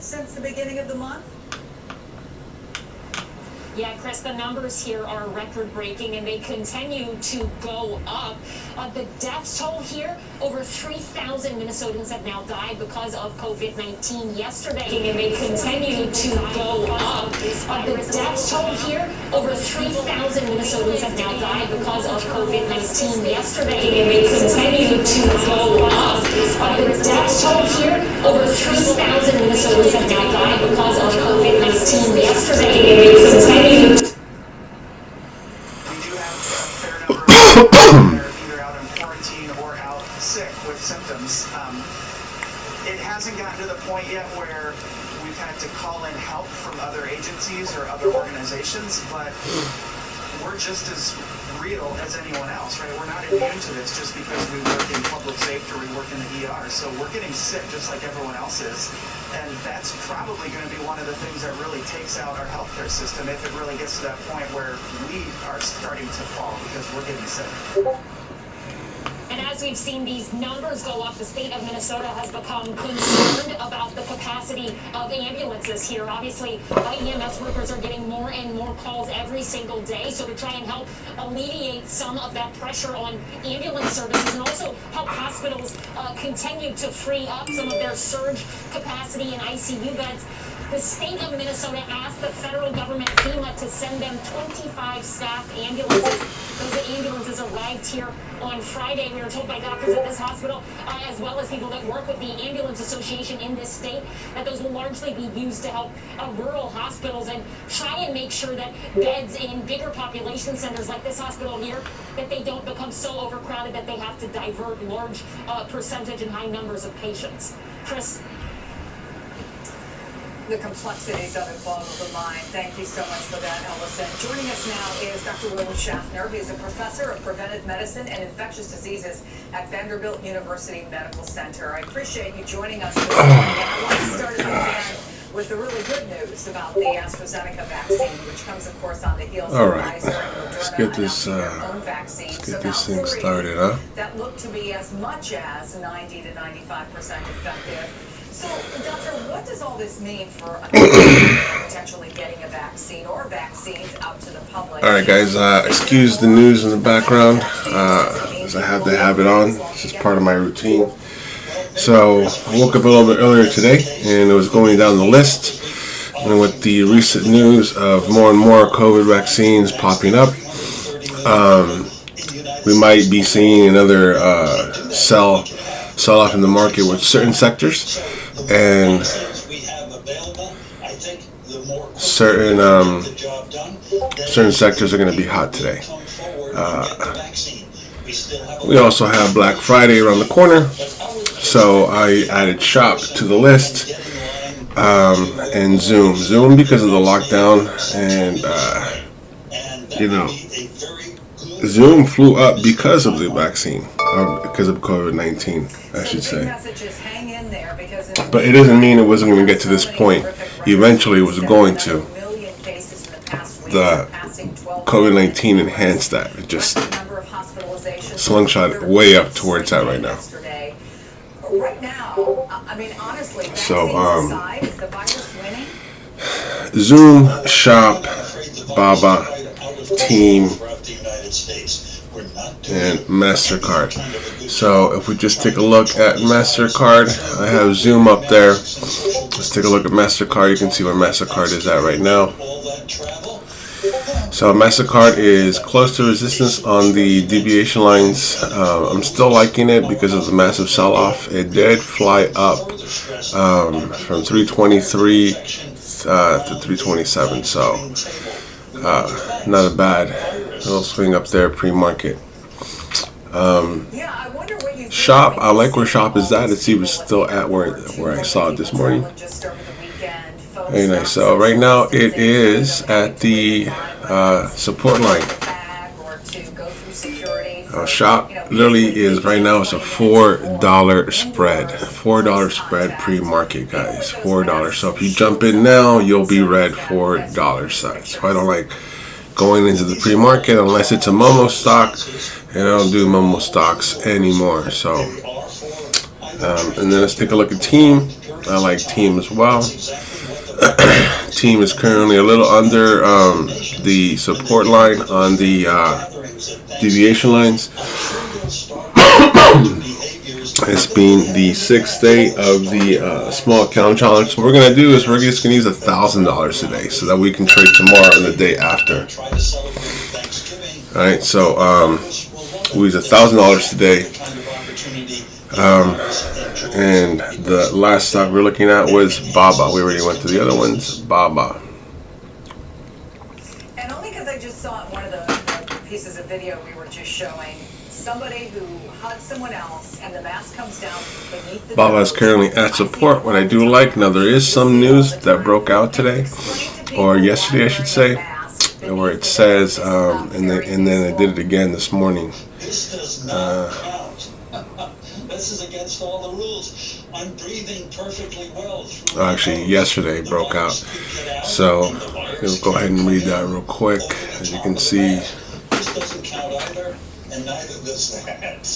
since the beginning of the month? Yeah, Chris, the numbers here are record-breaking, and they continue to go up. The death toll here, over 3,000 Minnesotans have now died because of COVID-19 yesterday, and they continue to go up. The death toll here, over 3,000 Minnesotans have now died because of COVID-19 yesterday, and they continue to go up. The death toll here, over 3,000 Minnesotans have now died because of COVID-19 yesterday, and they continue to. We do have a fair number of people that are either out in quarantine or out sick with symptoms. It hasn't gotten to the point yet where we've had to call in help from other agencies or other organizations, but we're just as real as anyone else, right? We're not immune to this just because we work in public safety or we work in the ER. So we're getting sick just like everyone else is. And that's probably going to be one of the things that really takes out our healthcare system if it really gets to that point where we are starting to fall because we're getting sick. And as we've seen these numbers go up, the state of Minnesota has become concerned about the capacity of ambulances here. Obviously, EMS workers are getting more and more calls every single day. So to try and help alleviate some of that pressure on ambulance services and also help hospitals continue to free up some of their surge capacity in ICU beds, the state of Minnesota asked the federal government, FEMA, to send them 25 staffed ambulances. Those ambulances arrived here on Friday. We were told by doctors at this hospital, as well as people that work with the Ambulance Association in this state, that those will largely be used to help rural hospitals and try and make sure that beds in bigger population centers like this hospital here, that they don't become so overcrowded that they have to divert large percentage and high numbers of patients. Chris? The complexities of it boggle the mind. Thank you so much for that, Ellison. Joining us now is Dr. William Schaffner. He is a professor of preventive medicine and infectious diseases at Vanderbilt University Medical Center. I appreciate you joining us this morning. I want to start again with the really good news about the AstraZeneca vaccine, which comes, of course, on the heels of Pfizer and Moderna. Let's get this thing started, huh? That look to be as much as 90 to 95% effective. So, Doctor, what does all this mean for potentially getting a vaccine or vaccines out to the public? All right, guys, excuse the news in the background, as I have to have it on. This is part of my routine. So, I woke up a little bit earlier today, and it was going down the list. And with the recent news of more and more COVID vaccines popping up, we might be seeing another sell-off in the market with certain sectors. And certain sectors are going to be hot today. We also have Black Friday around the corner, so I added Shop to the list, and Zoom because of the lockdown, and Zoom flew up because of the vaccine, because of COVID-19, I should say. But it doesn't mean it wasn't going to get to this point. Eventually it was going to. The COVID-19 enhanced that. It just slingshot way up to where it's at right now. So, Zoom, Shop, Baba, Team, and MasterCard. So if we just take a look at MasterCard, I have Zoom up there. Let's take a look at MasterCard. You can see where MasterCard is at right now. So MasterCard is close to resistance on the deviation lines. I'm still liking it because of the massive sell-off. It did fly up from 323 to 327. So not a bad little swing up there pre-market. Shop, I like where Shop is at. It's even still at where I saw it this morning. Very nice. So right now it is at the support line. Shop literally is right now, it's a $4 spread. $4 spread pre-market, guys. $4. So if you jump in now, you'll be red $4 size. So I don't like going into the pre-market unless it's a Momo stock, and I don't do Momo stocks anymore. So and then let's take a look at Team. I like team as well. Team is currently a little under the support line on the deviation lines. It's been the 6th day of the small account challenge. So what we're going to do is we're just going to use $1,000 today so that we can trade tomorrow and the day after. Alright, so we use $1,000 today. And the last stock we're looking at was Baba. We already went to the other ones. Baba. And only because I just saw one of the pieces of video we were just showing, somebody who hugged someone else and the mask comes down beneath the Baba is currently at support. What I do like, now there is some news that broke out today, or yesterday I should say, where it says, and then they did it again this morning. This is against all the rules. I'm breathing perfectly well. Actually, yesterday broke out. So, we'll go ahead and read that real quick. As you can see, This doesn't count either, and neither does that.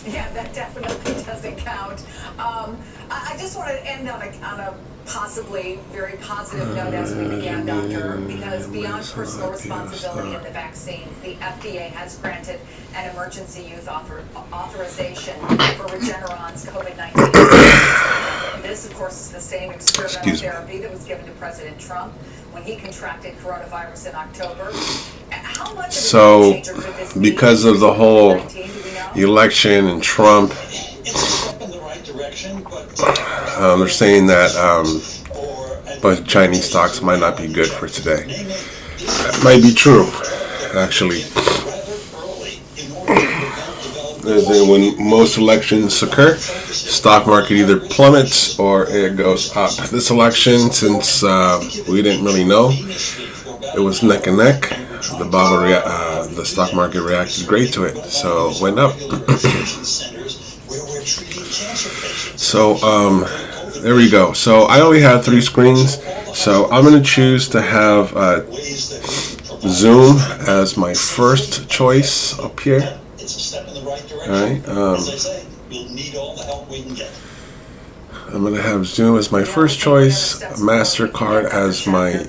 Yeah, that definitely doesn't count. I just want to end on a possibly very positive note as we began, Doctor, because beyond personal responsibility in the vaccines, the FDA has granted an emergency use authorization for Regeneron's COVID-19. This, of course, is the same experimental therapy that was given to President Trump when he contracted coronavirus in October. How much of a game changer could this be? because of the whole election and Trump, It's a step in the right direction, but they're saying that but Chinese stocks might not be good for today. That might be true, actually. As in when most elections occur, stock market either plummets or it goes up. This election, since we didn't really know, it was neck and neck. The stock market reacted great to it, so it went up. So there we go. So I only have 3 screens, so I'm going to choose to have Zoom as my first choice up here. Alright, I'm going to have Zoom as my first choice, MasterCard as my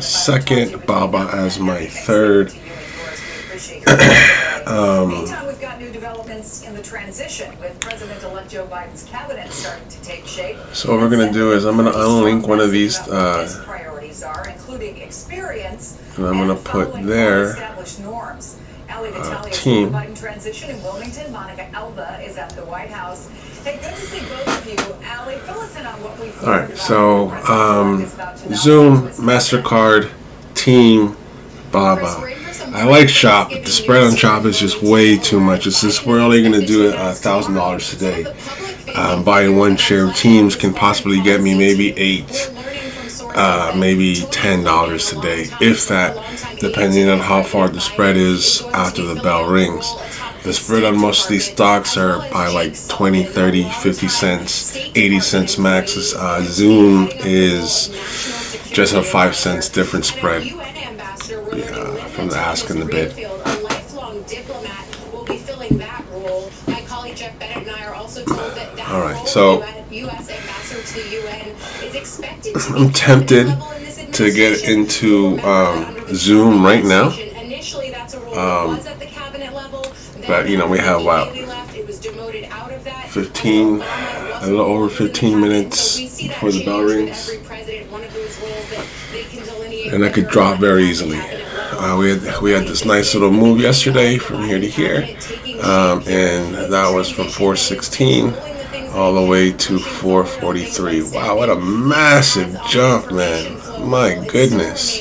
second, Baba as my third. Meantime, we've got new developments in the transition with President-elect Joe Biden's cabinet starting to take shape. So what we're going to do is I'm going to unlink one of these priorities are, including experience, and I'm going to put there team. Biden transition in Wilmington. Monica Elba is at the White House. Hey, good to see both of you. Allie, fill us in on what we've All right, so Zoom, MasterCard, Team, Baba. I like Shop, but the spread on Shop is just way too much. It's just we're only going to do $1,000 today. Buying one share of Teams can possibly get me maybe $8, maybe $10 today, if that, depending on how far the spread is after the bell rings. The spread on most of these stocks are by like 20, 30, 50 cents, 80 cents max. Zoom is just a 5 cents different spread. From the ask and the bid. A lifelong diplomat will be filling that role. My colleague Jeff Bennett and I are also told that all right, so U.S. ambassador to the UN is expected to I'm tempted to get into Zoom right now. Initially, that's a role that was at the cabinet level. But you know, we have what, 15, a little over 15 minutes before the bell rings, and I could drop very easily. We had this nice little move yesterday from here to here, and that was from 416 all the way to 443. Wow, what a massive jump, man! My goodness.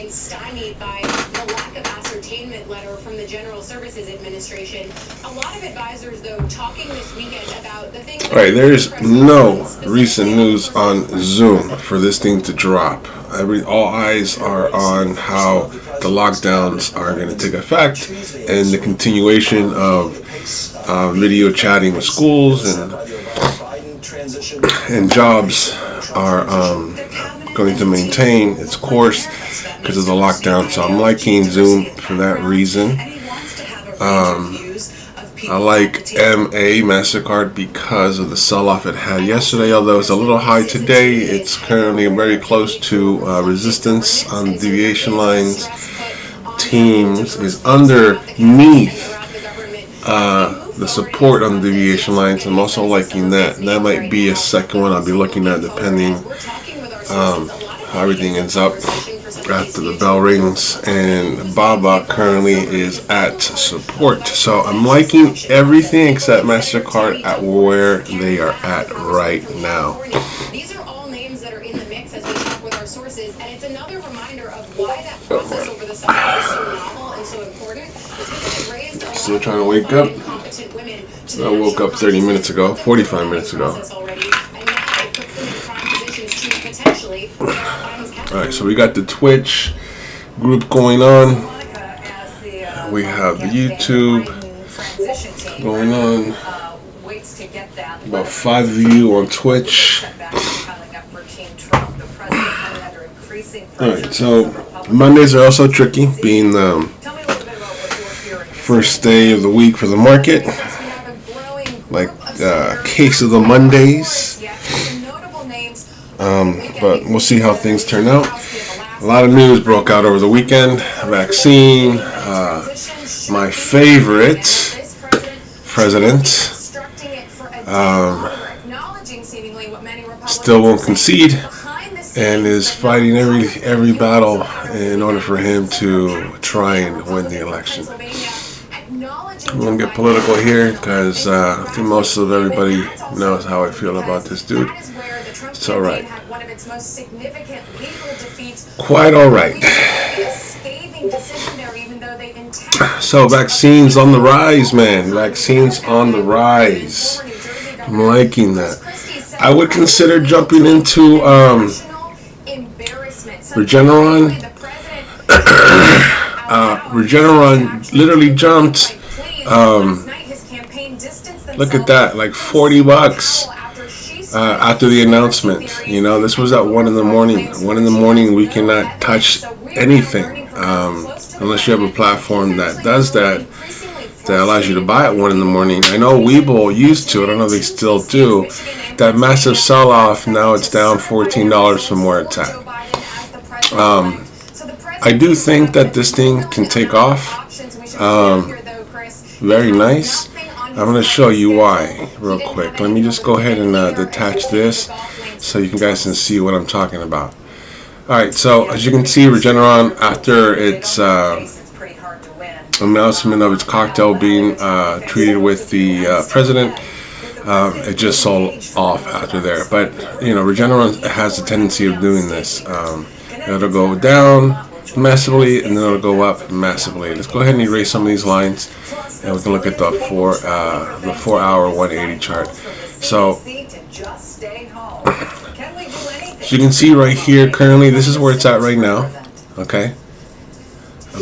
Alright, there's no recent news on Zoom for this thing to drop. All eyes are on how the lockdowns are going to take effect and the continuation of video chatting with schools and jobs are going to maintain its course because of the lockdown. So I'm liking Zoom for that reason. I like MA MasterCard because of the sell-off it had yesterday. Although it's a little high today, it's currently very close to resistance on deviation lines. Teams is underneath the support on the deviation lines. I'm also liking that. That might be a second one I'll be looking at depending how everything ends up after the bell rings. And BABA currently is at support. So I'm liking everything except MasterCard at where they are at right now. These are all names that are in the mix as we talk with our sources, and it's another reminder of why that process over the summer is so novel and so important. It's because it raised a Still trying to wake up. competent women to I woke up 30 minutes ago, 45 minutes ago. already, and now it puts them in prime positions to potentially Alright, so we got the Twitch group going on. We have the YouTube going on. About 5 of you on Twitch. Alright, so Mondays are also tricky, being the first day of the week for the market. Like case of the Mondays. But we'll see how things turn out. A lot of news broke out over the weekend. Vaccine, my favorite president, still won't concede and is fighting every battle in order for him to try and win the election. I'm going to get political here because I think most of everybody knows how I feel about this dude. It's alright. Quite alright. So vaccines on the rise, man. Vaccines on the rise. I'm liking that. I would consider jumping into Regeneron. Regeneron literally jumped. Look at that, like $40 after the announcement. You know, this was at 1 in the morning. 1 in the morning, we cannot touch anything unless you have a platform that does that allows you to buy at 1 in the morning. I know Webull used to. I don't know if they still do. That massive sell-off, now it's down $14 from where it's at. I do think that this thing can take off. Very nice. I'm going to show you why real quick. Let me just go ahead and detach this so you guys can see what I'm talking about. Alright, so as you can see, Regeneron, after its announcement of its cocktail being treated with the president, it just sold off after there. But, you know, Regeneron has a tendency of doing this. It'll go down massively and then it'll go up massively. Let's go ahead and erase some of these lines and we can look at the 4 hour 180 chart. So as you can see right here, currently this is where it's at right now, okay?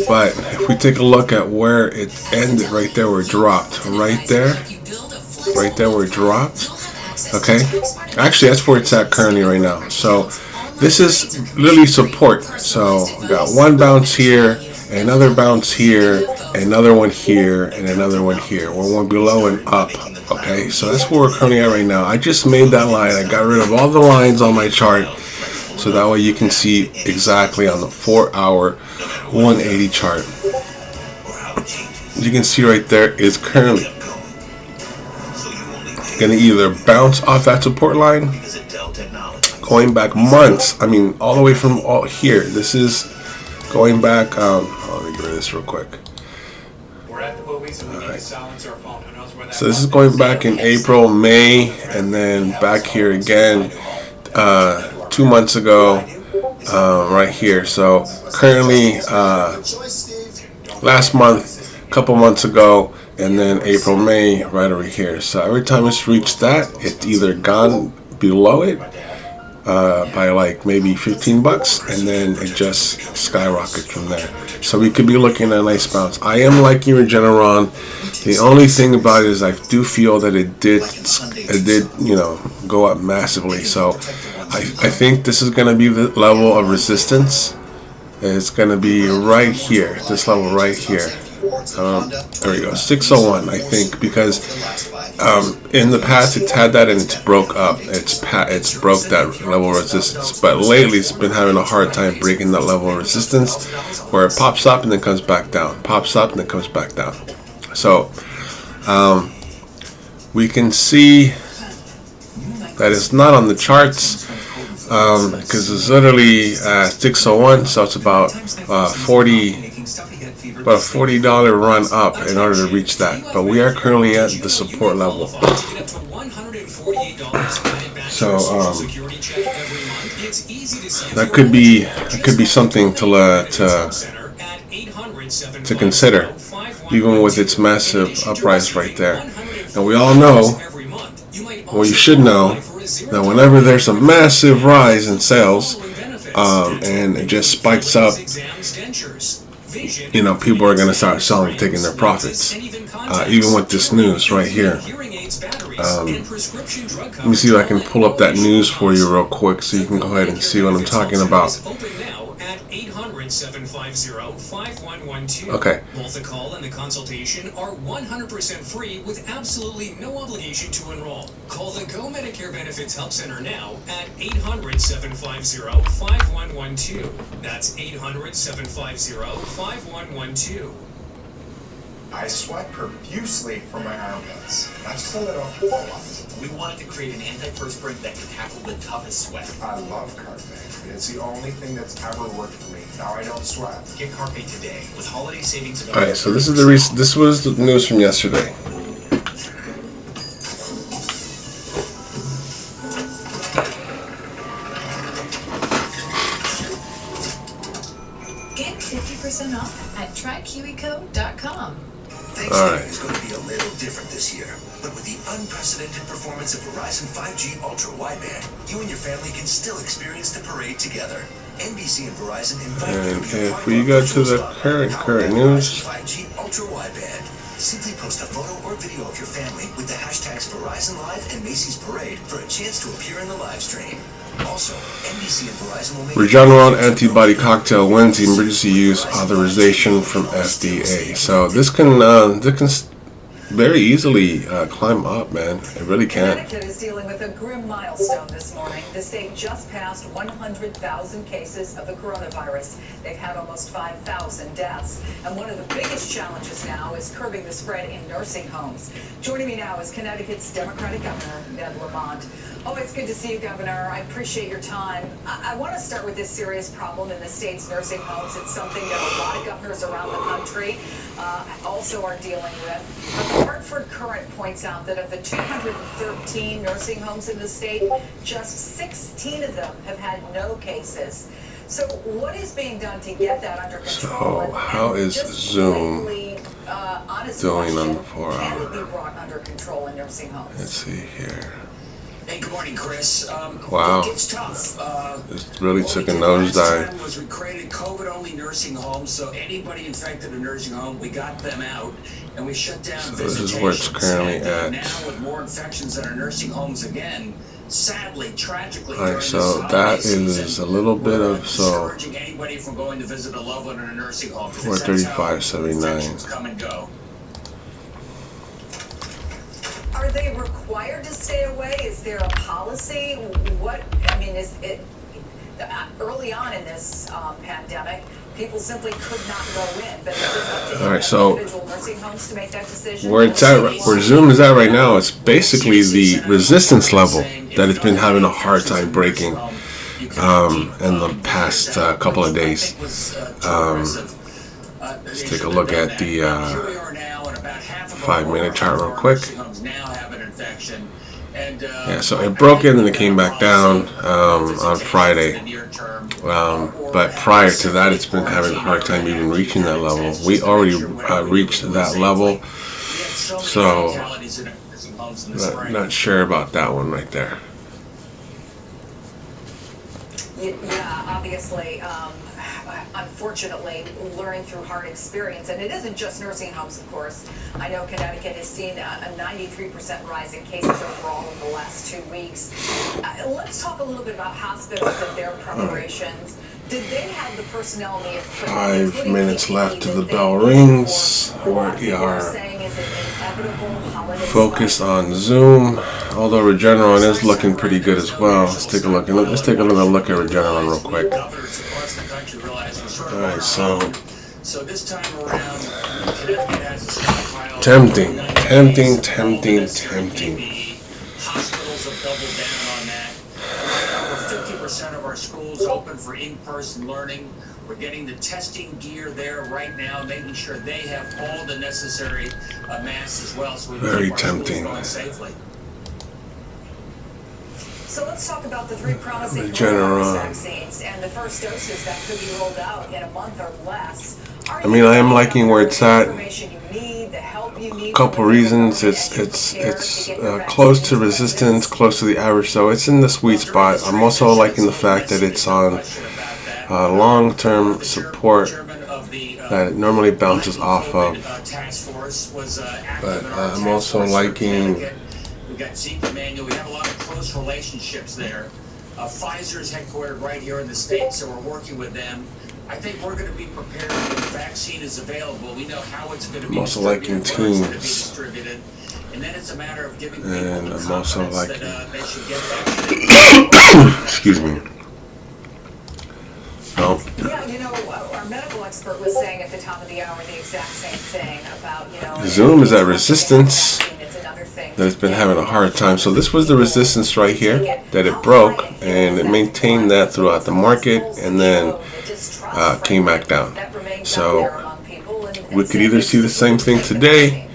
But if we take a look at where it ended, right there where it dropped, right there where it dropped, okay? Actually, that's where it's at currently right now. So this is literally support. So we got one bounce here, another bounce here, another one here, and another one here. We're one below and up. Okay, so that's where we're currently at right now. I just made that line. I got rid of all the lines on my chart, so that way you can see exactly on the 4 hour 180 chart. You can see right there is currently going to either bounce off that support line, going back months. I mean, all the way from here. This is going back. Let me get rid of this real quick. Alright. So this is going back in April, May, and then back here again 2 months ago, right here. So currently, last month, a couple months ago, and then April, May, right over here. So every time it's reached that, it's either gone below it by like maybe $15, and then it just skyrockets from there. So we could be looking at a nice bounce. I am liking Regeneron. The only thing about it is I do feel that it did, you know, go up massively. So I think this is going to be the level of resistance. It's going to be right here, this level right here. There we go, 601, I think, because in the past it's had that and it's broke up. It's broke that level of resistance, but lately it's been having a hard time breaking that level of resistance, where it pops up and then comes back down, pops up and then comes back down. So we can see that it's not on the charts because it's literally 601, so it's about a $40 run up in order to reach that. But we are currently at the support level. So that could be something to consider, even with its massive uprise right there. And we all know, well, you should know, that whenever there's a massive rise in sales and it just spikes up, you know, people are going to start selling, taking their profits. Even with this news right here. Let me see if I can pull up that news for you real quick so you can go ahead and see what I'm talking about. Okay. Both the call and the consultation are 100% free with absolutely no obligation to enroll. Call the Go Medicare Benefits Help Center now at 800-750-5112. That's 800-750-5112. I sweat profusely from my armpits. Not just a little, a lot. We wanted to create an antiperspirant that could tackle the toughest sweat. I love Carpe. It's the only thing that's ever worked for me. Now I don't sweat. Get Carpe today with holiday savings. All right, so this is this was the news from yesterday. Get 50% off at trykiwico.com. All right. Thanksgiving is going to be a little different this year, but with the unprecedented performance of Verizon 5G Ultra Wideband, you and your family can still experience the parade together. NBC and Verizon invite you to be a if we go to the current news, 5G Ultra Wideband. Simply post a photo or video of your family with the hashtags Verizon Live and Macy's Parade for a chance to appear in the live stream. Also, NBC and Verizon will make Regeneron antibody cocktail wins the emergency use authorization from FDA. So this can very easily climb up, man. It really can. Connecticut is dealing with a grim milestone this morning. The state just passed 100,000 cases of the coronavirus. They've had almost 5,000 deaths. And one of the biggest challenges now is curbing the spread in nursing homes. Joining me now is Connecticut's Democratic Governor, Ned Lamont. Oh, it's good to see you, Governor. I appreciate your time. I want to start with this serious problem in the state's nursing homes. It's something that a lot of governors around the country also are dealing with. But the Hartford Current points out that of the 213 nursing homes in the state, just 16 of them have had no cases. So what is being done to get that under control? So how is Zoom doing on the 4 hour? Can it be brought under control in nursing homes? Let's see here. Hey, good morning, Chris. Wow. It's tough. This really took a nosedive. Was we created COVID-only nursing homes, so anybody infected a nursing home, we got them out, and we shut down So this is where it's currently at. Now with more infections in our nursing homes again, sadly, tragically. Alright, so that is a little bit of, so Anybody from going to visit a loved one in a nursing home. 435.79. Come and go. Are they required to stay away? Is there a policy? What, I mean, is it, early on in this pandemic, people simply could not go in, but it was up to individual nursing homes to make that decision? Where it's at, where Zoom is at right now, it's basically the resistance level that it's been having a hard time breaking in the past couple of days. Let's take a look at the 5-minute chart real quick. Yeah, so it broke in and it came back down on Friday. But prior to that, it's been having a hard time even reaching that level. We already reached that level, so not sure about that one right there. Yeah, obviously, unfortunately, learning through hard experience. And it isn't just nursing homes, of course. I know Connecticut has seen a 93% rise in cases overall in the last 2 weeks. Let's talk a little bit about hospitals and their preparations. Did they have the personnel needed? 5 minutes left to the bell rings. We are focused on Zoom, although Regeneron is looking pretty good as well. Let's take a look. Let's take another look at Regeneron real quick. All right, so this time around, Connecticut has a stockpile. tempting. Hospitals have doubled down on that. Over 50% of our schools open for in-person learning. We're getting the testing gear there right now, making sure they have all the necessary masks as well, so we can Very keep our schools tempting. going safely. So let's talk about the 3 promising Regeneron vaccines and the first doses that could be rolled out in a month or less. I mean, I am liking where it's at. A couple reasons. It's close to resistance, close to the average, so it's in the sweet spot. I'm also liking the fact that it's on long-term support that it normally bounces off of. But I'm also liking. We've got Zeke Emmanuel. We have a lot of close relationships there. Pfizer is headquartered right here in the States, so we're working with them. I think we're going to be prepared when the vaccine is available. We know how it's going to be distributed. And then it's a matter of giving people the confidence that they should get vaccinated. Excuse me. No. Yeah, you know, our medical expert was saying at the top of the hour the exact same thing about, you know, Zoom is at resistance. That it's been having a hard time. So this was the resistance right here that it broke, and it maintained that throughout the market, and then came back down. So we could either see the same thing today,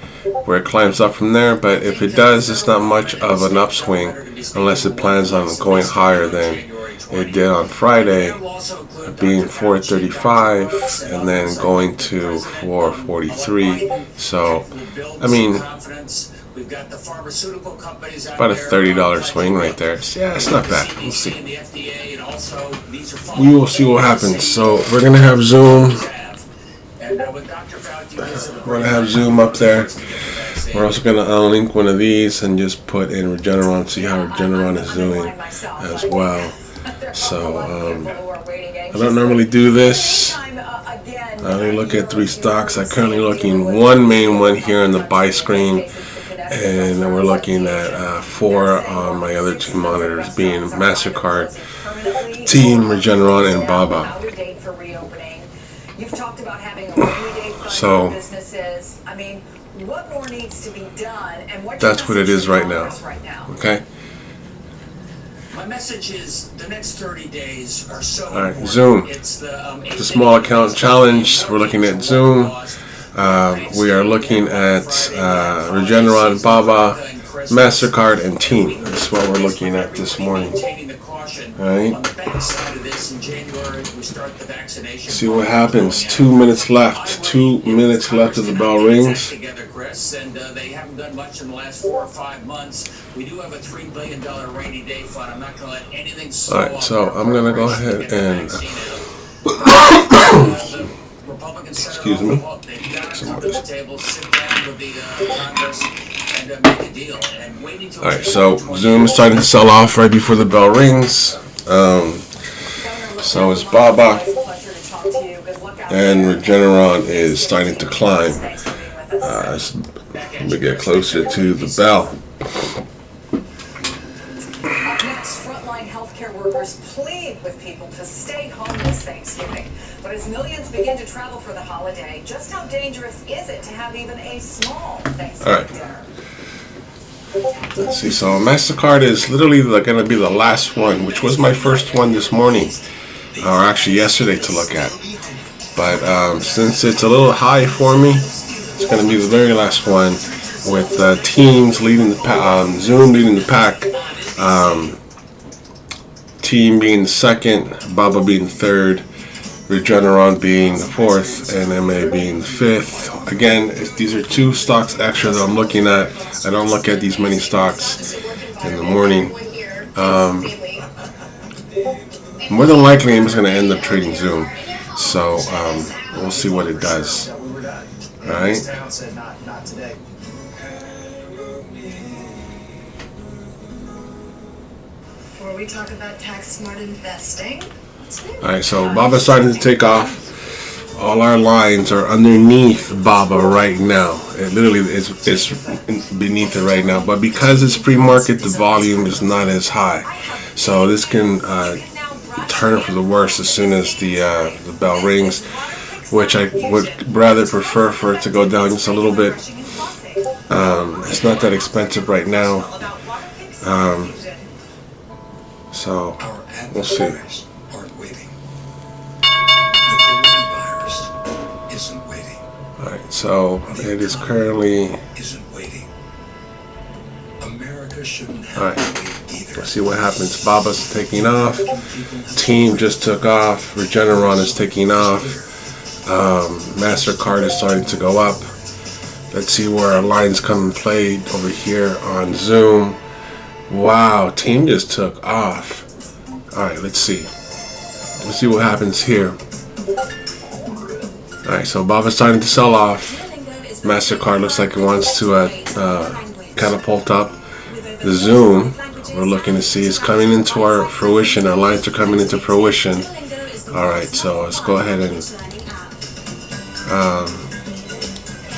where it climbs up from there, but if it does, it's not much of an upswing unless it plans on going higher than it did on Friday, being 435 and then going to 443. So, I mean, about a $30 swing right there. Yeah, it's not bad. We'll see. We will see what happens. So we're gonna have Zoom. We're gonna have Zoom up there. We're also gonna unlink one of these and just put in Regeneron, see how Regeneron is doing as well. So I don't normally do this. I only look at 3 stocks. I'm currently looking one main one here on the buy screen, and then we're looking at 4 on my other 2 monitors, being MasterCard, Team, Regeneron, and Baba. So that's what it is right now. Okay. My message is the next 30 days are so Alright, Zoom. It's the small account challenge. We're looking at Zoom. We are looking at Regeneron, Baba, MasterCard, and Team. That's what we're looking at this morning. Alright. See what happens. 2 minutes left. 2 minutes left as the bell rings. And they haven't done much in the last 4 or 5 months. We do have a $3 billion rainy day fund. I'm not going to let anything slow. Alright, so I'm going to go ahead and excuse me. Alright, so Zoom is starting to sell off right before the bell rings. So is Baba, and Regeneron is starting to climb. As we get closer to the bell. Up next, frontline healthcare workers plead with people to stay home this Thanksgiving. But as millions begin to travel for the holiday, just how dangerous is it to have even a small Thanksgiving dinner? Let's see, so MasterCard is literally going to be the last one, which was my first one this morning, or actually yesterday to look at. But since it's a little high for me, it's going to be the very last one, with Teams leading the pack, Zoom leading the pack, Team being the second, Baba being the third, Regeneron being the fourth, and MA being the fifth. Again, these are 2 stocks extra that I'm looking at. I don't look at these many stocks in the morning. more than likely I'm just going to end up trading Zoom. So we'll see what it does. That we were done. All right. Town said not today. Before we talk about tax smart investing, what's new? All right, so Baba's starting to take off. All our lines are underneath Baba right now. It literally is beneath it right now. But because it's pre-market, the volume is not as high. So this can turn for the worse as soon as the bell rings, which I would rather prefer for it to go down just a little bit. It's not that expensive right now. So we'll see. Aren't waiting. The coronavirus isn't waiting. Alright, so it is currently. Isn't waiting. America shouldn't have Alright, to wait either. let's see what happens. Baba's taking off. Team just took off. Regeneron is taking off. MasterCard is starting to go up. Let's see where our lines come and play over here on Zoom. Wow, Team just took off. Alright, let's see. Let's see what happens here. Alright, so Baba's starting to sell off. MasterCard looks like it wants to catapult up. The Zoom, we're looking to see, is coming into our fruition. Our lines are coming into fruition. Alright, so let's go ahead and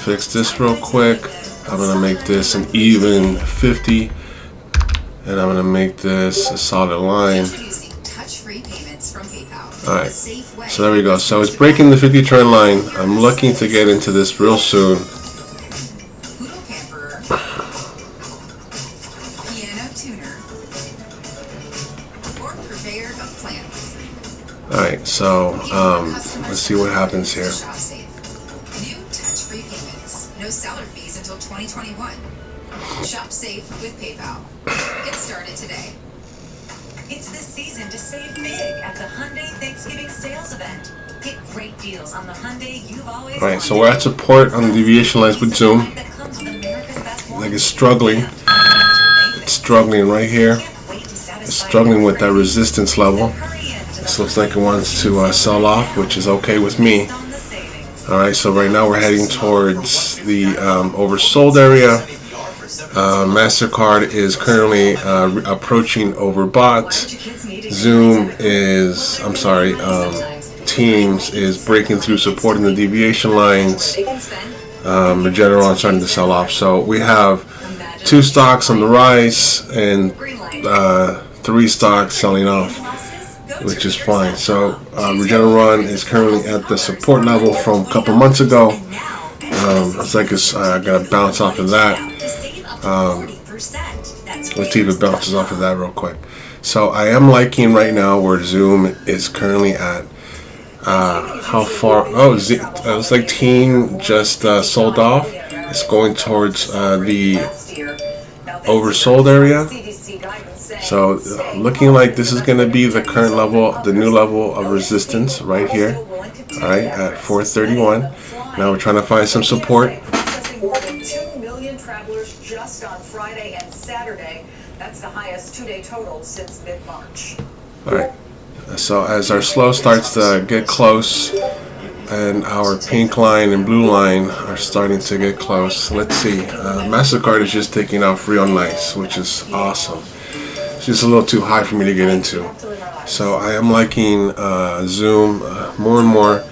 fix this real quick. I'm going to make this an even 50. And I'm going to make this a solid line. Alright, so there we go. So it's breaking the 50 trend line. I'm looking to get into this real soon. Alright, so let's see what happens here. New touch-free payments. No seller fees until 2021. Shop safe with PayPal. Get started today. It's the season to save big at the Hyundai Thanksgiving sales event. Get great deals on the Hyundai you've always wanted. Alright, so we're at support on the deviation lines with Zoom. Like it's struggling. It's struggling right here. It's struggling with that resistance level. This looks like it wants to sell off, which is okay with me. Alright, so right now we're heading towards the oversold area. MasterCard is currently approaching overbought. Zoom is, Teams is breaking through, supporting the deviation lines. Regeneron starting to sell off. So we have 2 stocks on the rise and 3 stocks selling off, which is fine. So Regeneron is currently at the support level from a couple months ago. Looks like it's gonna bounce off of that. Let's see if it bounces off of that real quick. So I am liking right now where Zoom is currently at. How far? Oh, it looks like Team just sold off. It's going towards the oversold area. So looking like this is going to be the current level, the new level of resistance right here. All right, at 431. Now we're trying to find some support. More than 2 million travelers just on Friday and Saturday. That's the highest 2-day total since mid-March. All right. So as our slow starts to get close, and our pink line and blue line are starting to get close. Let's see. MasterCard is just taking off real nice, which is awesome. It's just a little too high for me to get into. So I am liking Zoom more and more.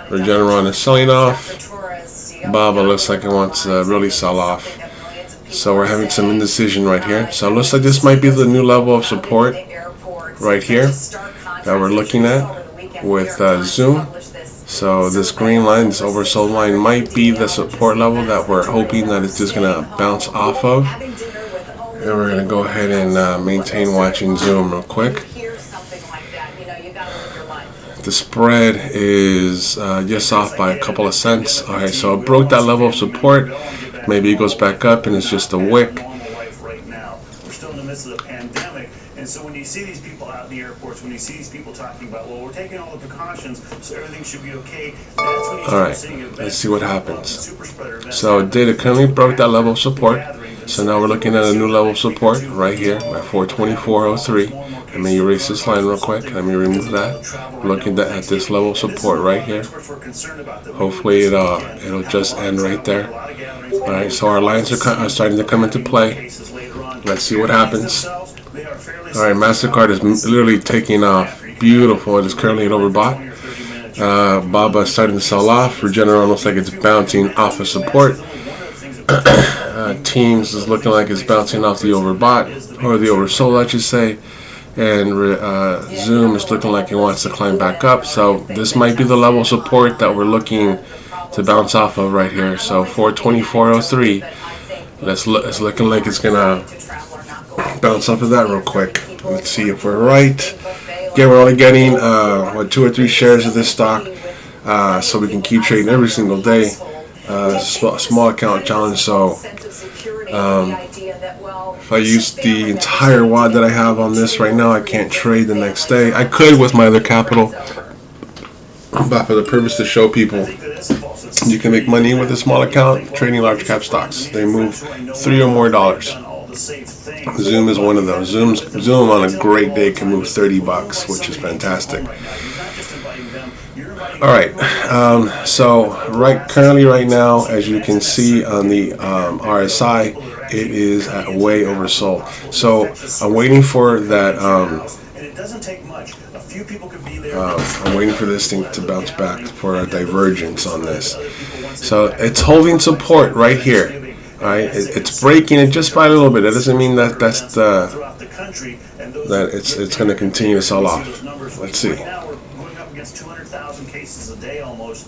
Regeneron is selling off. Baba looks like it wants to really sell off. So we're having some indecision right here. So it looks like this might be the new level of support right here that we're looking at with Zoom. So this green line, this oversold line, might be the support level that we're hoping that it's just going to bounce off of. And we're going to go ahead and maintain watching Zoom real quick. The spread is just off by a couple of cents. Alright, so it broke that level of support. Maybe it goes back up and it's just a wick. We're still in the midst of the pandemic, and so when you see these people out in the airports, when you see these people talking about, well, we're taking all the precautions, so everything should be okay, that's when you start seeing events. Let's see what happens. So it currently broke that level of support. So now we're looking at a new level of support right here at 424.03. Let me erase this line real quick. Let me remove that. We're looking at this level of support right here. Hopefully it'll just end right there. All right, so our lines are starting to come into play. Let's see what happens. All right, MasterCard is literally taking off. Beautiful. It is currently at overbought. BABA is starting to sell off. Regeneron looks like it's bouncing off of support. Teams is looking like it's bouncing off the overbought, or the oversold, I should say. And Zoom is looking like it wants to climb back up. So this might be the level of support that we're looking to bounce off of right here. So 424.03. It's looking like it's gonna bounce off of that real quick. Let's see if we're right. Again, we're only getting 2 or 3 shares of this stock, so we can keep trading every single day. Small account challenge. So if I use the entire wad that I have on this right now, I can't trade the next day. I could with my other capital, but for the purpose to show people you can make money with a small account trading large cap stocks. They move $3 or more. Zoom is one of those. Zoom on a great day can move $30, which is fantastic. All right, so currently right now, as you can see on the RSI, it is at way oversold. So I'm waiting for that. I'm waiting for this thing to bounce back for a divergence on this. So it's holding support right here. All right, it's breaking it just by a little bit. That doesn't mean that it's going to continue to sell off. Let's see. 200,000 cases a day almost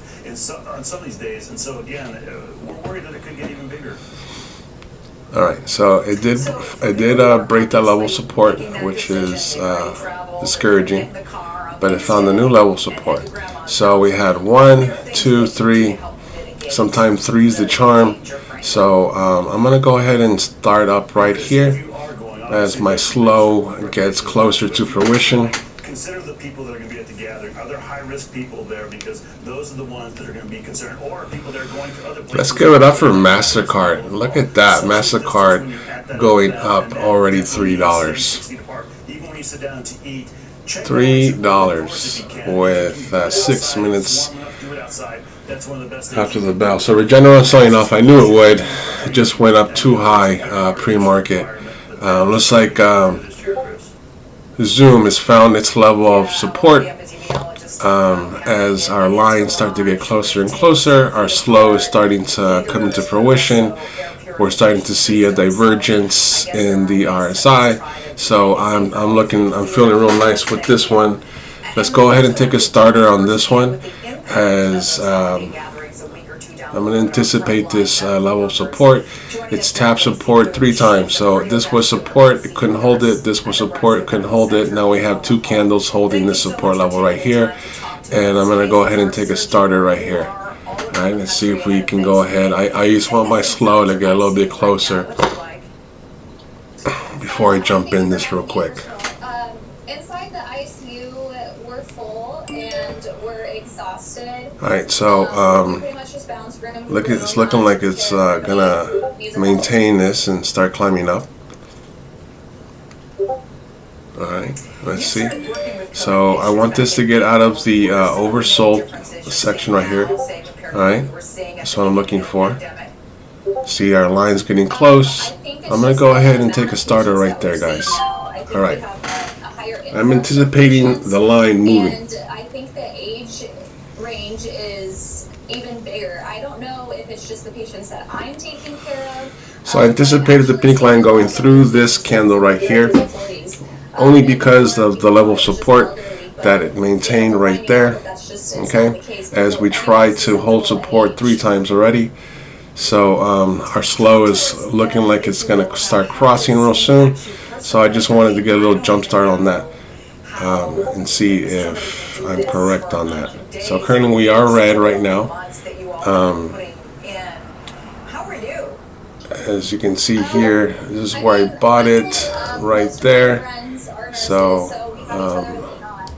on some of these days, and so again, we're worried that it could get even bigger. All right, so it did break that level of support, which is discouraging, but it found a new level of support. So we had 1, 2, 3. Sometimes 3 is the charm. So I'm gonna go ahead and start up right here as my slow gets closer to fruition. Consider the people that are going to be at the gathering. Are there high-risk people there? Because those are the ones that are going to be concerned. Or people that are going to other places. Let's give it up for MasterCard. Look at that. MasterCard going up already $3. $3 with 6 minutes after the bell. So Regeneron selling off. I knew it would. It just went up too high pre-market. Looks like Zoom has found its level of support. As our lines start to get closer and closer, our slow is starting to come into fruition. We're starting to see a divergence in the RSI. So I'm feeling real nice with this one. Let's go ahead and take a starter on this one, as I'm going to anticipate this level of support. It's tapped support 3 times. So this was support, it couldn't hold it. This was support, it couldn't hold it. Now we have 2 candles holding this support level right here. And I'm going to go ahead and take a starter right here. Alright, let's see if we can go ahead. I just want my slow to get a little bit closer before I jump in this real quick. Inside the ICU, we're full and we're exhausted. Alright, so it's looking like it's gonna maintain this and start climbing up. Alright, let's see. So I want this to get out of the oversold section right here. Alright, that's what I'm looking for. See, our line's getting close. I'm gonna go ahead and take a starter right there, guys. Alright, I'm anticipating the line moving. And I think the age range is even bigger. I don't know if it's just the patients that I'm taking care of. So I anticipated the pink line going through this candle right here, only because of the level of support that it maintained right there. Okay, as we try to hold support 3 times already. So our slow is looking like it's going to start crossing real soon. So I just wanted to get a little jump start on that and see if I'm correct on that. So currently we are red right now. As you can see here, this is where I bought it, right there. So, we have each other with the knot.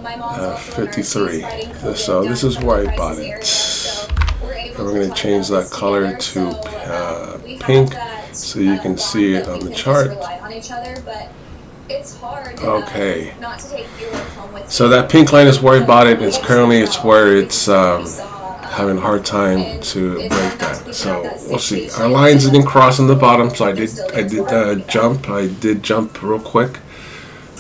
My mom's also a nurse. She's 53. fighting COVID So down this is in where I the bought crisis it. area, so we're able And we're to going talk to change about that this color together. to So, we have pink that, so you can see bond it that on we the can chart. just rely on each other, but it's hard Okay. not to take your work home with So you. that pink line is where I bought it. It's currently where it's having a hard time to break that. So we'll see. Our lines didn't cross on the bottom, so I did jump. I did jump real quick,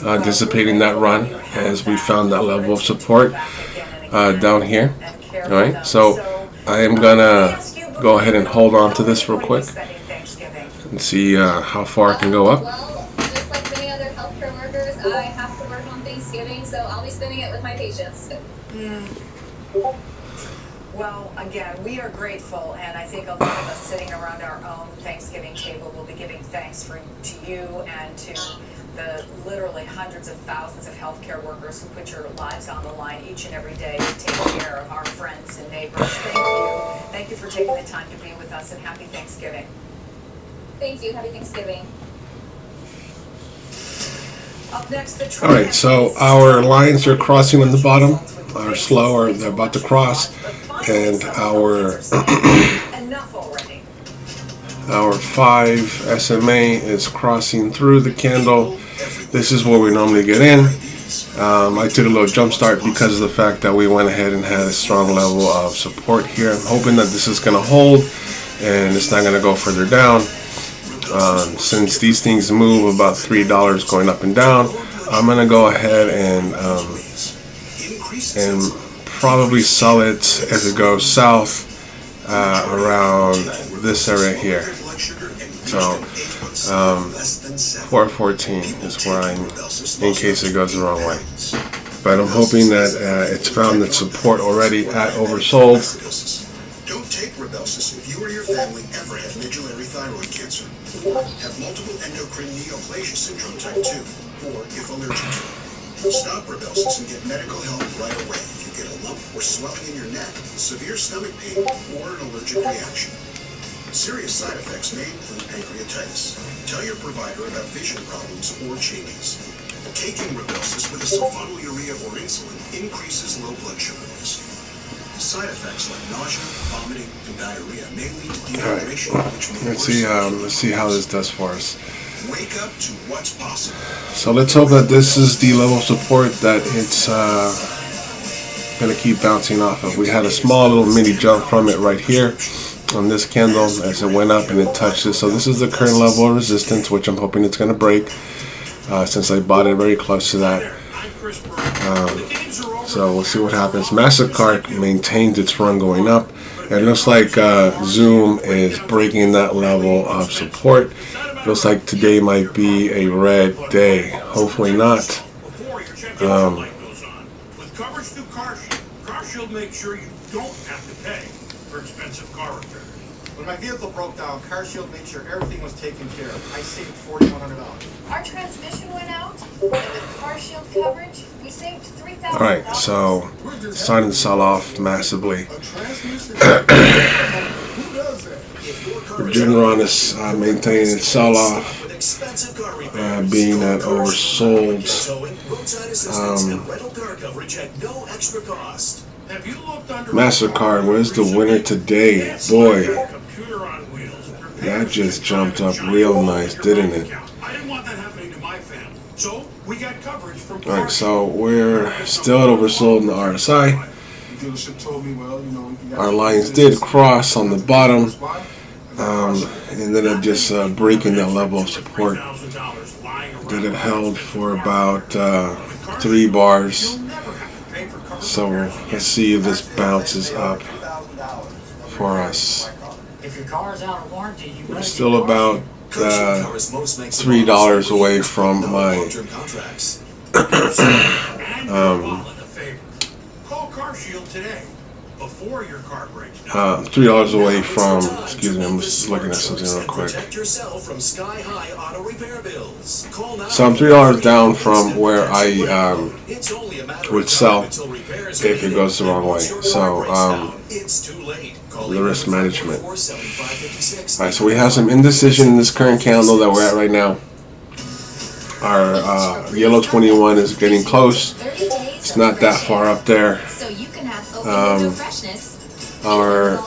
anticipating that run as we found that level of support down here. All right. So I am gonna go ahead and hold on to this real quick and see how far I can go up. Well, just like many other healthcare workers, I have to work on Thanksgiving, so I'll be spending it with my patients. Well, again, we are grateful, and I think a lot of us sitting around our own Thanksgiving table will be giving thanks to you and to the literally hundreds of thousands of healthcare workers who put your lives on the line each and every day to take care of our friends and neighbors. Thank you. Thank you for taking the time to be with us, and happy Thanksgiving. Thank you. Happy Thanksgiving. Up next, the All right, so our lines are crossing on the bottom, are slow, or they're about to cross, and our enough already. our 5 SMA is crossing through the candle. This is where we normally get in. I took a little jump start because of the fact that we went ahead and had a strong level of support here. I'm hoping that this is going to hold and it's not going to go further down. Since these things move about $3 going up and down, I'm going to go ahead and probably sell it as it goes south around this area here. So 414 is where I'm, in case it goes the wrong way. But I'm hoping that it's found its support already at oversold. Don't take Rybelsus if you or your family ever had medullary thyroid cancer, or have multiple endocrine neoplasia syndrome type 2, or if allergic to it. Stop Rybelsus and get medical help right away if you get a lump or swelling in your neck, severe stomach pain, or an allergic reaction. Serious side effects may include pancreatitis. Tell your provider about vision problems or changes. Taking Rybelsus with a sulfonylurea or insulin increases low blood sugar risk. Side effects like nausea, vomiting, and diarrhea may lead to dehydration, which may Let's see how this does for us. Wake up to what's possible. So let's hope that this is the level of support that it's going to keep bouncing off of. We had a small little mini jump from it right here on this candle as it went up and it touched it. So this is the current level of resistance, which I'm hoping it's going to break since I bought it very close to that. So we'll see what happens. MasterCard maintains its run going up. It looks like Zoom is breaking that level of support. Looks like today might be a red day. Hopefully not. With coverage through CarShield makes sure you don't have to pay for expensive car repairs. When my vehicle broke down, CarShield made sure everything was taken care of. I saved $4,100. Our transmission went out, and with CarShield coverage, we saved $3,000. All right, so starting to sell off massively. Regeneron is maintaining its sell-off, being at oversold. MasterCard, where's the winner today? Boy, that just jumped up real nice, didn't it? Alright, so we're still at oversold in the RSI. Our lines did cross on the bottom, and then it just breaking that level of support that it held for about 3 bars. So let's see if this bounces up for us. If your car is out of warranty, you We're still about $3 away from my Call CarShield today before your car breaks down. $3 away from. Excuse me, I'm just looking at something real quick. So I'm $3 down from where I would sell if it goes the wrong way. So the risk management. Alright, so we have some indecision in this current candle that we're at right now. Our yellow 21 is getting close. It's not that far up there. Our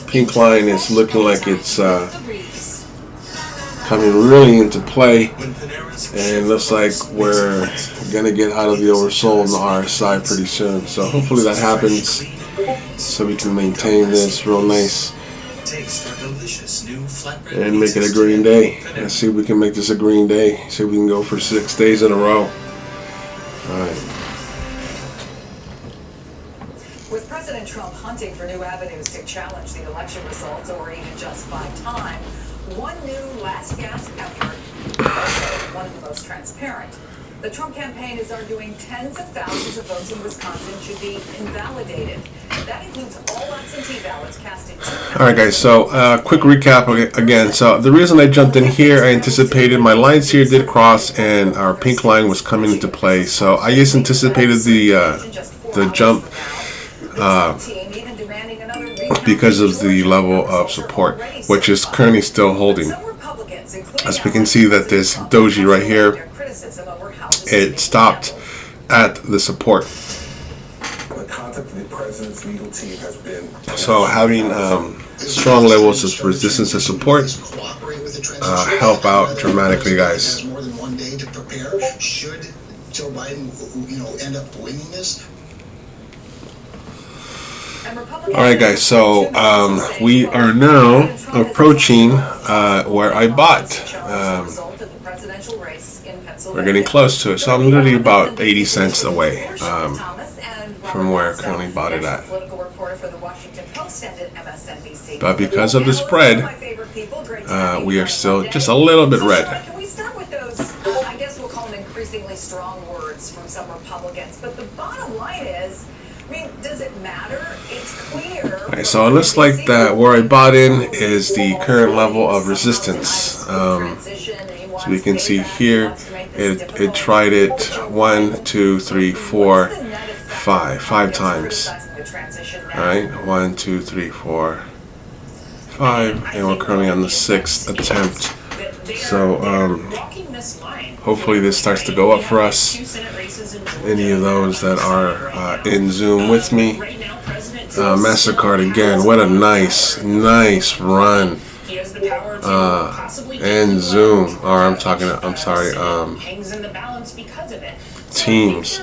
pink line is looking like it's coming really into play, and looks like we're gonna get out of the oversold on the RSI pretty soon. So hopefully that happens, so we can maintain this real nice and make it a green day. Let's see if we can make this a green day. See if we can go for 6 days in a row. All right. With President Trump hunting for new avenues to challenge the election results or even just buy time, one new last gasp effort, also one of the most transparent. The Trump campaign is arguing tens of thousands of votes in Wisconsin should be invalidated. That includes all absentee ballots cast in 2 All right, guys, so quick recap again. So the reason I jumped in here, I anticipated my lines here did cross and our pink line was coming into play. So I just anticipated the jump because of the level of support, which is currently still holding. As we can see that this doji right here, it stopped at the support. So having strong levels of resistance and support help out dramatically, guys. More than 1 day to prepare. Should Joe Biden, end up winning this? Alright, guys, so we are now approaching where I bought. We're getting close to it, so I'm literally about 80 cents away from where I currently bought it at. But because of the spread, we are still just a little bit red. Can we start with those, I guess we'll call them increasingly strong words from some Republicans, but the bottom line is, I mean, does it matter? It's clear. Alright, so it looks like that where I bought in is the current level of resistance. So we can see here, it tried it 1, 2, 3, 4, 5 times. Alright, 1, 2, 3, 4, 5, and we're currently on the 6th attempt. So hopefully this starts to go up for us. Any of those that are in Zoom with me. MasterCard again, what a nice run. And Zoom, or I'm sorry, Teams.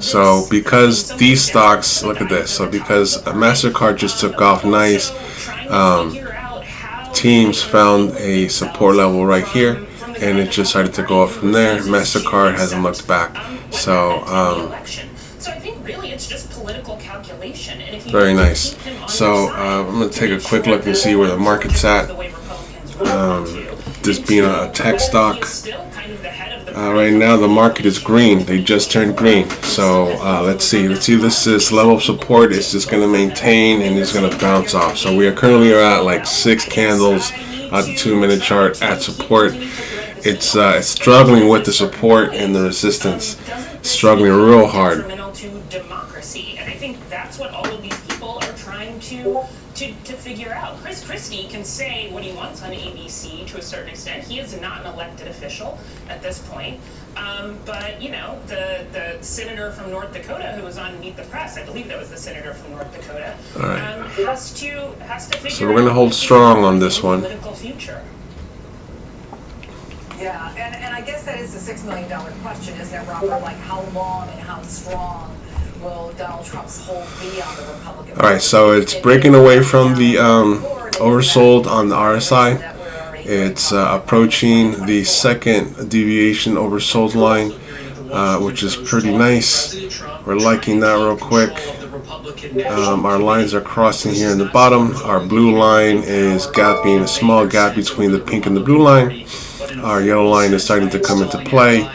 So because these stocks, look at this, so because MasterCard just took off nice, Teams found a support level right here, and it just started to go up from there. MasterCard hasn't looked back. So very nice. So I'm going to take a quick look and see where the market's at. This being a tech stock, right now the market is green. They just turned green. So let's see this level of support is just going to maintain and it's going to bounce off. So we are currently at like 6 candles at the 2-minute chart at support. It's struggling with the support and the resistance, struggling real hard. And I think that's what all of these people are trying to figure out. Chris Christie can say what he wants on ABC to a certain extent. He is not an elected official at this point. But, the senator from North Dakota who was on Meet the Press, I believe that was the senator from North Dakota, has to figure so we're going to hold strong on this one. Political future. Yeah, and I guess that is the $6 million question, isn't it, Robert? Like, how long and how strong will Donald Trump's hold be on the Republican Party? All right, so it's breaking away from the oversold on the RSI. It's approaching the second deviation oversold line, which is pretty nice. We're liking that real quick. Our lines are crossing here in the bottom. Our blue line is gapping, a small gap between the pink and the blue line. Our yellow line is starting to come into play.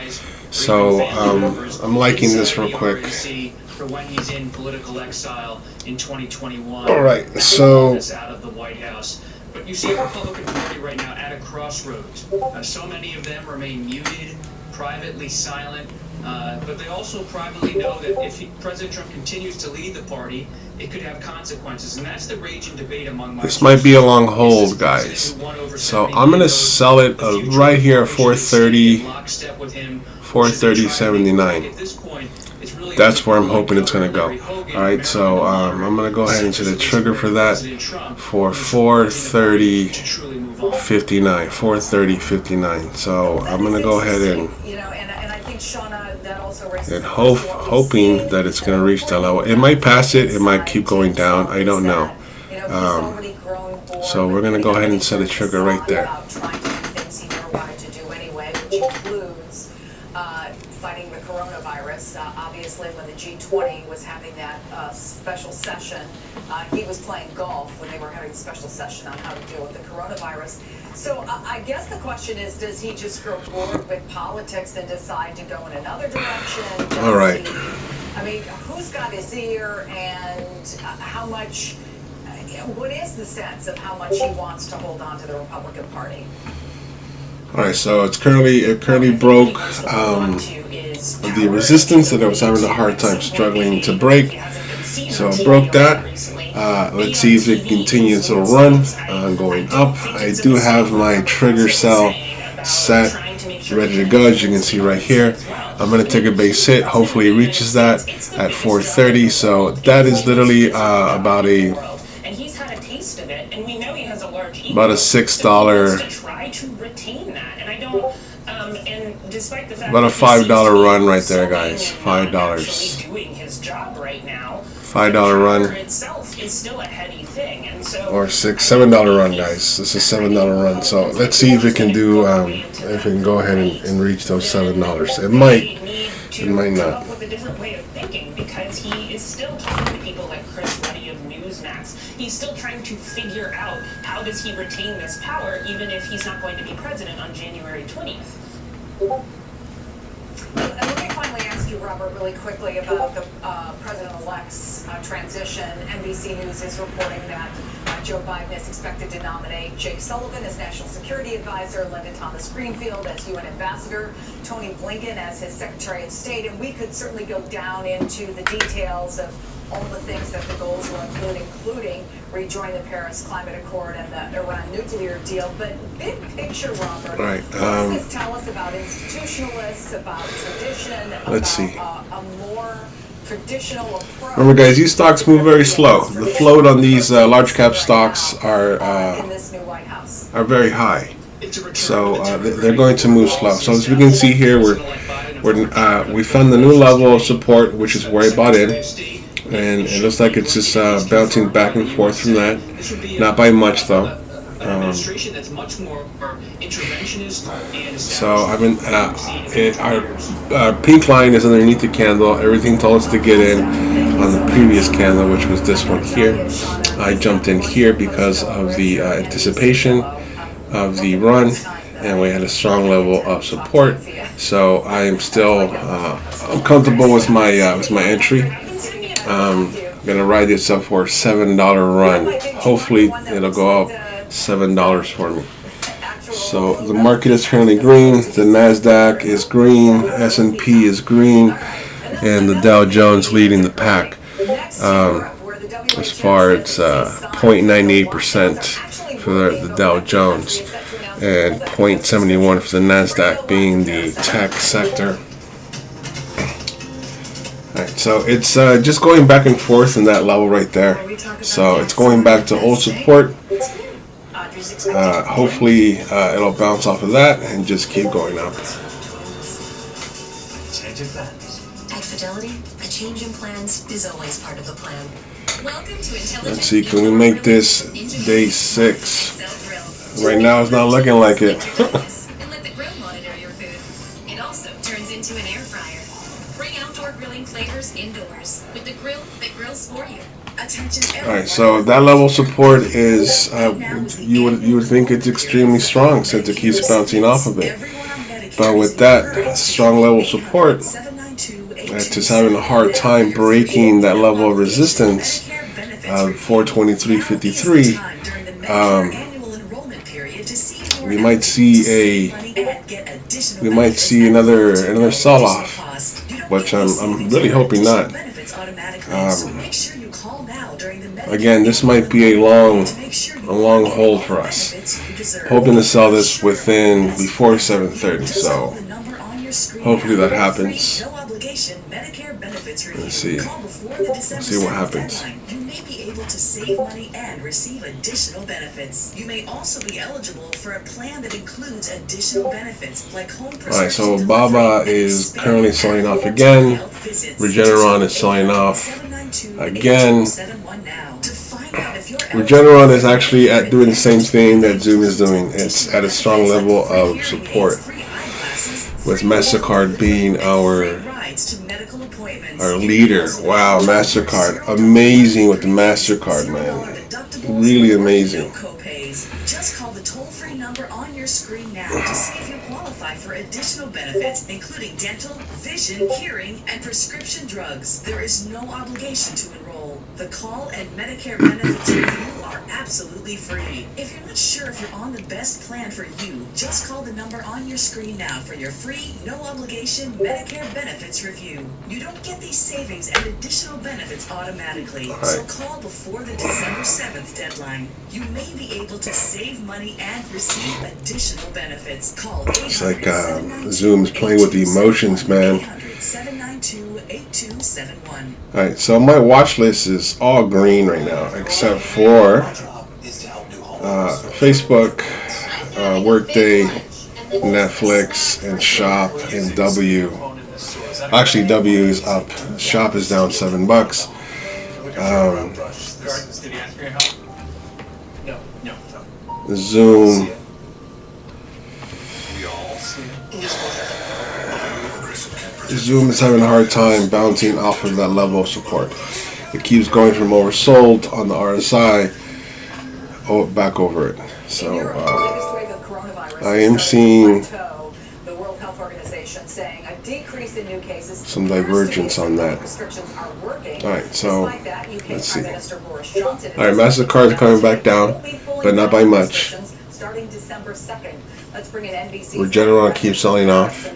So I'm liking this real quick. For when he's in political exile in 2021. All right, so out of the White House. But you see the Republican Party right now at a crossroads. So many of them remain muted, privately silent, but they also privately know that if President Trump continues to lead the party, it could have consequences, and that's the raging debate among my. This might be a long hold, guys. So I'm gonna sell it right here at 430, 430.79. That's where I'm hoping it's gonna go. All right, so I'm gonna go ahead and set a trigger for that for 430.59. 430.59. So I'm gonna go ahead and hoping that it's gonna reach that level. It might pass it. It might keep going down. I don't know. So we're gonna go ahead and set a trigger right there. Fighting the coronavirus. Obviously, when the G20 was having that special session, he was playing golf when they were having a special session on how to deal with the coronavirus. So I guess the question is, does he just grow bored with politics and decide to go in another direction? All right. I mean, who's got his ear, and how much, what is the sense of how much he wants to hold on to the Republican Party? All right, so it currently broke the resistance that I was having a hard time struggling to break. So it broke that. Let's see if it continues to run going up. I do have my trigger cell set, ready to go, as you can see right here. I'm going to take a base hit. Hopefully it reaches that at 430. So that is literally about a $6. About a $5 run right there, guys. $5. $5 run. Or $7 run, guys. This is $7 run. So let's see if it can do. If it can go ahead and reach those $7. It might. It might not. Because he is still talking to people like Chris Ruddy of Newsmax. He's still trying to figure out how does he retain this power even if he's not going to be president on January 20th. And let me finally ask you, Robert, really quickly about the president-elect's transition. NBC News is reporting that Joe Biden is expected to nominate Jake Sullivan as National Security Advisor, Linda Thomas-Greenfield as UN Ambassador, Tony Blinken as his Secretary of State, and we could certainly go down into the details of all the things that the goals will include, including rejoin the Paris Climate Accord and the Iran nuclear deal. But big picture, Robert, right. What does this tell us about institutionalists, about tradition, let's about see. A more traditional approach? Remember, guys, these stocks move very slow. The float on these large cap stocks are in this new White House are very high. So they're going to move slow. So as we can see here, we found the new level of support, which is where I bought in, and it looks like it's just bouncing back and forth from that. Not by much though. So I've been our pink line is underneath the candle. Everything told us to get in on the previous candle, which was this one here. I jumped in here because of the anticipation of the run, and we had a strong level of support. So I am still I'm comfortable with my entry. I'm gonna ride this up for a $7 run. Hopefully it'll go up $7 for me. So the market is currently green. The NASDAQ is green. S&P is green, and the Dow Jones leading the pack. As far as 0.98% for the Dow Jones, and 0.71 for the NASDAQ, being the tech sector. Alright, so it's just going back and forth in that level right there. So it's going back to old support. Hopefully it'll bounce off of that and just keep going up. At Fidelity, a change in plans is always part of the plan. Welcome to Intelligent. Let's see, can we make this day 6? Right now it's not looking like it. And let the grill monitor your food. It also turns into an air fryer. Bring outdoor grilling flavors indoors with the grill that grills for you. Alright, so that level of support is you would think it's extremely strong since it keeps bouncing off of it. But with that strong level of support, it's just having a hard time breaking that level of resistance of 423.53. we might see another sell-off, which I'm really hoping not. Again, this might be a long hold for us. Hoping to sell this before 7:30, so hopefully that happens. Let's see what happens. You may be able to save money and receive additional benefits. You may also be eligible for a plan that includes additional benefits like home prescription. Alright, so Baba is currently selling off again. Regeneron is selling off again. Regeneron is actually doing the same thing that Zoom is doing. It's at a strong level of support, with MasterCard being our leader. Wow, MasterCard. Amazing with the MasterCard, man. Really amazing. Just call the toll-free number on your screen now to see if you qualify for additional benefits, including dental, vision, hearing, and prescription drugs. There is no obligation to enroll. The call and Medicare benefits review are absolutely free. If you're not sure if you're on the best plan for you, just call the number on your screen now for your free, no-obligation Medicare benefits review. You don't get these savings and additional benefits automatically, so call before the December 7th deadline. You may be able to save money and receive additional benefits. Call 800-792-8271. It's like Zoom's playing with the emotions, man. 800-792-8271. Alright, so my watch list is all green right now, except for Facebook, Workday, Netflix, and Shop, and W. Actually, W is up. Shop is down $7. Zoom. Zoom is having a hard time bouncing off of that level of support. It keeps going from oversold on the RSI back over it. So I am seeing some divergence on that. Alright, so let's see. Alright, MasterCard's coming back down, but not by much. Regeneron keeps selling off.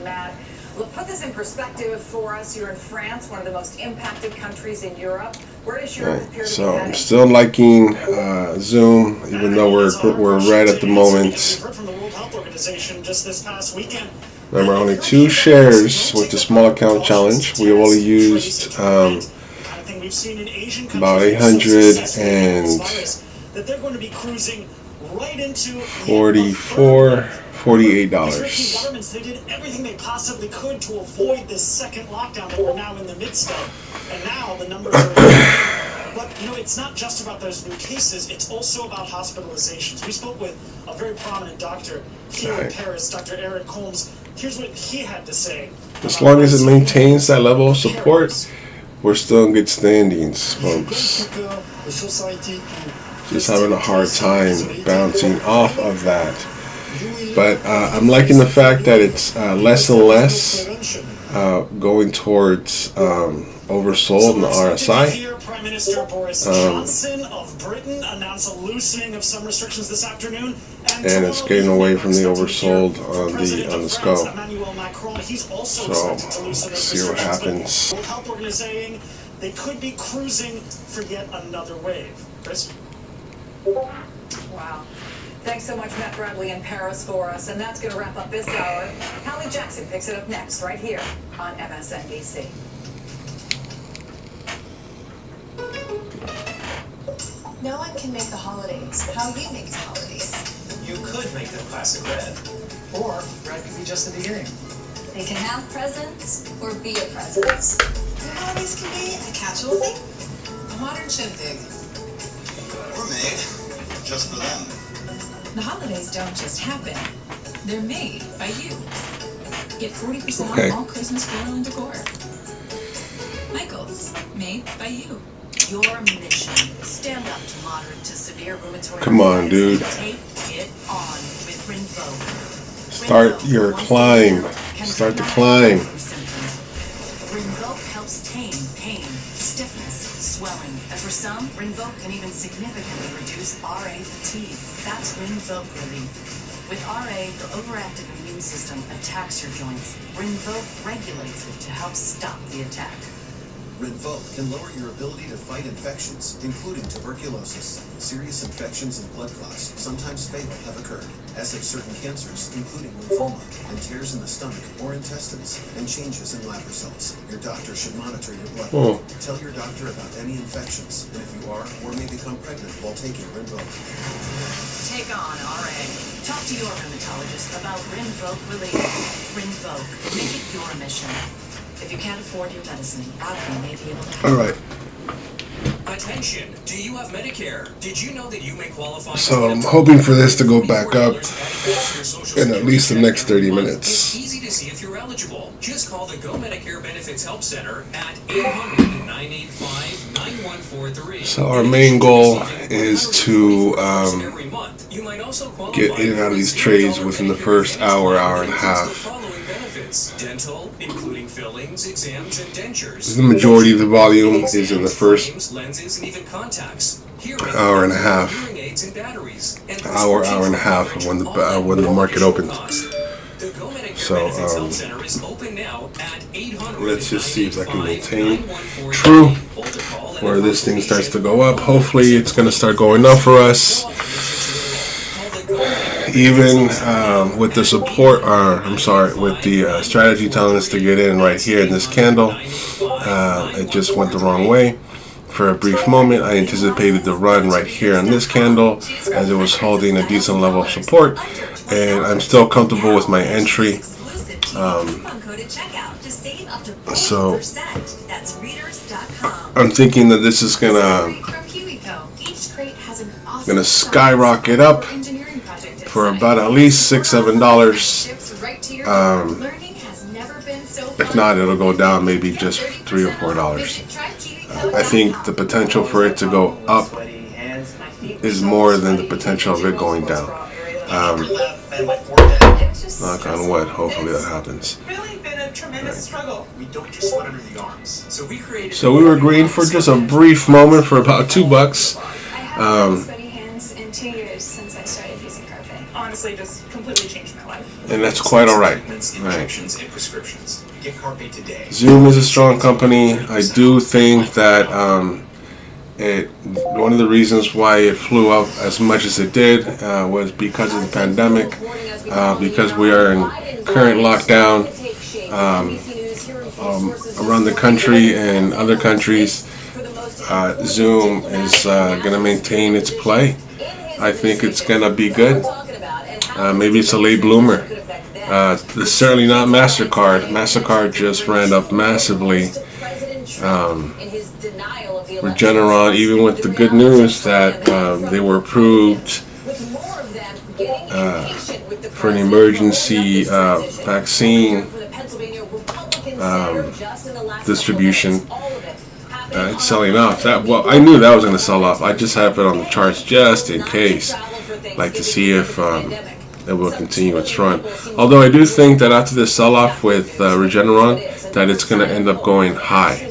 Look, put this in perspective for us. You're in France, one of the most impacted countries in Europe. Where does Europe appear to be So I'm heading? still liking Zoom, even though we're red at the moment. Remember, only 2 shares with the small account challenge. We only used about $48. Governments, they did everything they possibly could to avoid this second lockdown that we're now in the midst of. And now the numbers are but you know, it's not just about those new cases, it's also about hospitalizations. We spoke with a very prominent doctor here in Paris, Dr. Eric Holmes. Here's what he had to say. As long as it maintains that level of support, we're still in good standings, folks. Just having a hard time bouncing off of that. But I'm liking the fact that it's less and less going towards oversold in the RSI. Prime Minister Boris Johnson of Britain announced a loosening of some restrictions this afternoon, and it's getting away from the oversold on the scope. So let's see what happens. World Health Organization, they could be cruising for yet another wave. Chris? Wow. Thanks so much, Matt Bradley in Paris for us. And that's going to wrap up this hour. Hallie Jackson picks it up next, right here on MSNBC. No one can make the holidays how you make the holidays. You could make them classic red. Or red could be just the beginning. They can have presents or be a present. The holidays can be a casual thing, a modern shindig. Or made just for them. The holidays don't just happen. They're made by you. Get 40% Okay. off all Christmas floral and decor. Michael's, made by you. Your mission, stand up to moderate to severe rheumatoid Come on, dude. Take it on with Rinvoq. Start your climb. Start the climb. Rinvoq helps tame pain, stiffness, swelling, and for some, Rinvoq can even significantly reduce RA fatigue. That's Rinvoq relief. With RA, the overactive immune system attacks your joints. Rinvoq regulates it to help stop the attack. Rinvoq can lower your ability to fight infections, including tuberculosis. Serious infections and blood clots, sometimes fatal, have occurred, as have certain cancers, including lymphoma, and tears in the stomach or intestines, and changes in lab results. Your doctor should monitor your blood. Tell your doctor about any infections, and if you are or may become pregnant while taking Rinvoq. Take on RA. Talk to your rheumatologist about Rinvoq relief. Rinvoq. Make it your mission. If you can't afford your medicine, Audrey may be able to help. All right. Attention, do you have Medicare? Did you know that you may qualify? So I'm hoping for this to go back up in at least the next 30 minutes. It's easy to see if you're eligible. Just call the Go Medicare Benefits Help Center at 800-985-9143. So our main goal is to get in and out of these trades within the first hour, hour and a half. Dental, including fillings, exams, and dentures. The majority of the volume is in the first lenses, and even contacts. hour and a half. Hour and a half of when the market opens. So let's just see if I can maintain true where this thing starts to go up. Hopefully it's going to start going up for us. Even with the support, with the strategy telling us to get in right here in this candle, it just went the wrong way. For a brief moment, I anticipated the run right here on this candle as it was holding a decent level of support, and I'm still comfortable with my entry. So I'm thinking that this is gonna skyrocket up for about at least $6-7. If not, it'll go down maybe just $3 or $4. I think the potential for it to go up is more than the potential of it going down. Knock on wood, hopefully that happens. So we were green for just a brief moment for about $2. Honestly, just completely changed my life. And that's quite all right. Injections and prescriptions. Get Carpe today. Zoom is a strong company. I do think that one of the reasons why it flew up as much as it did was because of the pandemic, because we are in current lockdown around the country and other countries. Zoom is going to maintain its play. I think it's going to be good. Maybe it's a late bloomer. It's certainly not MasterCard. MasterCard just ran up massively. Regeneron, even with the good news that they were approved for an emergency vaccine distribution, it's selling off. I knew that was going to sell off. I just have it on the charts just in case, like to see if it will continue its run. Although I do think that after this sell-off with Regeneron, that it's going to end up going high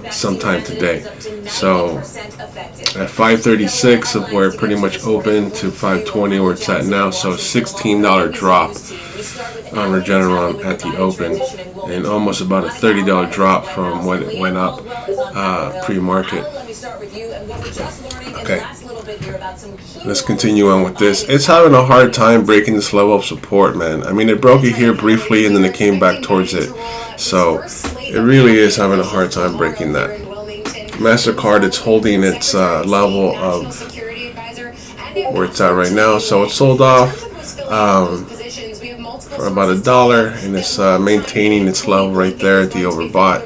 sometime today. So at 536 of where it pretty much opened to 520 where it's at now, so $16 drop on Regeneron at the open, and almost about a $30 drop from when it went up pre-market. Okay, let's continue on with this. It's having a hard time breaking this level of support, man. I mean, it broke it here briefly and then it came back towards it. So it really is having a hard time breaking that. MasterCard, it's holding its level of where it's at right now. So it sold off for about $1 and it's maintaining its level right there at the overbought.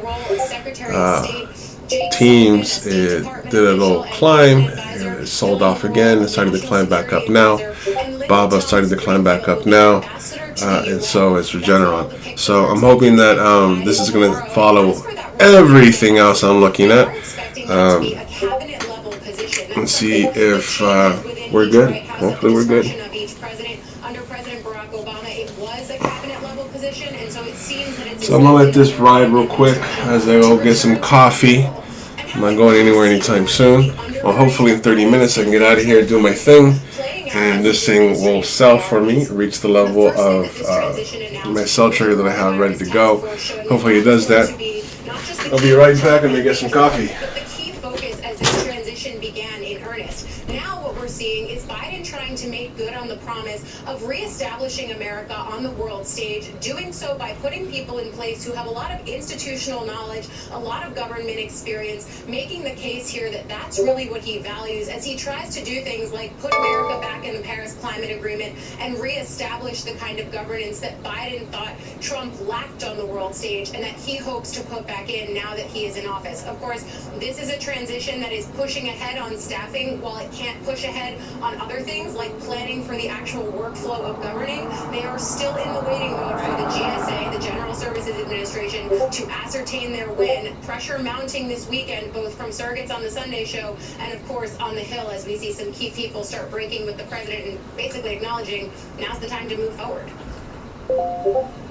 Teams, it did a little climb, it sold off again, it started to climb back up now. Baba started to climb back up now, and so is Regeneron. So I'm hoping that this is going to follow everything else I'm looking at, and see if we're good. Hopefully we're good. So I'm going to let this ride real quick as I go get some coffee. I'm not going anywhere anytime soon. Well, hopefully in 30 minutes I can get out of here and do my thing. and this thing will sell for me, reach the level of my cell tray that I have ready to go. Hopefully it does that. I'll be right back and get some coffee. But the key focus as this transition began in earnest. Now what we're seeing is Biden trying to make good on the promise of reestablishing America on the world stage, doing so by putting people in place who have a lot of institutional knowledge, a lot of government experience, making the case here that that's really what he values as he tries to do things like put America back in the Paris Climate Agreement and reestablish the kind of governance that Biden thought Trump lacked on the world stage and that he hopes to put back in now that he is in office. Of course, this is a transition that is pushing ahead on staffing while it can't push ahead on other things like planning for the actual workflow of governing. They are still in the waiting mode for the GSA, the General Services Administration, to ascertain their win. Pressure mounting this weekend, both from surrogates on the Sunday show and, of course, on the Hill, as we see some key people start breaking with the president and basically acknowledging now's the time to move forward.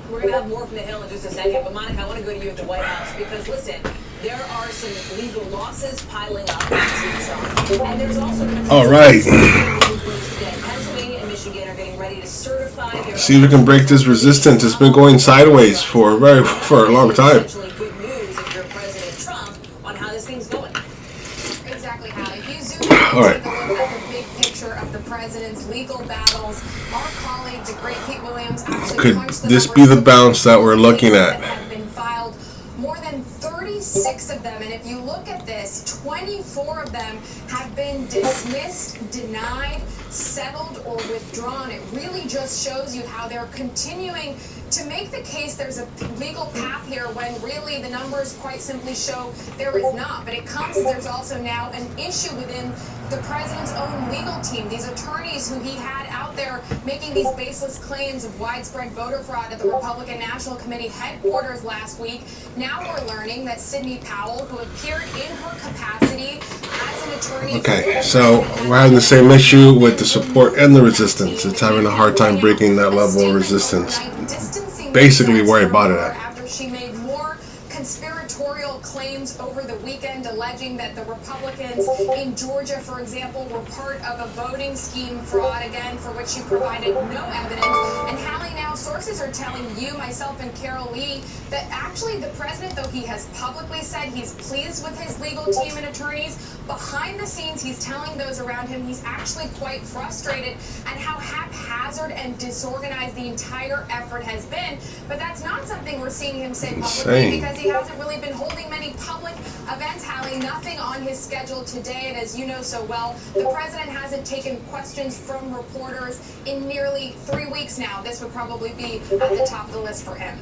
We're going to have more from the Hill in just a second, but Monica, I want to go to you at the White House because, listen, there are some legal losses piling up and there's also all right. Pennsylvania and Michigan are getting ready to certify their see if we can break this resistance. It's been going sideways for a long time. good news if you're President Trump on how this thing's going. Exactly how. If you zoom in All right. and take a look at the big picture of the president's legal battles, our colleague, the great Pete Williams, actually Could punched the this numbers be the bounce that we're looking that at? have been filed. More than 36 of them, and if you look at this, 24 of them have been dismissed, denied, settled, or withdrawn. It really just shows you how they're continuing to make the case there's a legal path here when really the numbers quite simply show there is not. But it comes as there's also now an issue within the president's own legal team. These attorneys who he had out there making these baseless claims of widespread voter fraud at the Republican National Committee headquarters last week. Now we're learning that Sidney Powell, who appeared in her capacity as an attorney... Okay, so we're having the same issue with the support and the resistance. It's having a hard time breaking that level of resistance. Basically where I bought it at. After she made more conspiratorial claims over the weekend alleging that the Republicans in Georgia, for example, were part of a voting scheme fraud, again, for which she provided no evidence. And Hallie, now sources are telling you, myself, and Carol Lee that actually the president, though he has publicly said he's pleased with his legal team and attorneys, behind the scenes he's telling those around him he's actually quite frustrated at how haphazard and disorganized the entire effort has been. But that's not something we're seeing him say publicly because he hasn't really been holding many public events, Hallie. Nothing on his schedule today, and as you know so well, the president hasn't taken questions from reporters in nearly 3 weeks now. This would probably be at the top of the list for him.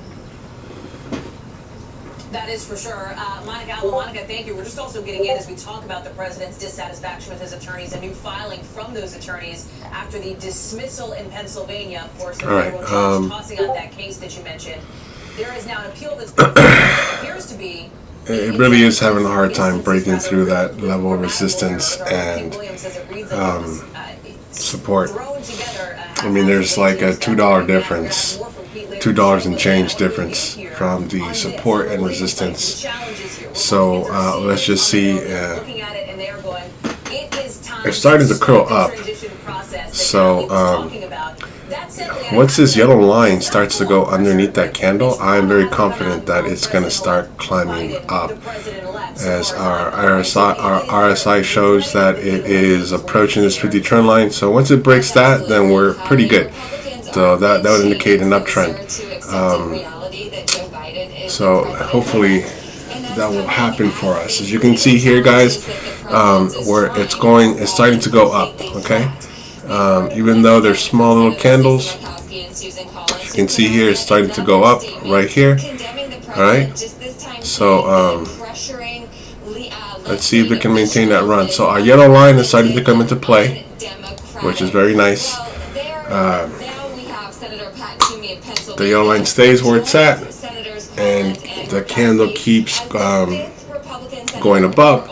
That is for sure. Monica, thank you. We're just also getting in as we talk about the president's dissatisfaction with his attorneys, a new filing from those attorneys after the dismissal in Pennsylvania. Of course, the federal judge tossing out that case that you mentioned. There is now an appeal that's been appears to be. It really is having a hard time breaking through that level of resistance and support. I mean, there's like a $2 difference, $2 and change difference from the support and resistance. So let's just see. It's starting to curl up. So once this yellow line starts to go underneath that candle, I'm very confident that it's going to start climbing up. As our RSI shows that it is approaching this 50 trend line. So once it breaks that, then we're pretty good. So that would indicate an uptrend. So hopefully that will happen for us. As you can see here, guys, where it's starting to go up. Okay, even though they're small little candles, you can see here it's starting to go up right here. All right. So let's see if it can maintain that run. So our yellow line is starting to come into play, which is very nice. The yellow line stays where it's at, and the candle keeps going above.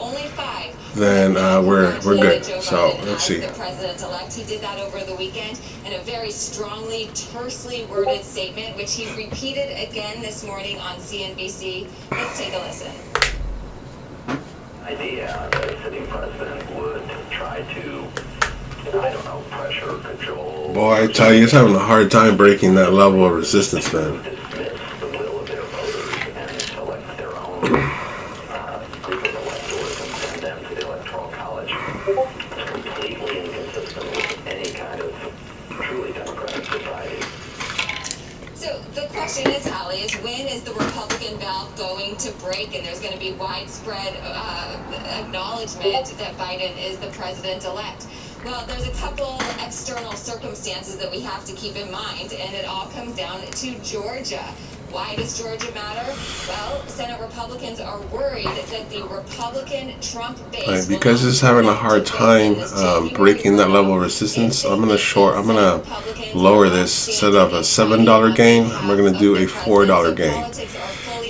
Then we're good. So let's see. The president-elect, he did that over the weekend in a very strongly, tersely worded statement, which he repeated again this morning on CNBC. Let's take a listen. Idea that a sitting president would try to Boy, I tell you, it's having a hard time breaking that level of resistance, man. So the question is, Holly, is when is the Republican valve going to break, and there's going to be widespread acknowledgement that Biden is the president-elect? Well, there's a couple external circumstances that we have to keep in mind, and it all comes down to Georgia. Why does Georgia matter? Well, Senate Republicans are worried that the Republican Trump base Right, because it's having a hard time breaking that level of resistance, I'm gonna lower this. Instead of a $7 gain, I'm gonna do a $4 gain.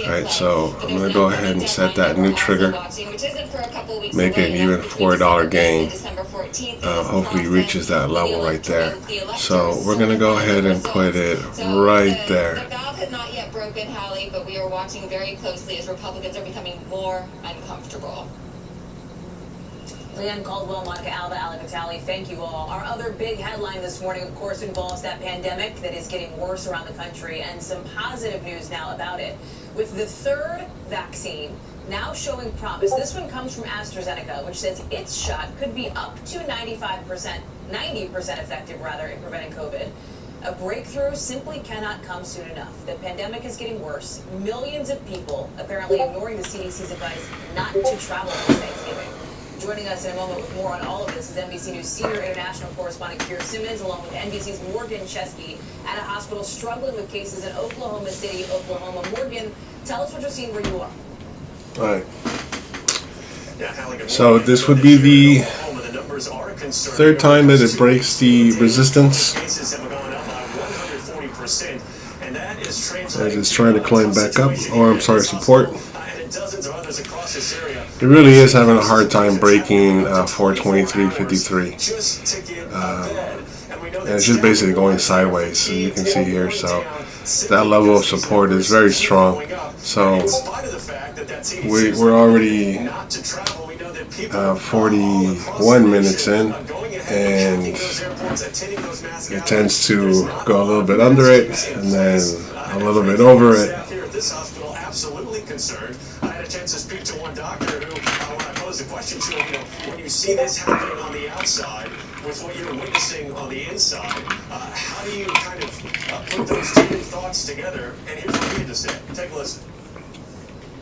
Alright, so I'm gonna go ahead and set that new trigger, make it an even $4 gain. Hopefully it reaches that level right there. So we're gonna go ahead and put it right there. The valve has not yet broken, Hallie, but we are watching very closely as Republicans are becoming more uncomfortable. Leanne Caldwell, Monica Alba, Alec Vitale, thank you all. Our other big headline this morning, of course, involves that pandemic that is getting worse around the country, and some positive news now about it. With the third vaccine now showing promise, this one comes from AstraZeneca, which says its shot could be up to 90% effective, rather, in preventing COVID. A breakthrough simply cannot come soon enough. The pandemic is getting worse. Millions of people apparently ignoring the CDC's advice not to travel this Thanksgiving. Joining us in a moment with more on all of this is NBC News senior international correspondent Keir Simmons, along with NBC's Morgan Chesky at a hospital struggling with cases in Oklahoma City, Oklahoma. Morgan, tell us what you're seeing where you are. All right. So this would be the third time that it breaks the resistance. As it's trying to climb back up, or I'm sorry, support. It really is having a hard time breaking 423.53. And it's just basically going sideways, so you can see here. So that level of support is very strong. So we're already 41 minutes in, and it tends to go a little bit under it, and then a little bit over it. Absolutely concerned. I had a chance to speak to one doctor who, when I posed the question to him, when you see this happening on the outside with what you're witnessing on the inside, how do you kind of put those two thoughts together? And here's what he had to say. Take a listen.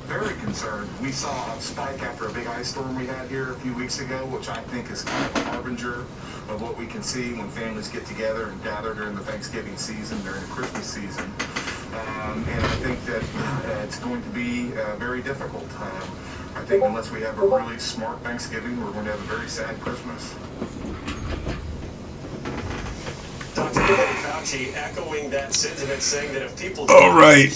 Very concerned. We saw a spike after a big ice storm we had here a few weeks ago, which I think is kind of a harbinger of what we can see when families get together and gather during the Thanksgiving season, during the Christmas season. And I think that it's going to be very difficult. I think unless we have a really smart Thanksgiving, we're going to have a very sad Christmas. Dr. Fauci echoing that sentiment, saying that if people... All right.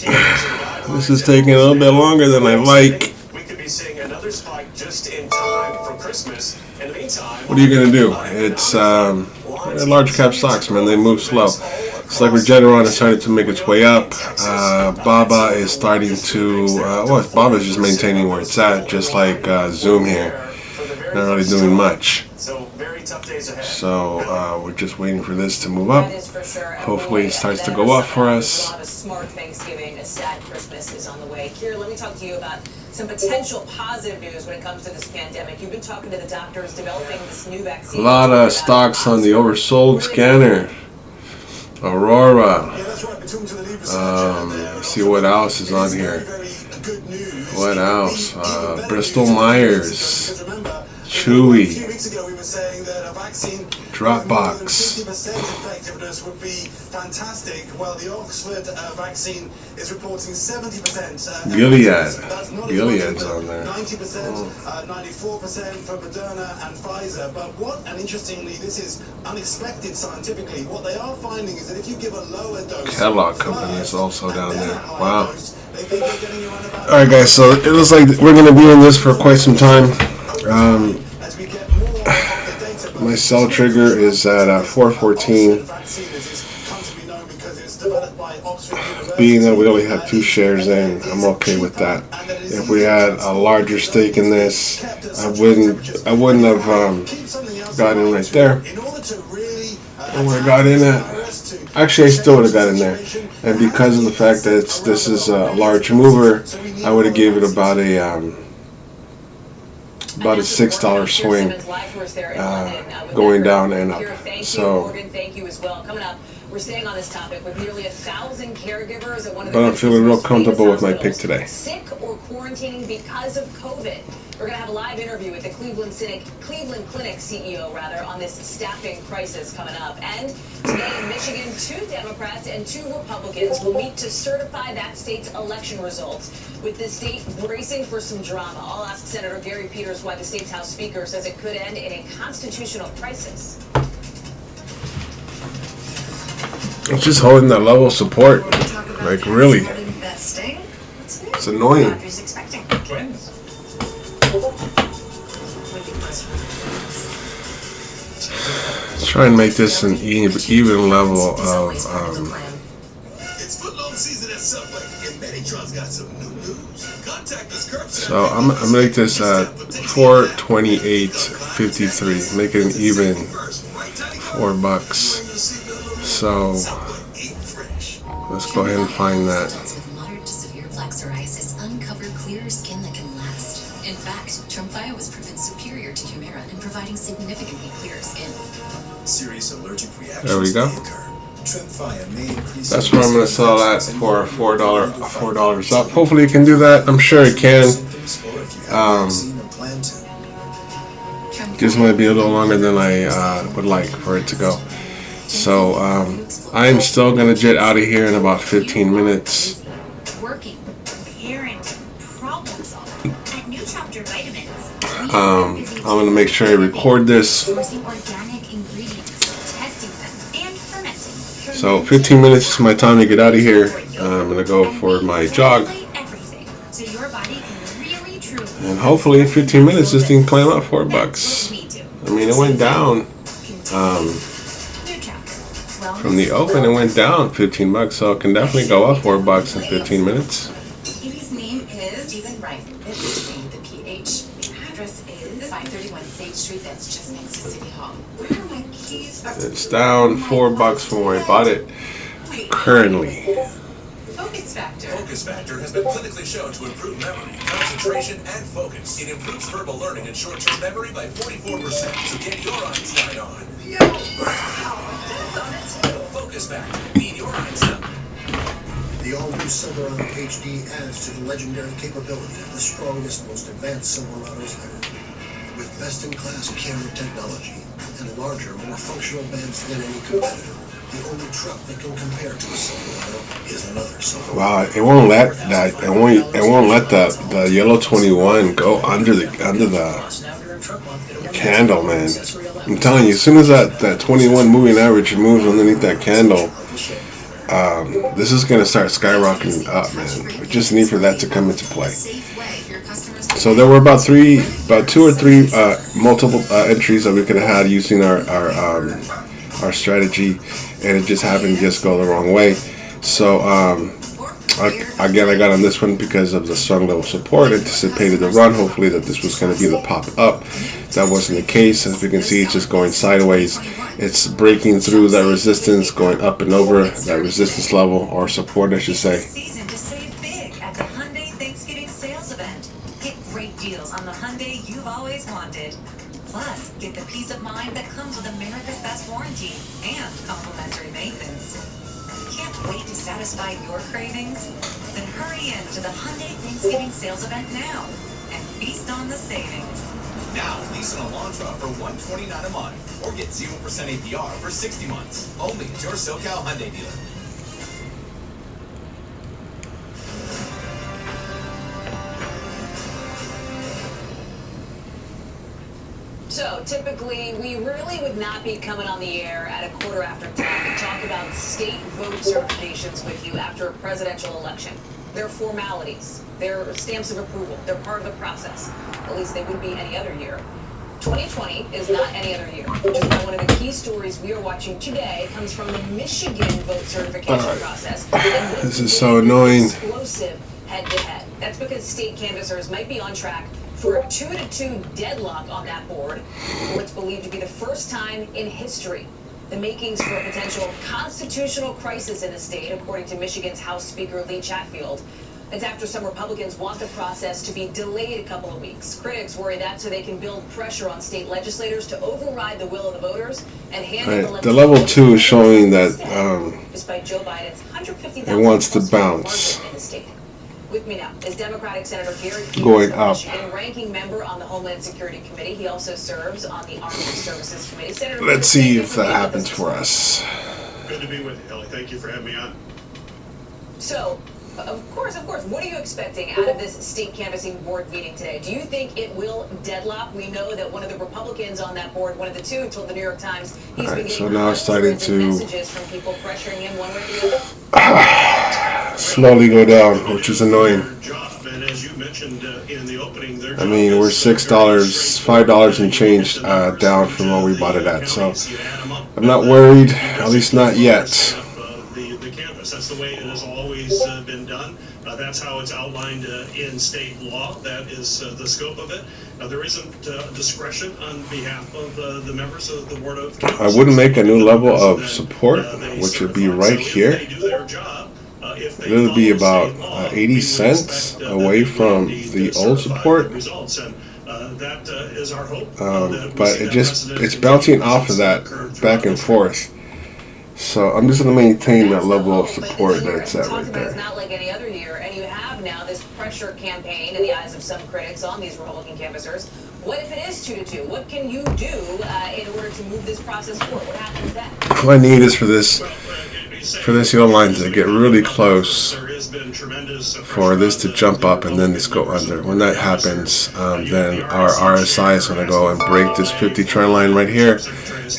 This is taking a little bit longer than I like. We could be seeing another spike just in time for Christmas. In the meantime... What are you going to do? It's large cap stocks, man. They move slow. It's like Regeneron is starting to make its way up. BABA is starting to... BABA is just maintaining where it's at, just like Zoom here. Not really doing much. So we're just waiting for this to move up. Hopefully it starts to go up for us. A smart Thanksgiving, a sad Christmas is on the way. Keir, let me talk to you about some potential positive news when it comes to this pandemic. You've been talking to the doctors developing this new vaccine. A lot of stocks on the oversold scanner. Aurora. Let's see what else is on here. What else? Bristol Myers. Chewy. Dropbox. 50% effectiveness would be fantastic. Well, the Oxford vaccine is reporting 70%. Gilead. Gilead's on there. 90%, 94% for Moderna and Pfizer. But and interestingly, this is unexpected scientifically. What they are finding is that if you give a lower dose, Kellogg Company is also down there. Wow. Alright guys, so it looks like we're going to be in this for quite some time. My sell trigger is at 414. Being that we only have 2 shares in, I'm okay with that. If we had a larger stake in this, I wouldn't have gotten right there. I would have got in it. Actually, I still would have got in there. And because of the fact that this is a large mover, I would have gave it about a $6 swing going down and up. So, Thank you as well. Coming up, we're staying on this topic with nearly 1,000 caregivers at one of the but I'm feeling real comfortable with my pick today. sick or quarantining because of COVID. We're going to have a live interview with the Cleveland Clinic CEO on this staffing crisis coming up. And today in Michigan, 2 Democrats and 2 Republicans will meet to certify that state's election results, with the state bracing for some drama. I'll ask Senator Gary Peters why the state's House Speaker says it could end in a constitutional crisis. It's just holding that level of support. Like, really. It's annoying. Let's try and make this an even level of. It's football season at Subway, and Megatron's got some new news. Contact us curbside. So I'm gonna make this 428.53. Make it an even $4. So let's go ahead and find that. With moderate to severe plaque psoriasis uncover clearer skin that can last. In fact, Tremfya was proven superior to Humira in providing significantly clearer skin. Serious allergic reactions. There we go. Tremfya may increase. That's what I'm gonna sell that for $4 up. Hopefully it can do that. I'm sure it can. Just might be a little longer than I would like for it to go. So I am still gonna jet out of here in about 15 minutes. Working, parenting, problem solving. At New Chapter Vitamins, I'm gonna make sure I record this. sourcing organic ingredients, testing them, and fermenting. So 15 minutes is my time to get out of here. I'm gonna go for my jog, Everything, so your body can really truly. and hopefully in 15 minutes this thing climb up $4. I mean, it went down. From the open, it went down $15, so it can definitely go up $4 in 15 minutes. His name is Stephen Wright. This is the PH. The address is 531 Sage Street. That's just next to City Hall. Where are my keys? It's down $4 from where I bought it currently. Focus Factor. Focus Factor has been clinically shown to improve memory, concentration, and focus. It improves verbal learning and short-term memory by 44%. So get your Einstein on. Focus Factor. Mean your Einstein. The all-new Silverado HD adds to the legendary capability of the strongest, most advanced Silverados ever. With best-in-class camera technology and larger, more functional beds than any competitor, the only truck that can compare to a Silverado is another Silverado. Wow, it won't let that. It won't let the yellow 21 go under the candle, man. I'm telling you, as soon as that 21 moving average moves underneath that candle, this is gonna start skyrocketing up, man. We just need for that to come into play. So there were about 2 or 3 multiple entries that we could have had using our strategy, and it just happened to just go the wrong way. So again, I got on this one because of the strong level support. Anticipated the run, hopefully that this was going to be the pop up. That wasn't the case. As we can see, it's just going sideways. It's breaking through that resistance, going up and over that resistance level, or support I should say. Season to save big at the Hyundai Thanksgiving sales event. Get great deals on the Hyundai you've always wanted. Plus, get the peace of mind that comes with America's Best Warranty and complimentary maintenance. Can't wait to satisfy your cravings? Then hurry in to the Hyundai Thanksgiving sales event now and feast on the savings. Now, lease an Elantra for $129 a month, or get 0% APR for 60 months. Only at your SoCal Hyundai dealer. So typically, we really would not be coming on the air at 10:15 to talk about state vote certifications with you after a presidential election. They're formalities. They're stamps of approval. They're part of the process. At least they would be any other year. 2020 is not any other year, which is why one of the key stories we are watching today comes from the Michigan vote certification process. This is so annoying. Explosive head-to-head. That's because state canvassers might be on track for a 2-2 deadlock on that board, for what's believed to be the first time in history. the makings for a potential constitutional crisis in the state, according to Michigan's House Speaker Lee Chatfield. It's after some Republicans want the process to be delayed a couple of weeks. Critics worry that so they can build pressure on state legislators to override the will of the voters and hand the level 2 is showing that despite Joe Biden's 150,000 it wants to bounce. in the state. With me now is Democratic Senator Gary Going up. Michigan, ranking member on the Homeland Security Committee. He also serves on the Armed Services Committee. Senator, Let's see if that happens for us. Good to be with you, Ellie. Thank you for having me on. So, of course, what are you expecting out of this state canvassing board meeting today? Do you think it will deadlock? We know that one of the Republicans on that board, one of the two, told the New York Times he's been getting hundreds of messages from people pressuring him one way or the other. Slowly go down, which is annoying. And as you mentioned in the opening, I mean, we're $6, $5 and change down from where we bought it at, so I'm not worried, at least not yet. The canvas. That's the way it has always been done. That's how it's outlined in state law. That is the scope of it. There isn't discretion on behalf of the members of the Board of Canvassers. I wouldn't make a new level of support, which would be right here. It would be about 80 cents away from the old support. But it's bouncing off of that back and forth. So I'm just going to maintain that level of support that it's at right there. It's not like any other year, and you have now this pressure campaign in the eyes of some critics on these Republican canvassers. What if it is 2-2? What can you do in order to move this process forward? What happens then? All I need is for this yellow line to get really close for this to jump up and then this go under. When that happens, then our RSI is going to go and break this 50 trend line right here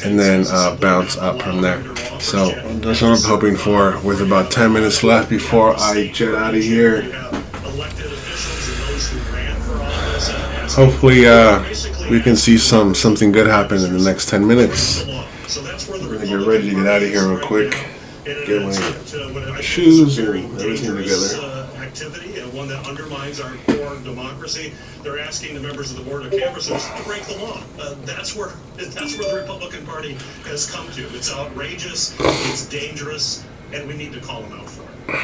and then bounce up from there. So that's what I'm hoping for, with about 10 minutes left before I jet out of here. Hopefully we can see something good happen in the next 10 minutes. I'm going to get ready to get out of here real quick. Get my shoes and everything together. Activity, one that undermines our core democracy. They're asking the members of the Board of Canvassers to break the law. That's where the Republican Party has come to. It's outrageous, it's dangerous, and we need to call them out for it.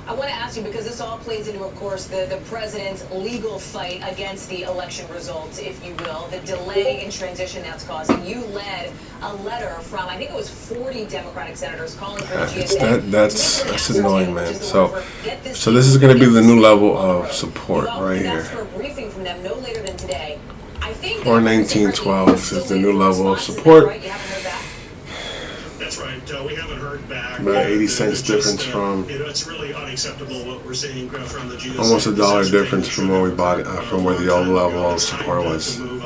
I want to ask you, because this all plays into, of course, the president's legal fight against the election results, if you will, the delay in transition that's causing. You led a letter from, I think it was 40 Democratic senators calling for the GSA. That's annoying, man. So this is going to be the new level of support right here. For a briefing from them no later than today. I think 419.12 is the new level of support. That's right. We haven't heard back. About 80 cents difference from. It's really unacceptable what we're seeing from the GSA. Almost $1 difference from where we bought it, from where the old level of support was. And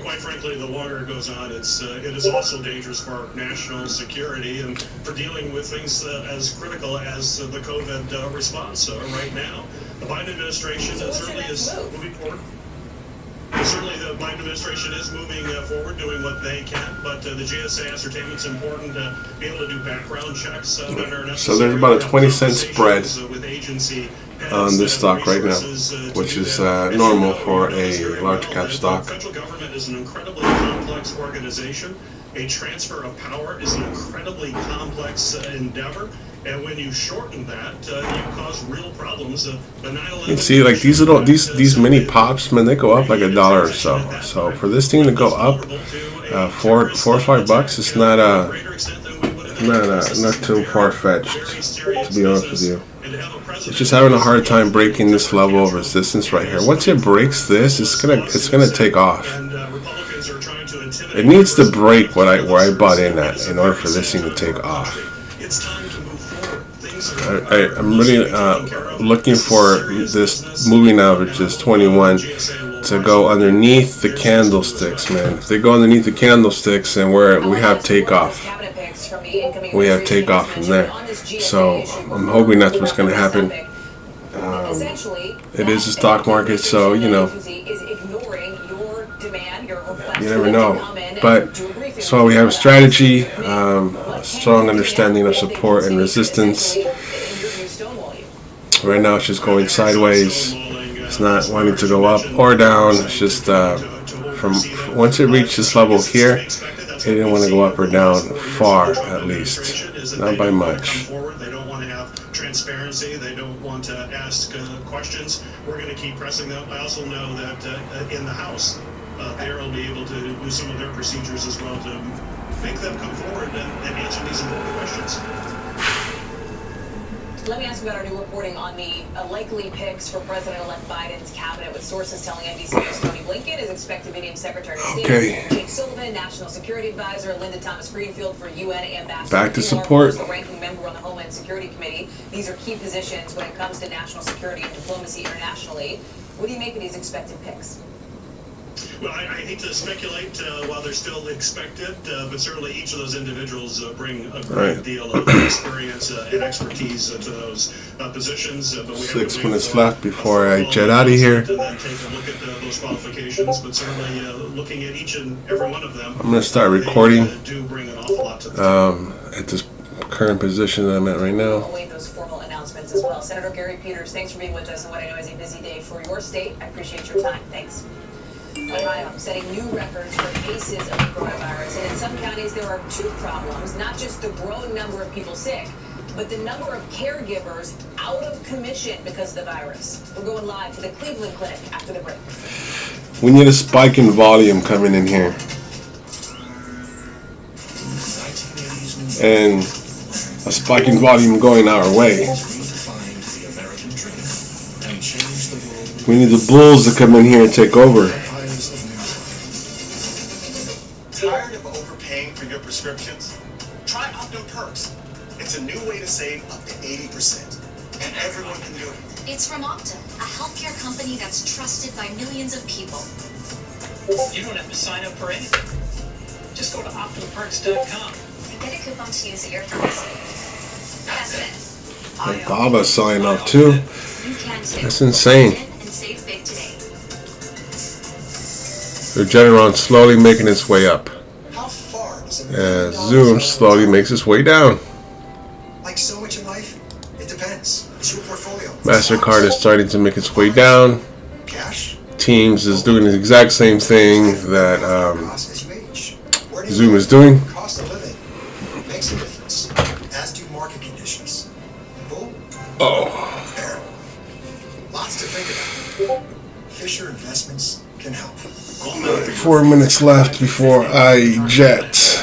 quite frankly, the longer it goes on, it is also dangerous for our national security and for dealing with things as critical as the COVID response right now. The Biden administration certainly is moving forward. Certainly, the Biden administration is moving forward, doing what they can, but the GSA ascertainment's important to be able to do background checks that are necessary. So there's about a 20-cent spread on this stock right now, which is normal for a large cap stock. The federal government is an incredibly complex organization. A transfer of power is an incredibly complex endeavor. And when you shorten that, you cause real problems. You can see, like these mini pops, man, they go up like $1 or so. So for this thing to go up $4 or $5, it's not too far fetched, to be honest with you. It's just having a hard time breaking this level of resistance right here. Once it breaks this, it's gonna take off. It needs to break where I bought in at in order for this thing to take off. I'm really looking for this moving average, this 21, to go underneath the candlesticks, man. If they go underneath the candlesticks, then we have takeoff. We have takeoff from there. So I'm hoping that's what's going to happen. It is a stock market, so you never know. But so we have a strategy, strong understanding of support and resistance. Right now it's just going sideways. It's not wanting to go up or down. It's just from once it reaches this level here, He didn't want to go up or down far, at least. Not by much. They don't want to have transparency. They don't want to ask questions. We're going to keep pressing them. I also know that in the House, they will be able to do some of their procedures as well to make them come forward and answer these important questions. Let me ask you about our new reporting on the likely picks for President-elect Biden's cabinet, with sources telling NBC News Tony Blinken is expected to be named Secretary of State. Jake Sullivan, National Security Advisor, Linda Thomas-Greenfield for UN Ambassador. Back to support. The ranking member on the Homeland Security Committee. These are key positions when it comes to national security and diplomacy internationally. What do you make of these expected picks? Well, I hate to speculate while they're still expected, but certainly each of those individuals bring a great deal of experience and expertise to those positions. But we 6 minutes left before I jet out of here. to then take a look at those qualifications, but certainly looking at each and every one of them. I'm going to start recording do bring an awful lot to the at this current position that I'm at right now. Await those formal announcements as well. Senator Gary Peters, thanks for being with us on what I know is a busy day for your state. I appreciate your time. Thanks. Ohio setting new records for cases of the coronavirus. And in some counties, there are two problems, not just the growing number of people sick, but the number of caregivers out of commission because of the virus. We're going live to the Cleveland Clinic after the break. We need a spike in volume coming in here. And a spike in volume going our way. We need the bulls to come in here and take over. Tired of overpaying for your prescriptions? Try OptoPerks. It's a new way to save up to 80%. And everyone can do it. It's from Opta, a healthcare company that's trusted by millions of people. You don't have to sign up for anything. Just go to OptoPerks.com. Get a coupon to use at your pharmacy. That's it. And Baba's signing up too. That's insane. And save big today. Regeneron slowly making its way up. As Zoom slowly makes its way down. Like so much in life, it depends. It's your portfolio. MasterCard is starting to make its way down. Cash. Teams is doing the exact same thing that Zoom is doing. Cost of living makes a difference, as do market conditions. Bull? Oh. Bear. Lots to think about. Fisher Investments can help. 4 minutes left before I jet.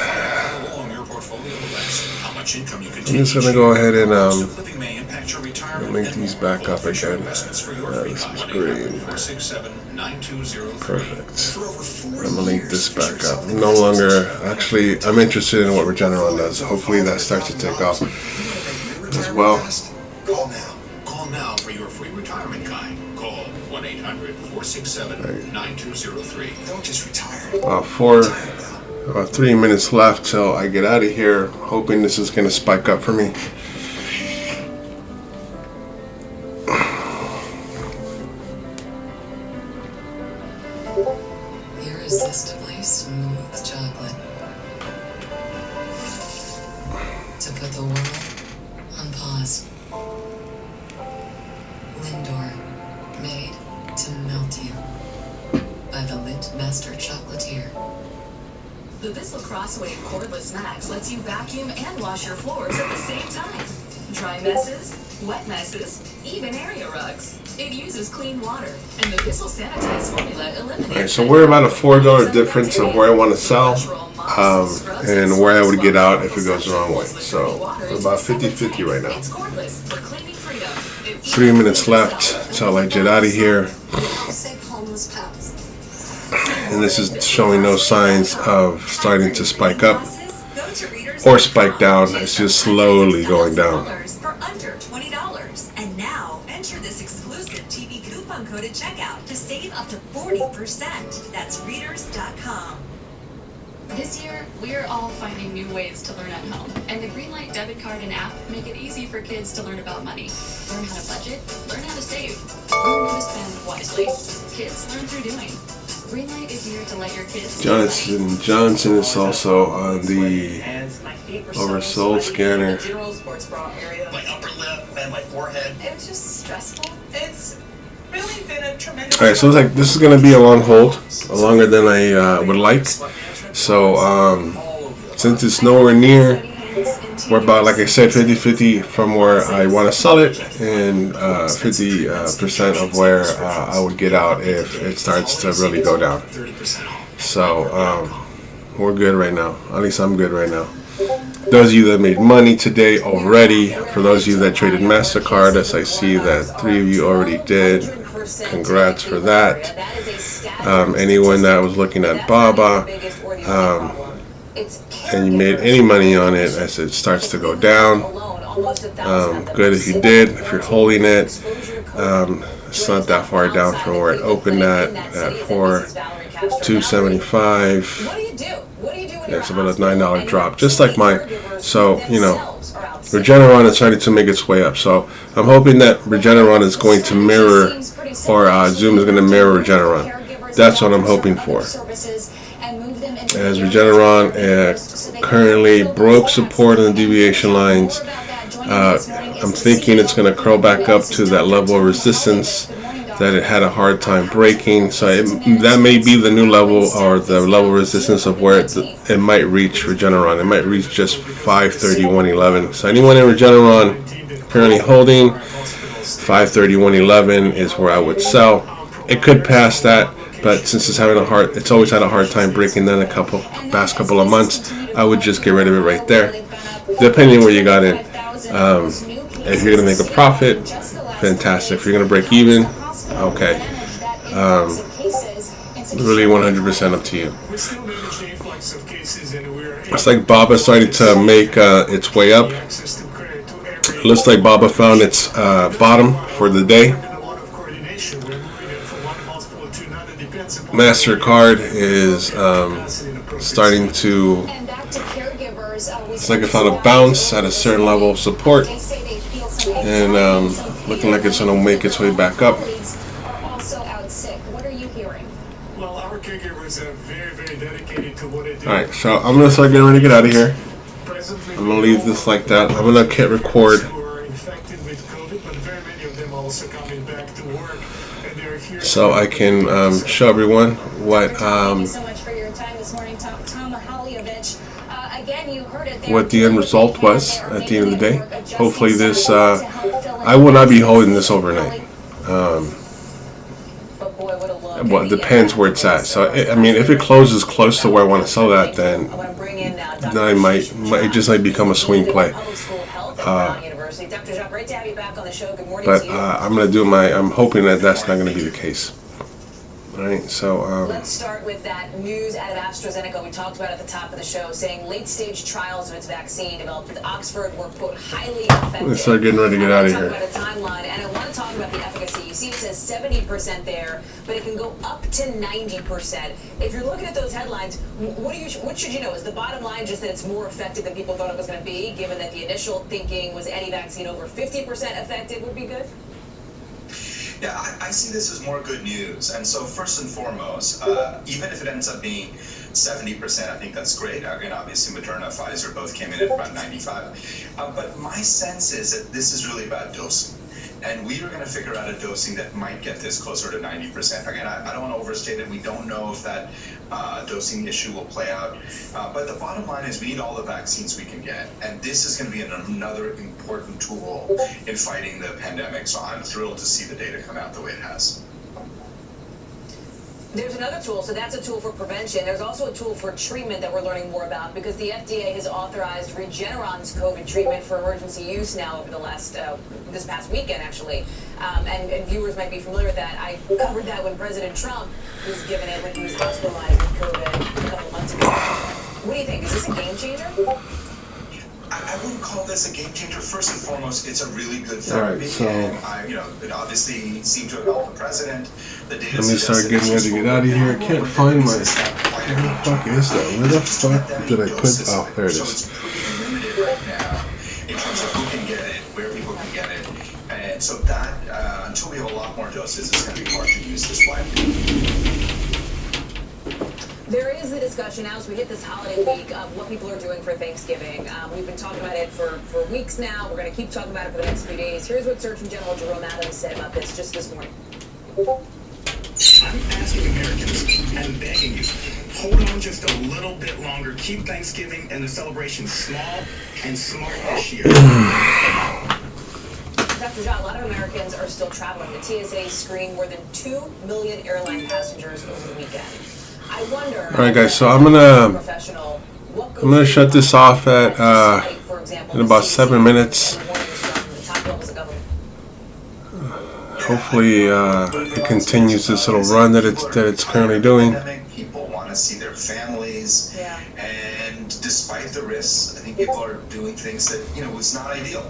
I'm just gonna go ahead and link these back up again. This is great. Perfect. I'm gonna link this back up. No longer, actually, I'm interested in what Regeneron does. Hopefully that starts to take off as well. Call now. Call now for your free retirement guide. Call 1-800-467-9203. Don't just retire. About 3 minutes left till I get out of here. Hoping this is gonna spike up for me. Irresistibly smooth chocolate. To put the world on pause. Lindor, made to melt you. By the Lit Master Chocolatier. The Bissell Crosswave Cordless Max lets you vacuum and wash your floors at the same time. Dry messes, wet messes, even area rugs. It uses clean water, and the Bissell Sanitize formula eliminates... Alright, so we're about a $4 difference of where I want to sell and where I would get out if it goes the wrong way. So we're about 50-50 right now. 3 minutes left till I jet out of here. And this is showing no signs of starting to spike up or spike down. It's just slowly going down. For under $20. And now, enter this exclusive TV coupon code at checkout to save up to 40%. That's readers.com. This year, we're all finding new ways to learn at home, and the Greenlight debit card and app make it easy for kids to learn about money. Learn how to budget, learn how to save, learn how to spend wisely. Kids learn through doing. Greenlight is here to let your kids... Johnson is also on the oversold scanner. My upper lip and my forehead. It was just stressful. It's really been a tremendous... Alright, so it's like this is going to be a long hold, longer than I would like. So since it's nowhere near, we're about, like I said, 50-50 from where I want to sell it, and 50% of where I would get out if it starts to really go down. So we're good right now. At least I'm good right now. Those of you that made money today already, for those of you that traded MasterCard, as I see that 3 of you already did, congrats for that. Anyone that was looking at BABA, and you made any money on it as it starts to go down, good if you did. If you're holding it, it's not that far down from where it opened at 4,275. It's about a $9 drop, just like mine. So, you know, Regeneron is starting to make its way up. So I'm hoping that Regeneron is going to mirror, or Zoom is going to mirror Regeneron. That's what I'm hoping for. As Regeneron currently broke support on the deviation lines, I'm thinking it's going to curl back up to that level of resistance that it had a hard time breaking. So that may be the new level, or the level of resistance of where it might reach Regeneron. It might reach just 531.11. So anyone in Regeneron currently holding 531.11 is where I would sell. It could pass that, but since it's always had a hard time breaking down past couple of months, I would just get rid of it right there, depending on where you got in. If you're gonna make a profit, fantastic. If you're gonna break even, okay. Really 100% up to you. It's like BABA started to make its way up. It looks like BABA found its bottom for the day. MasterCard is starting to, it's like it found a bounce at a certain level of support, and looking like it's going to make its way back up. Alright, so I'm going to start getting ready to get out of here. I'm going to leave this like that. I'm going to hit record, so I can show everyone what the end result was at the end of the day. Hopefully this, I will not be holding this overnight. Well, it depends where it's at. So I mean, if it closes close to where I want to sell that, then it just might become a swing play. But I'm going to do I'm hoping that that's not going to be the case. All right, so let's start with that news out of AstraZeneca we talked about at the top of the show, saying late-stage trials of its vaccine developed with Oxford were, quote, highly effective. Let's start getting ready to get out of here. About a timeline, and I want to talk about the efficacy. You see it says 70% there, but it can go up to 90%. If you're looking at those headlines, what should you know? Is the bottom line just that it's more effective than people thought it was going to be, given that the initial thinking was any vaccine over 50% effective would be good? Yeah, I see this as more good news. And so first and foremost, even if it ends up being 70%, I think that's great. Again, obviously Moderna, Pfizer both came in at around 95. But my sense is that this is really about dosing. And we are going to figure out a dosing that might get this closer to 90%. Again, I don't want to overstate it. We don't know if that dosing issue will play out. But the bottom line is we need all the vaccines we can get. And this is going to be another important tool in fighting the pandemic. So I'm thrilled to see the data come out the way it has. There's another tool, so that's a tool for prevention. There's also a tool for treatment that we're learning more about, because the FDA has authorized Regeneron's COVID treatment for emergency use now over the last, this past weekend actually. And viewers might be familiar with that. I covered that when President Trump was given it when he was hospitalized with COVID a couple months ago. What do you think? Is this a game changer? I wouldn't call this a game changer. First and foremost, it's a really good therapy. All right, so it obviously seemed to have helped the president. The data let me start getting ready to get out of here. I can't find my. Where the fuck is that? Where the fuck did I put? Oh, there it is. So it's pretty limited right now in terms of who can get it, where people can get it, and so that until we have a lot more doses, it's going to be hard to use this way. There is the discussion now as we hit this holiday week of what people are doing for Thanksgiving. We've been talking about it for weeks now. We're going to keep talking about it for the next few days. Here's what Surgeon General Jerome Adams said about this just this morning. I'm asking Americans and begging you, hold on just a little bit longer. Keep Thanksgiving and the celebration small and smart this year. Dr. John, a lot of Americans are still traveling. The TSA screened more than 2 million airline passengers over the weekend. I wonder. All right, guys. So I'm gonna shut this off at in about 7 minutes. Hopefully, it continues this little run that it's currently doing. People want to see their families, and despite the risks, I think people are doing things that was not ideal.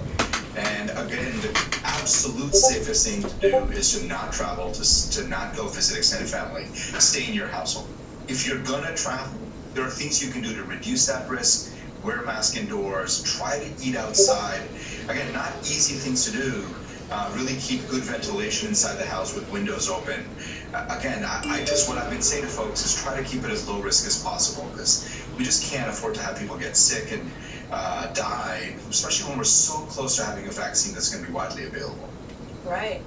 And again, the absolute safest thing to do is to not travel, to not go visit extended family, stay in your household. If you're gonna travel, there are things you can do to reduce that risk. Wear a mask indoors, try to eat outside. Again, not easy things to do. Really keep good ventilation inside the house with windows open. Again, what I've been saying to folks is try to keep it as low risk as possible, because we just can't afford to have people get sick and die, especially when we're so close to having a vaccine that's going to be widely available. Right.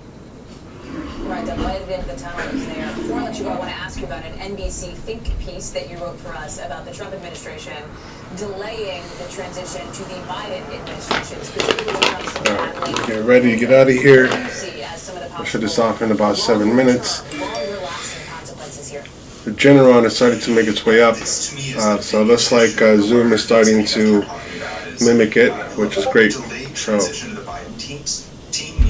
Right, the light at the end of the tunnel is there. Before I let you go, I want to ask you about an NBC Think piece that you wrote for us about the Trump administration delaying the transition to the Biden administration, specifically when it comes to handling. Get ready to get out of here. I'll shut this off in about 7 minutes. The Generon is starting to make its way up, so it looks like Zoom is starting to mimic it, which is great. So.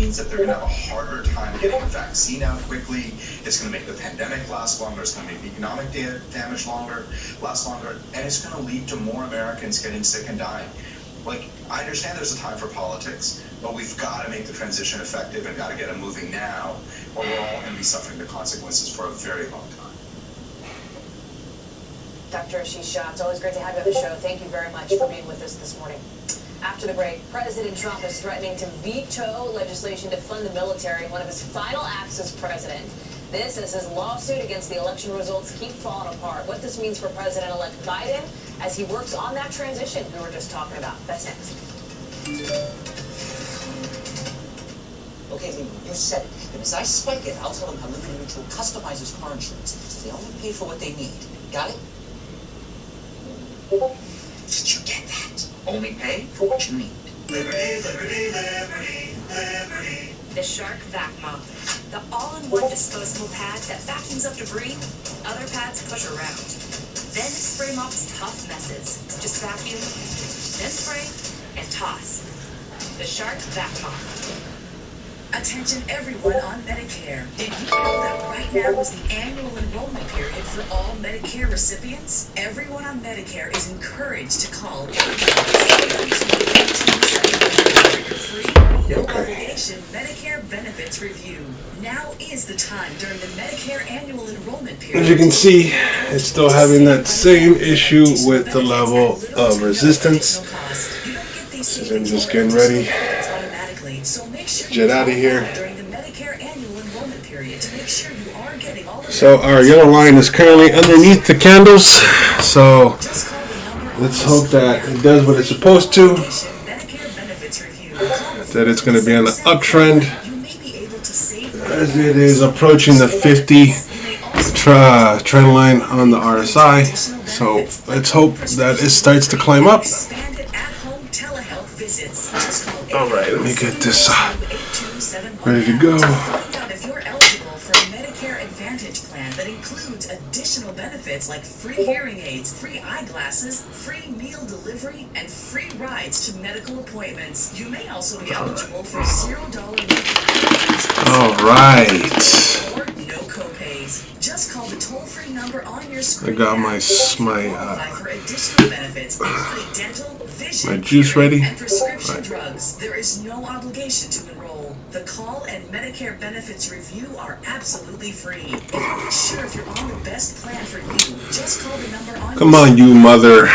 That they're going to have a harder time getting a vaccine out quickly. It's going to make the pandemic last longer. It's going to make the economic damage last longer, and it's going to lead to more Americans getting sick and dying. Like, I understand there's a time for politics, but we've got to make the transition effective and got to get it moving now, or we're all going to be suffering the consequences for a very long time. Dr. Ashish Shah, it's always great to have you on the show. Thank you very much for being with us this morning. After the break, President Trump is threatening to veto legislation to fund the military in one of his final acts as president. This as his lawsuit against the election results keep falling apart. What this means for President-elect Biden as he works on that transition we were just talking about. That's next. Okay, Lee, you said it. And as I spike it, I'll tell them how Liberty Mutual customizes car insurance so they only pay for what they need. Got it? Did you get that? Only pay for what you need. Liberty, liberty, liberty, liberty. The Shark Vac Mop. The all-in-one disposable pad that vacuums up debris other pads push around. Then it spray mops tough messes. Just vacuum, then spray, and toss. The Shark Vac Mop. Attention everyone on Medicare. Did you know that right now is the annual enrollment period for all Medicare recipients? Everyone on Medicare is encouraged to call 800-792-8271 for your free, no obligation Medicare benefits review. Now is the time during the Medicare annual enrollment period. As you can see, it's still having that same issue with the level of resistance. So I'm just getting ready to jet out of here. So our yellow line is currently underneath the candles. So let's hope that it does what it's supposed to. That it's going to be on an uptrend as it is approaching the 50 trend line on the RSI. So let's hope that it starts to climb up. Alright, let me get this ready to go. If you're eligible for a Medicare Advantage plan that includes additional benefits like free hearing aids, free eyeglasses, free meal delivery, and free rides to medical appointments, you may also be eligible for $0 Alright. or no copays. Just call the toll-free number on your screen. I got my for additional benefits, including dental, vision, my juice ready. and prescription drugs. There is no obligation to enroll. The call and Medicare benefits review are absolutely free. If you're not sure if you're on the best plan for you, just call the number on Come on, you mother.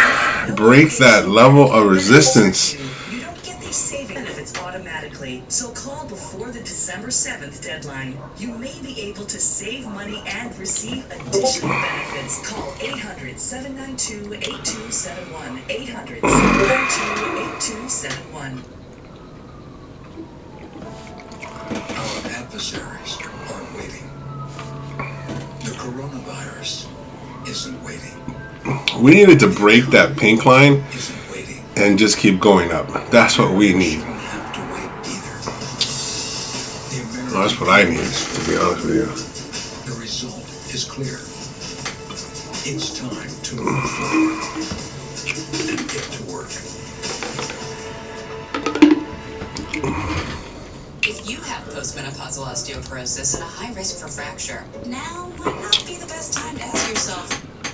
Break that level of resistance. You don't get these saving benefits automatically, so call before the December 7th deadline. You may be able to save money and receive additional benefits. Call 800-792-8271. 800-792-8271. Our adversaries aren't waiting. The coronavirus isn't waiting. We needed to break that pink line and just keep going up. That's what we need. Well, that's what I need, to be honest with you. The result is clear. It's time to move forward and get to work. If you have postmenopausal osteoporosis and a high risk for fracture, now might not be the best time to ask yourself,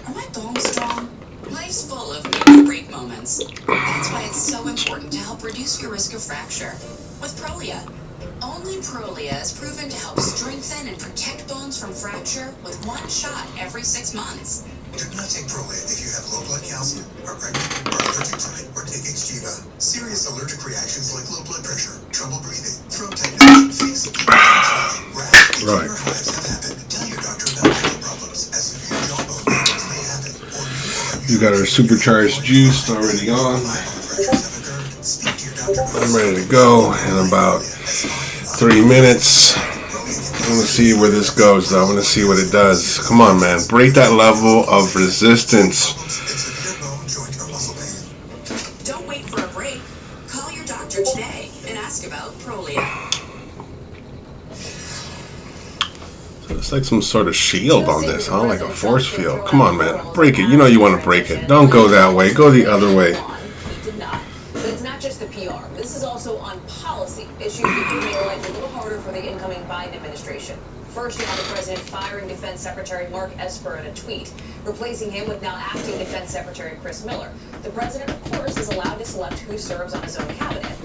are my bones strong? Life's full of make or break moments. That's why it's so important to help reduce your risk of fracture with Prolia. Only Prolia is proven to help strengthen and protect bones from fracture with one shot every 6 months. Do not take Prolia if you have low blood calcium, are pregnant, are allergic to it, or take Xgeva. Serious allergic reactions like low blood pressure, trouble breathing, throat tightness, face, rash, and hives have happened. Tell your doctor about medical problems as severe jawbone problems may happen. You got our supercharged juice already on. I'm ready to go in about 3 minutes. I want to see where this goes, though. I want to see what it does. Come on, man. Break that level of resistance. Don't wait for a break. Call your doctor today and ask about Prolia. So it's like some sort of shield on this, huh? Like a force field. Come on, man. Break it. You know you want to break it. Don't go that way. Go the other way. Did not. But it's not just the PR. This is also on policy issues that do make life a little harder for the incoming Biden administration. First, you have the president firing Defense Secretary Mark Esper in a tweet, replacing him with now acting Defense Secretary Chris Miller. The president, of course, is allowed to select who serves on his own cabinet.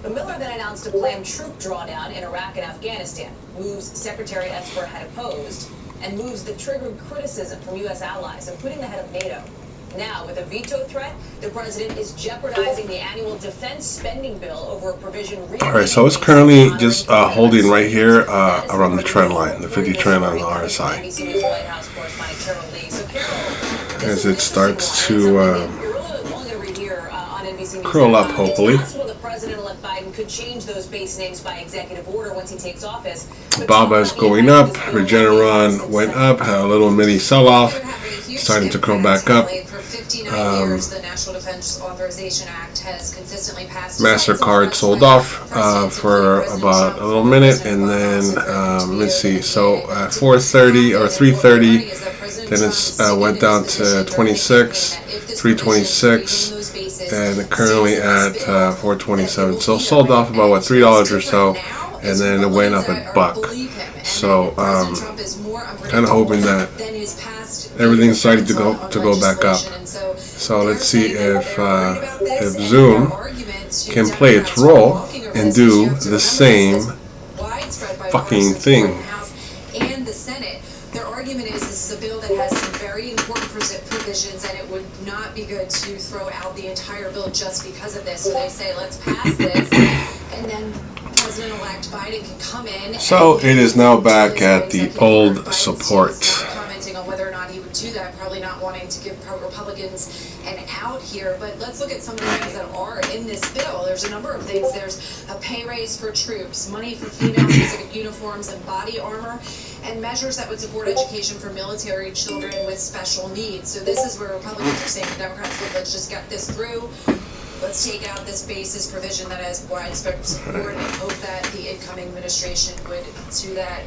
But Miller then announced a planned troop drawdown in Iraq and Afghanistan, moves Secretary Esper had opposed, and moves that triggered criticism from U.S. allies, including the head of NATO. Now, with a veto threat, the president is jeopardizing the annual defense spending bill over a provision. All right, so it's currently just holding right here around the trend line, the 50 trend on the RSI. As it starts to curl up, hopefully. President-elect Biden could change those base names by executive order once he takes office. Baba's going up. Regeneron went up, had a little mini sell-off, starting to curl back up. MasterCard sold off for about a little minute, and then let's see. So at 4:30 or 3:30, then it went down to 26, 326. And currently at 427, so sold off about what $3 or so, and then it went up $1. So kind of hoping that everything's starting to go back up. So let's see if Zoom can play its role and do the same fucking thing. And the Senate, their argument is this is a bill that has some very important provisions, and it would not be good to throw out the entire bill just because of this. So they say, let's pass this, and then President-elect Biden can come in. So it is now back at the old support. Commenting on whether or not he would do that, probably not wanting to give Republicans an out here. But let's look at some of the things that are in this bill. There's a number of things. There's a pay raise for troops, money for female-specific uniforms and body armor, and measures that would support education for military children with special needs. So this is where Republicans are saying the Democrats would, let's just get this through. Let's take out this basis provision that has widespread support and hope that the incoming administration would do that,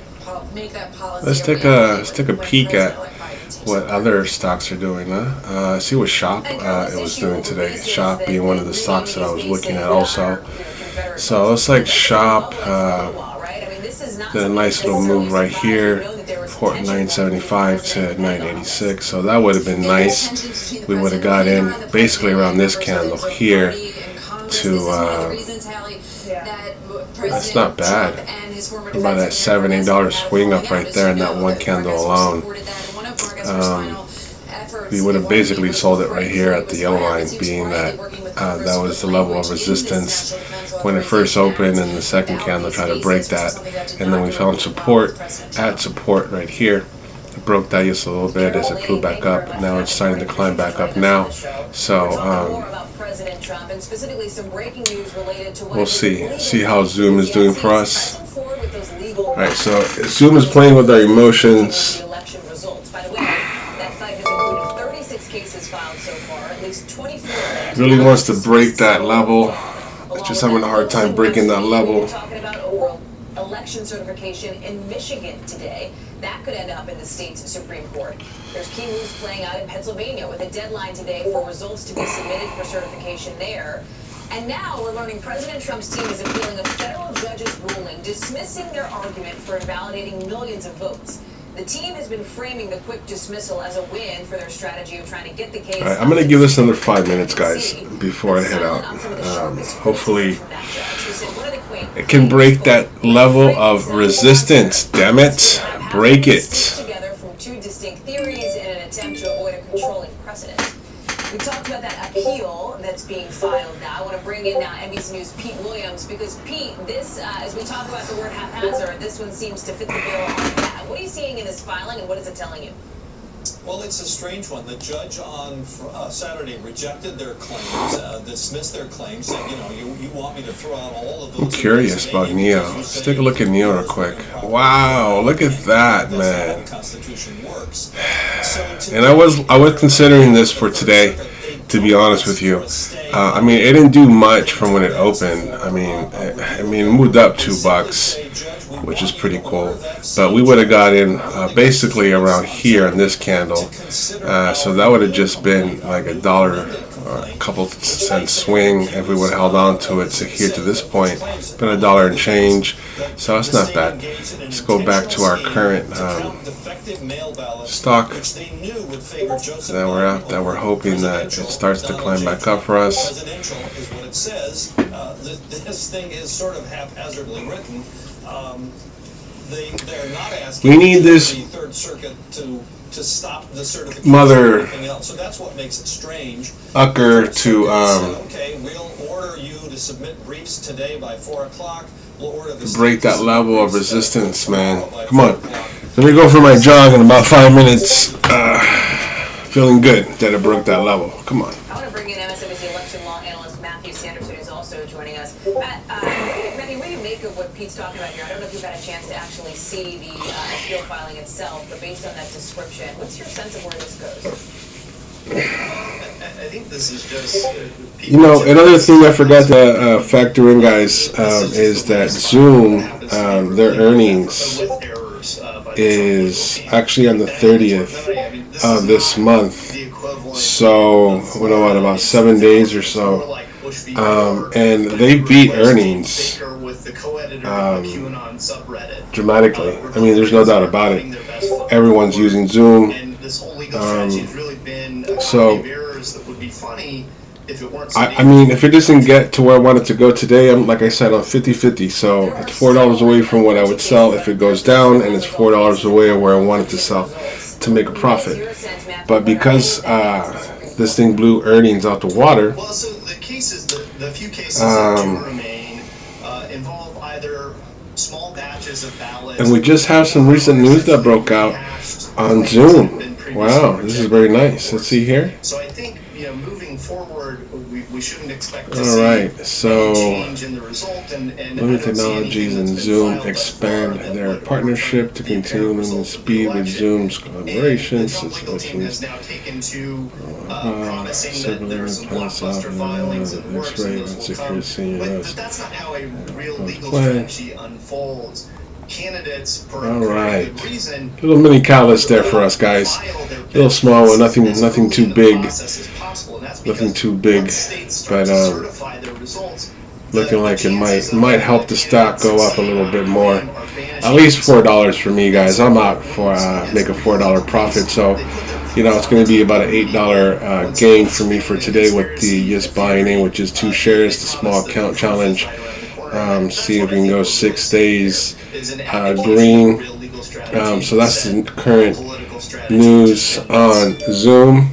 make that policy. Let's take a peek at what other stocks are doing. See what Shop it was doing today. Shop being one of the stocks that I was looking at also. So looks like Shop did a nice little move right here, 975 to 986. So that would have been nice. We would have got in basically around this candle here to that's not bad. About that $7-8 swing up right there in that one candle alone. We would have basically sold it right here at the yellow line, being that that was the level of resistance when it first opened, and the second candle tried to break that, and then we found support at support right here. It broke that just a little bit as it flew back up. Now it's starting to climb back up now. So we'll see how Zoom is doing for us. All right, so Zoom is playing with our emotions. Really wants to break that level. It's just having a hard time breaking that level. Talking about overall election certification in Michigan today. That could end up in the state's Supreme Court. There's key moves playing out in Pennsylvania with a deadline today for results to be submitted for certification there. And now we're learning President Trump's team is appealing a federal judge's ruling dismissing their argument for invalidating millions of votes. The team has been framing the quick dismissal as a win for their strategy of trying to get the case. All right, I'm going to give this another 5 minutes, guys, before I head out. Hopefully, it can break that level of resistance. Damn it. Break it. Together from two distinct theories in an attempt to avoid a controlling precedent. We talked about that appeal that's being filed now. I want to bring in now NBC News' Pete Williams, because Pete, this, as we talk about the word haphazard, this one seems to fit the bill on that. What are you seeing in this filing, and what is it telling you? Well, it's a strange one. The judge on Saturday rejected their claims, dismissed their claims, said, you want me to throw out all of those. I'm curious about Neo. Let's take a look at Neo real quick. Wow, look at that, man. And I was considering this for today, to be honest with you. I mean, it didn't do much from when it opened. I mean, it moved up $2, which is pretty cool. But we would have got in basically around here in this candle. So that would have just been like $1 or a couple cent swing if we would have held on to it to here to this point. It's been $1 and change. So it's not bad. Let's go back to our current stock that we're at, that we're hoping that it starts to climb back up for us. This thing is sort of haphazardly written. They're not asking We need this the Third Circuit to stop the certification mother and everything else. So that's what makes it strange. Ucker to okay, we'll order you to submit briefs today by 4 o'clock. We'll order the break that level of resistance, man. Come on. Let me go for my jog in about 5 minutes. Feeling good that it broke that level. Come on. I want to bring in MSNBC election law analyst Matthew Sanderson, who's also joining us. Matt, what do you make of what Pete's talking about here? I don't know if you've had a chance to actually see the appeal filing itself, but based on that description, what's your sense of where this goes? I think this is just... another thing I forgot to factor in, guys, is that Zoom, their earnings is actually on the 30th of this month. So, what, about 7 days or so. And they beat earnings dramatically. I mean, there's no doubt about it. Everyone's using Zoom. So, I mean, if it doesn't get to where I want it to go today, I'm, like I said, on 50-50. So it's $4 away from what I would sell if it goes down, and it's $4 away where I want it to sell to make a profit. But because this thing blew earnings out the water, the few cases that do remain involve either small batches of ballots. And we just have some recent news that broke out on Zoom. Wow, this is very nice. Let's see here. So I think, moving forward, we shouldn't expect to All right, so change in the result. And Lumen Technologies and Zoom expand their partnership to continue the speed with Zoom's collaboration. Has now taken to promising that there are some blockbuster filings of works and those will come. But that's not how a real legal strategy unfolds. Candidates, for a good reason, little mini catalyst there for us, guys. A little small one, nothing too big, nothing too big, but looking like it might help the stock go up a little bit more. At least $4 for me, guys. I'm out for make a $4 profit, so it's going to be about an $8 gain for me for today with the just buying in, which is 2 shares, the small account challenge. See if we can go 6 days green. So that's the current news on Zoom.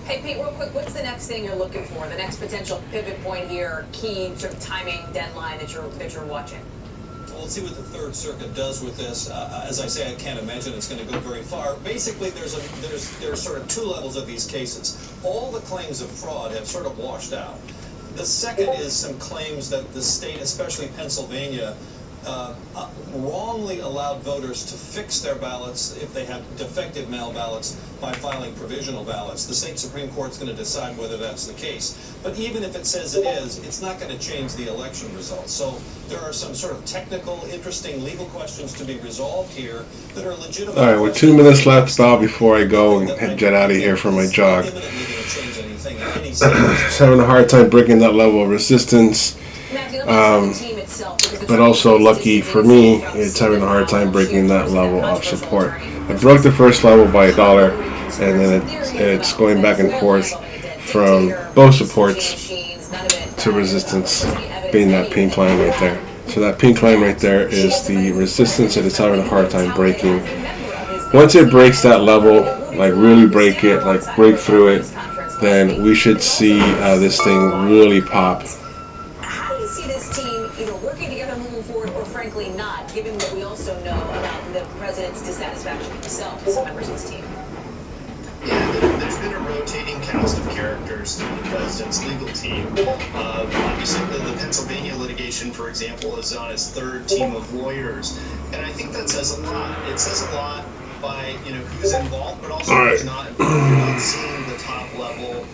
Hey Pete, real quick, what's the next thing you're looking for? The next potential pivot point here, key sort of timing deadline that you're watching? Well, let's see what the Third Circuit does with this. As I say, I can't imagine it's going to go very far. Basically, there's sort of 2 levels of these cases. All the claims of fraud have sort of washed out. The second is some claims that the state, especially Pennsylvania, wrongly allowed voters to fix their ballots if they have defective mail ballots by filing provisional ballots. The state Supreme Court's going to decide whether that's the case. But even if it says it is, it's not going to change the election results. So there are some sort of technical, interesting legal questions to be resolved here that are legitimate. All right, with 2 minutes left, Bob, before I go and jet out of here for my jog. Just having a hard time breaking that level of resistance. But also, lucky for me, it's having a hard time breaking that level of support. I broke the first level by $1, and then it's going back and forth from both supports to resistance, being that pink line right there. So that pink line right there is the resistance that it's having a hard time breaking. Once it breaks that level, like really break it, like break through it, then we should see this thing really pop. How do you see this team either working together moving forward or frankly not, given what we also know about the president's dissatisfaction himself with some members of his team? Yeah, there's been a rotating cast of characters through the president's legal team. Obviously, the Pennsylvania litigation, for example, is on his third team of lawyers. And I think that says a lot. It says a lot by, who's involved, but also who's not involved. You're not seeing the top level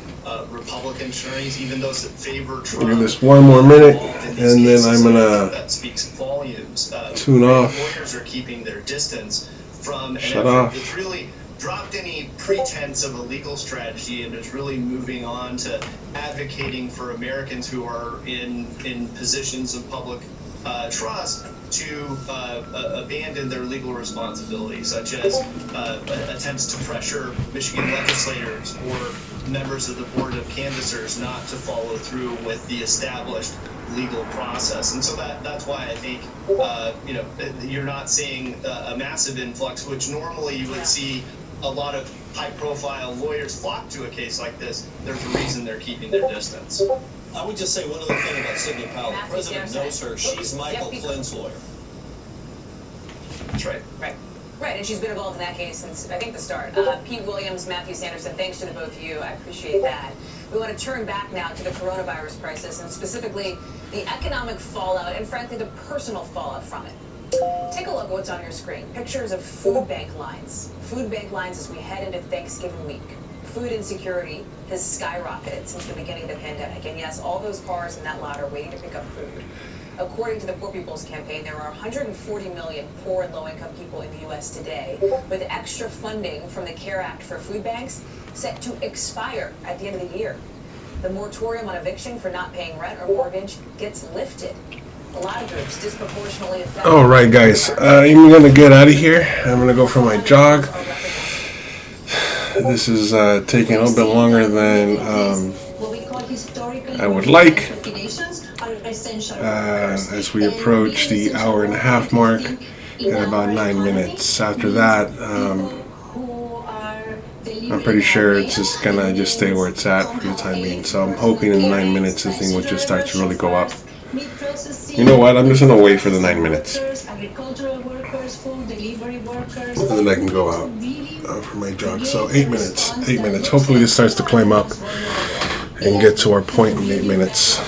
Republican attorneys, even those that favor Trump. Give this one more minute, and then I'm gonna that speaks volumes. tune off. Lawyers are keeping their distance from an Shut effort off. that's really dropped any pretense of a legal strategy and is really moving on to advocating for Americans who are in positions of public trust to abandon their legal responsibilities, such as attempts to pressure Michigan legislators or members of the Board of Canvassers not to follow through with the established legal process. And so that's why I think you're not seeing a massive influx, which normally you would see a lot of high-profile lawyers flock to a case like this. There's a reason they're keeping their distance. I would just say one other thing about Sidney Powell. The president knows her. She's Michael Flynn's lawyer. That's right. Right, and she's been involved in that case since, I think, the start. Pete Williams, Matthew Sanderson, thanks to the both of you. I appreciate that. We want to turn back now to the coronavirus crisis and specifically the economic fallout and, frankly, the personal fallout from it. Take a look at what's on your screen. Pictures of food bank lines. Food bank lines as we head into Thanksgiving week. Food insecurity has skyrocketed since the beginning of the pandemic. And yes, all those cars in that lot are waiting to pick up food. According to the Poor People's Campaign, there are 140 million poor and low-income people in the U.S. today, with extra funding from the CARE Act for food banks set to expire at the end of the year. The moratorium on eviction for not paying rent or mortgage gets lifted. A lot of groups disproportionately affected. All right, guys, I'm gonna get out of here. I'm gonna go for my jog. This is taking a little bit longer than I would like. As we approach the hour-and-a-half mark in about 9 minutes. After that, I'm pretty sure it's just gonna just stay where it's at for the time being. So I'm hoping in 9 minutes the thing will just start to really go up. You know what? I'm just gonna wait for the 9 minutes, and then I can go out for my jog. So 8 minutes. 8 minutes. Hopefully this starts to climb up and get to our point in 8 minutes.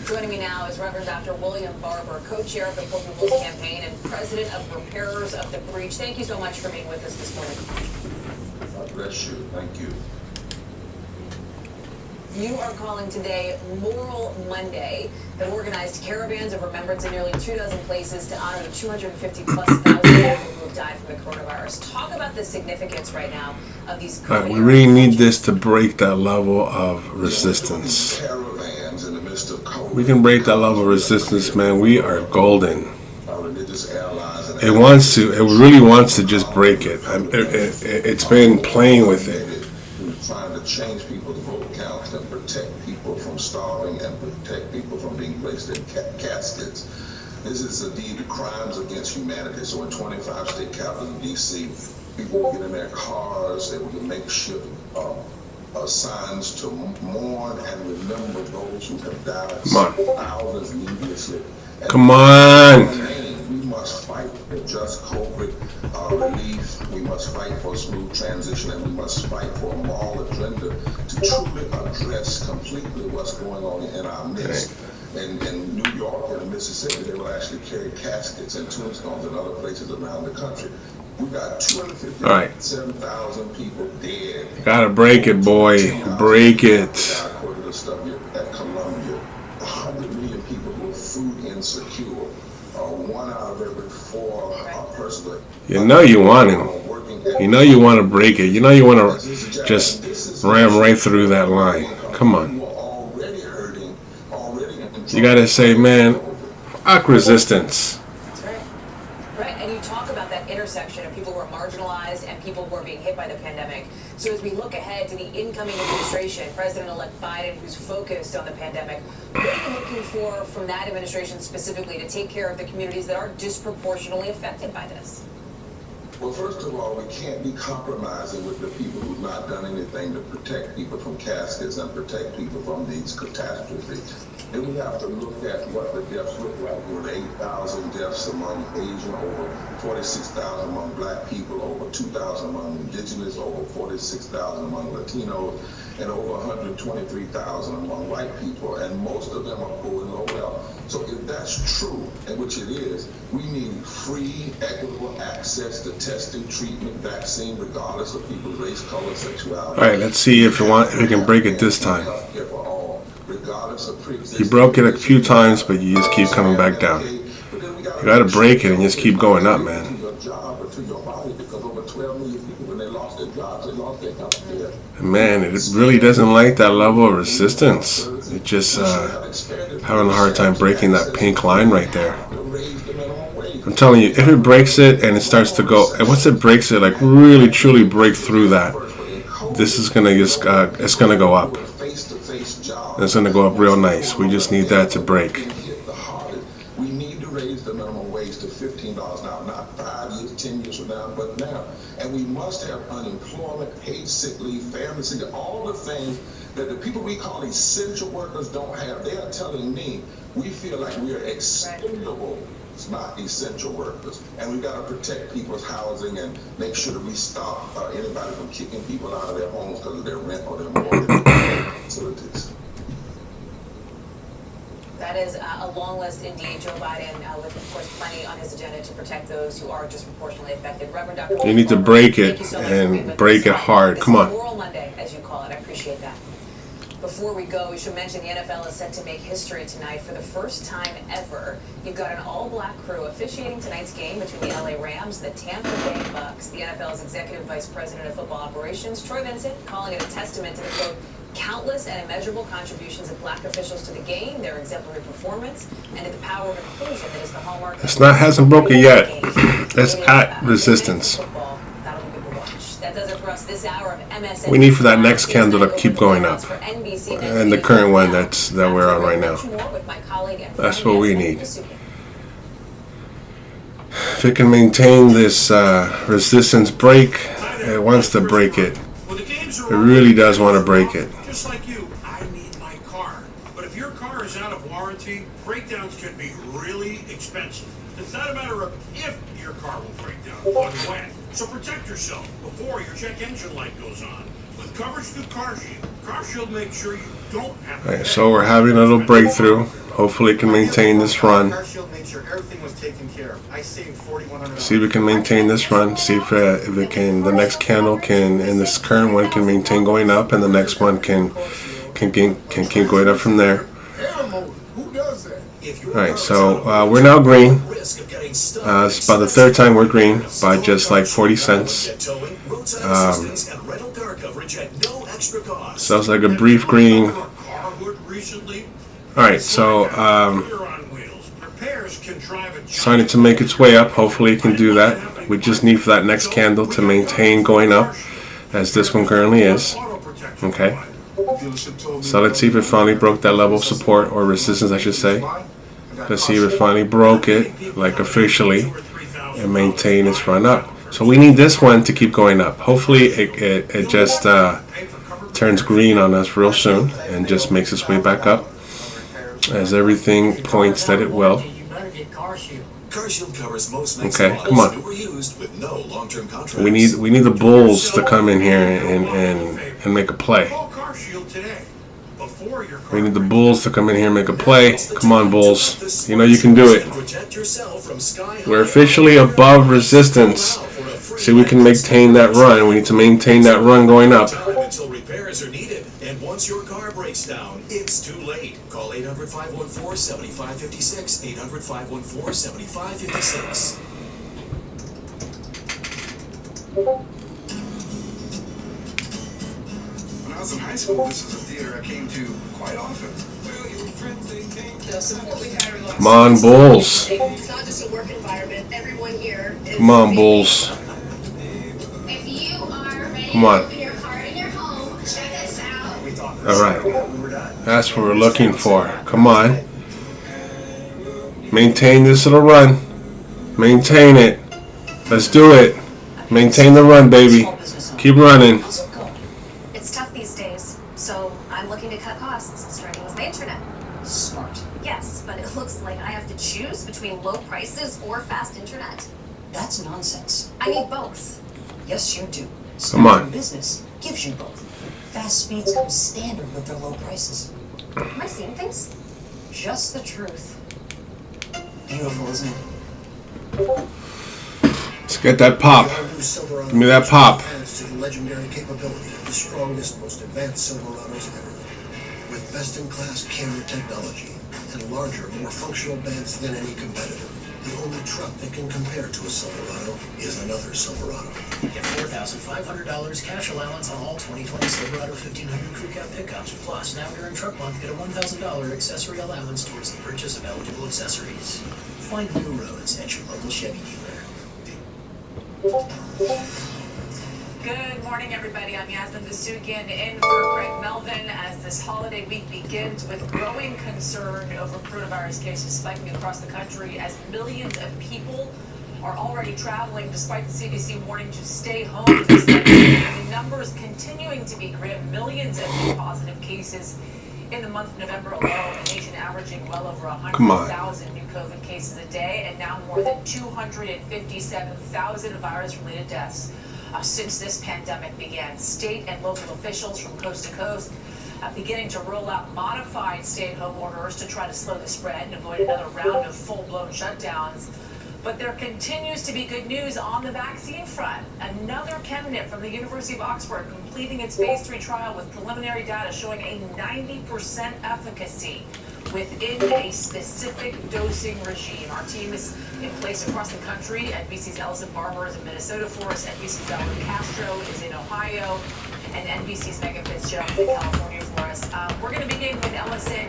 Joining me now is Reverend Dr. William Barber, co-chair of the Poor People's Campaign and president of Repairers of the Breach. Thank you so much for being with us this morning. God bless you. Thank you. You are calling today Moral Monday, that organized caravans of remembrance in nearly 24 places to honor the 250+ thousand people who have died from the coronavirus. Talk about the significance right now of these. We really need this to break that level of resistance. We can break that level of resistance, man. We are golden. It really wants to just break it. It's been playing with it. Trying to change people's vote counts and protect people from starving and protect people from being placed in caskets. This is indeed the crimes against humanity. So in 25 state capitals in D.C., people would get in their cars, they would get makeshift signs to mourn and remember those who have died. Thousands needlessly. Come on. We must fight for just COVID relief. We must fight for a smooth transition, and we must fight for a moral agenda to truly address completely what's going on in our midst. In New York and Mississippi, they will actually carry caskets and tombstones in other places around the country. We got 257,000 people dead. Gotta break it, boy. Break it. According to the study at Columbia, 100 million people who are food insecure. 1 out of every 4 persons. You know you want to. You know you want to break it. You know you want to just ram right through that line. Come on. You gotta say, man, fuck resistance. That's right. Right, and you talk about that intersection of people who are marginalized and people who are being hit by the pandemic. So as we look ahead to the incoming administration, President-elect Biden, who's focused on the pandemic, what are you looking for from that administration specifically to take care of the communities that are disproportionately affected by this? Well, first of all, we can't be compromising with the people who've not done anything to protect people from caskets and protect people from these catastrophes. Then we have to look at what the deaths look like. There were 8,000 deaths among Asian, over 46,000 among black people, over 2,000 among indigenous, over 46,000 among Latinos, and over 123,000 among white people. And most of them are poor and low wealth. So if that's true, and which it is, we need free, equitable access to testing, treatment, vaccine, regardless of people's race, color, sexuality. All right, let's see if we can break it this time. You broke it a few times, but you just keep coming back down. You gotta break it and just keep going up, man. Man, it really doesn't like that level of resistance. It just having a hard time breaking that pink line right there. I'm telling you, if it breaks it and it starts to go, and once it breaks it, like really truly break through that, this is gonna just it's gonna go up. It's gonna go up real nice. We just need that to break. We need to raise the minimum wage to $15 now, not 5 years, 10 years from now, but now. And we must have unemployment, paid sick leave, family sick leave, all the things that the people we call essential workers don't have. They are telling me we feel like we are expendable. It's not essential workers. And we've got to protect people's housing and make sure that we stop anybody from kicking people out of their homes because of their rent or their mortgage facilities. That is a long list indeed. Joe Biden with, of course, plenty on his agenda to protect those who are disproportionately affected. Reverend Dr. You need to break it and break it hard. Come on. Moral Monday, as you call it. I appreciate that. Before we go, we should mention the NFL is set to make history tonight for the first time ever. You've got an all-black crew officiating tonight's game between the LA Rams and the Tampa Bay Bucks. The NFL's Executive Vice President of Football Operations, Troy Vincent, calling it a testament to the, quote, countless and immeasurable contributions of black officials to the game, their exemplary performance, and to the power of inclusion that is the hallmark. It's not, hasn't broken yet. It's at resistance. That does it for us this hour of MSN. We need for that next candle to keep going up. And the current one that we're on right now. That's what we need. If it can maintain this resistance break, it wants to break it. It really does want to break it. Just like you, I need my car. But if your car is out of warranty, breakdowns can be really expensive. It's not a matter of if your car will break down, but when. So protect yourself before your check engine light goes on. With coverage through CarShield, CarShield makes sure you don't have to. Alright, so we're having a little breakthrough. Hopefully it can maintain this run. CarShield made sure everything was taken care of. I saved $4,100. See if we can maintain this run. See if it can. The next candle can, and this current one can maintain going up, and the next one can keep going up from there. Alright, so we're now green. It's about the third time we're green by just like 40 cents. So it's like a brief green. Alright, so starting to make its way up. Hopefully it can do that. We just need for that next candle to maintain going up as this one currently is. Okay. So let's see if it finally broke that level of support or resistance, I should say. Let's see if it finally broke it, like officially, and maintain its run up. So we need this one to keep going up. Hopefully it just turns green on us real soon and just makes its way back up, as everything points that it will. Okay, come on. We need the bulls to come in here and make a play. We need the Bulls to come in here and make a play. Come on, Bulls. You know you can do it. We're officially above resistance. See, we can maintain that run. We need to maintain that run going up. Until repairs are needed. And once your car breaks down, it's too late. Call 800-514-7556. 800-514-7556. When I was in high school, this is a theater I came to quite often. Come on, Bulls. It's not just a work environment. Everyone here is. Come on, Bulls. If you are ready Come on. to open your car in your home, check us out. All right. That's what we're looking for. Come on. Maintain this little run. Maintain it. Let's do it. Maintain the run, baby. Keep running. It's tough these days, so I'm looking to cut costs, starting with my internet. Smart. Yes, but it looks like I have to choose between low prices or fast internet. That's nonsense. I need both. Yes, you do. Come on. Business gives you both. Fast speeds come standard with their low prices. Am I seeing things? Just the truth. Beautiful, isn't it? Let's get that pop. Give me that pop. Adds to the legendary capability of the strongest, most advanced Silverados ever. With best-in-class camera technology and larger, more functional beds than any competitor, the only truck that can compare to a Silverado is another Silverado. Get $4,500 cash allowance on all 2020 Silverado 1500 Crew Cab pickups. Plus, now during truck month, get a $1,000 accessory allowance towards the purchase of eligible accessories. Find new roads at your local Chevy dealer. Good morning, everybody. I'm Yasmin Vasukian in for Craig Melvin as this holiday week begins with growing concern over coronavirus cases spiking across the country as millions of people are already traveling despite the CDC warning to stay home. The numbers continuing to be grim. Millions of new positive cases in the month of November alone, a nation averaging well over 100,000 new COVID cases a day, and now more than 257,000 virus-related deaths. Since this pandemic began, state and local officials from coast to coast beginning to roll out modified stay-at-home orders to try to slow the spread and avoid another round of full-blown shutdowns. But there continues to be good news on the vaccine front. Another candidate from the University of Oxford completing its phase 3 trial with preliminary data showing a 90% efficacy within a specific dosing regime. Our team is in place across the country. NBC's Ellison Barber is in Minnesota for us. NBC's Valerie Castro is in Ohio. And NBC's Megan Fitzgerald in California for us. We're going to begin with Ellison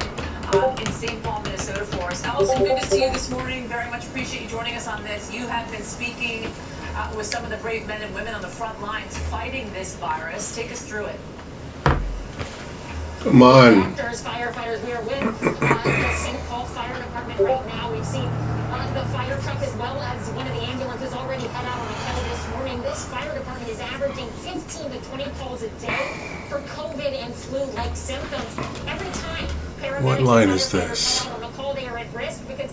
in St. Paul, Minnesota for us. Ellison, good to see you this morning. Very much appreciate you joining us on this. You have been speaking with some of the brave men and women on the front lines fighting this virus. Take us through it. Come on. Doctors, firefighters, we are with the St. Paul Fire Department right now. We've seen the fire truck as well as one of the ambulances already head out on the hill this morning. This fire department is averaging 15 to 20 calls a day for COVID and flu-like symptoms. Every time paramedics What line and is this? on the call, they are at risk because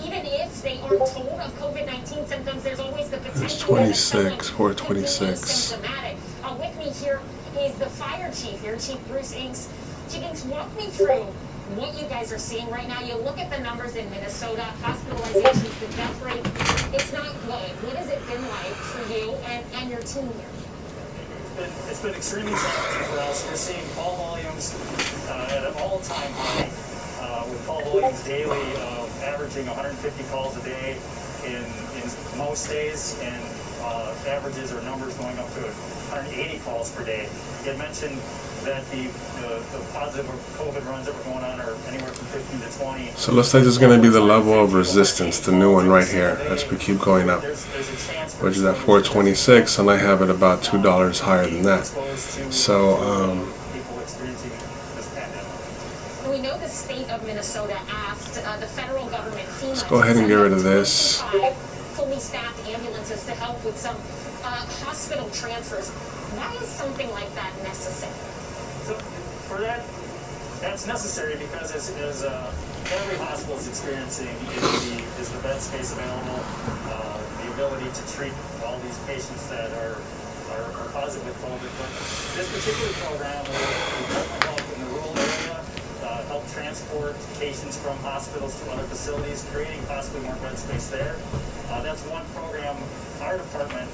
even if they aren't told of COVID-19 symptoms, there's always the potential. It's 26, 426. Symptomatic. With me here is the fire chief here, Chief Bruce Inks. Chief Inks, walk me through what you guys are seeing right now. You look at the numbers in Minnesota, hospitalizations, the death rate. It's not good. What has it been like for you and your team here? It's been extremely challenging for us. We're seeing call volumes at an all-time high, with call volumes daily averaging 150 calls a day in most days, and averages or numbers going up to 180 calls per day. You had mentioned that the positive COVID runs that were going on are anywhere from 15 to 20. So looks like there's going to be the level of resistance, the new one right here, as we keep going up, which is at 426, and I have it about $2 higher than that. So, we know the state of Minnesota asked the federal government, let's go ahead and get rid of this. Fully staffed ambulances to help with some hospital transfers. Why is something like that necessary? So for that's necessary because as every hospital is experiencing is the bed space available, the ability to treat all these patients that are positive with COVID. But this particular program will definitely help in the rural area help transport patients from hospitals to other facilities, creating possibly more bed space there. That's one program our department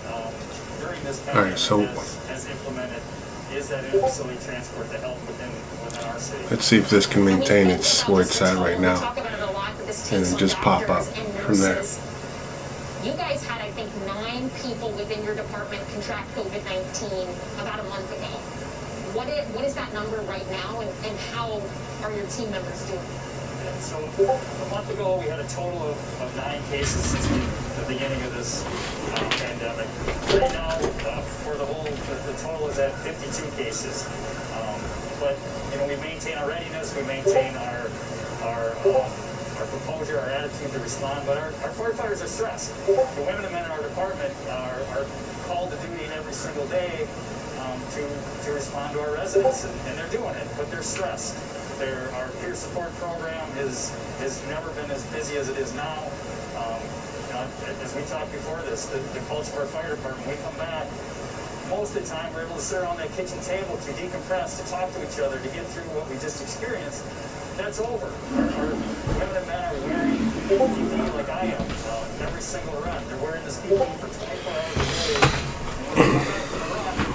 during this pandemic has implemented, is that in-facility transport to help within our city. Let's see if this can maintain its where it's at right now, and then just pop up from there. You guys had, I think, 9 people within your department contract COVID-19 about a month ago. What is that number right now, and how are your team members doing? So a month ago, we had a total of 9 cases since the beginning of this pandemic. Right now, for the total is at 52 cases. But we maintain our readiness, we maintain our composure, our attitude to respond. But our firefighters are stressed. The women and men in our department are called to duty every single day to respond to our residents, and they're doing it, but they're stressed. Our peer support program has never been as busy as it is now. As we talked before this, the culture of our fire department, we come back, most of the time we're able to sit around that kitchen table to decompress, to talk to each other, to get through what we just experienced. That's over. Our women and men are wearing PPE like I am every single run. They're wearing this PPE for 24 hours a day.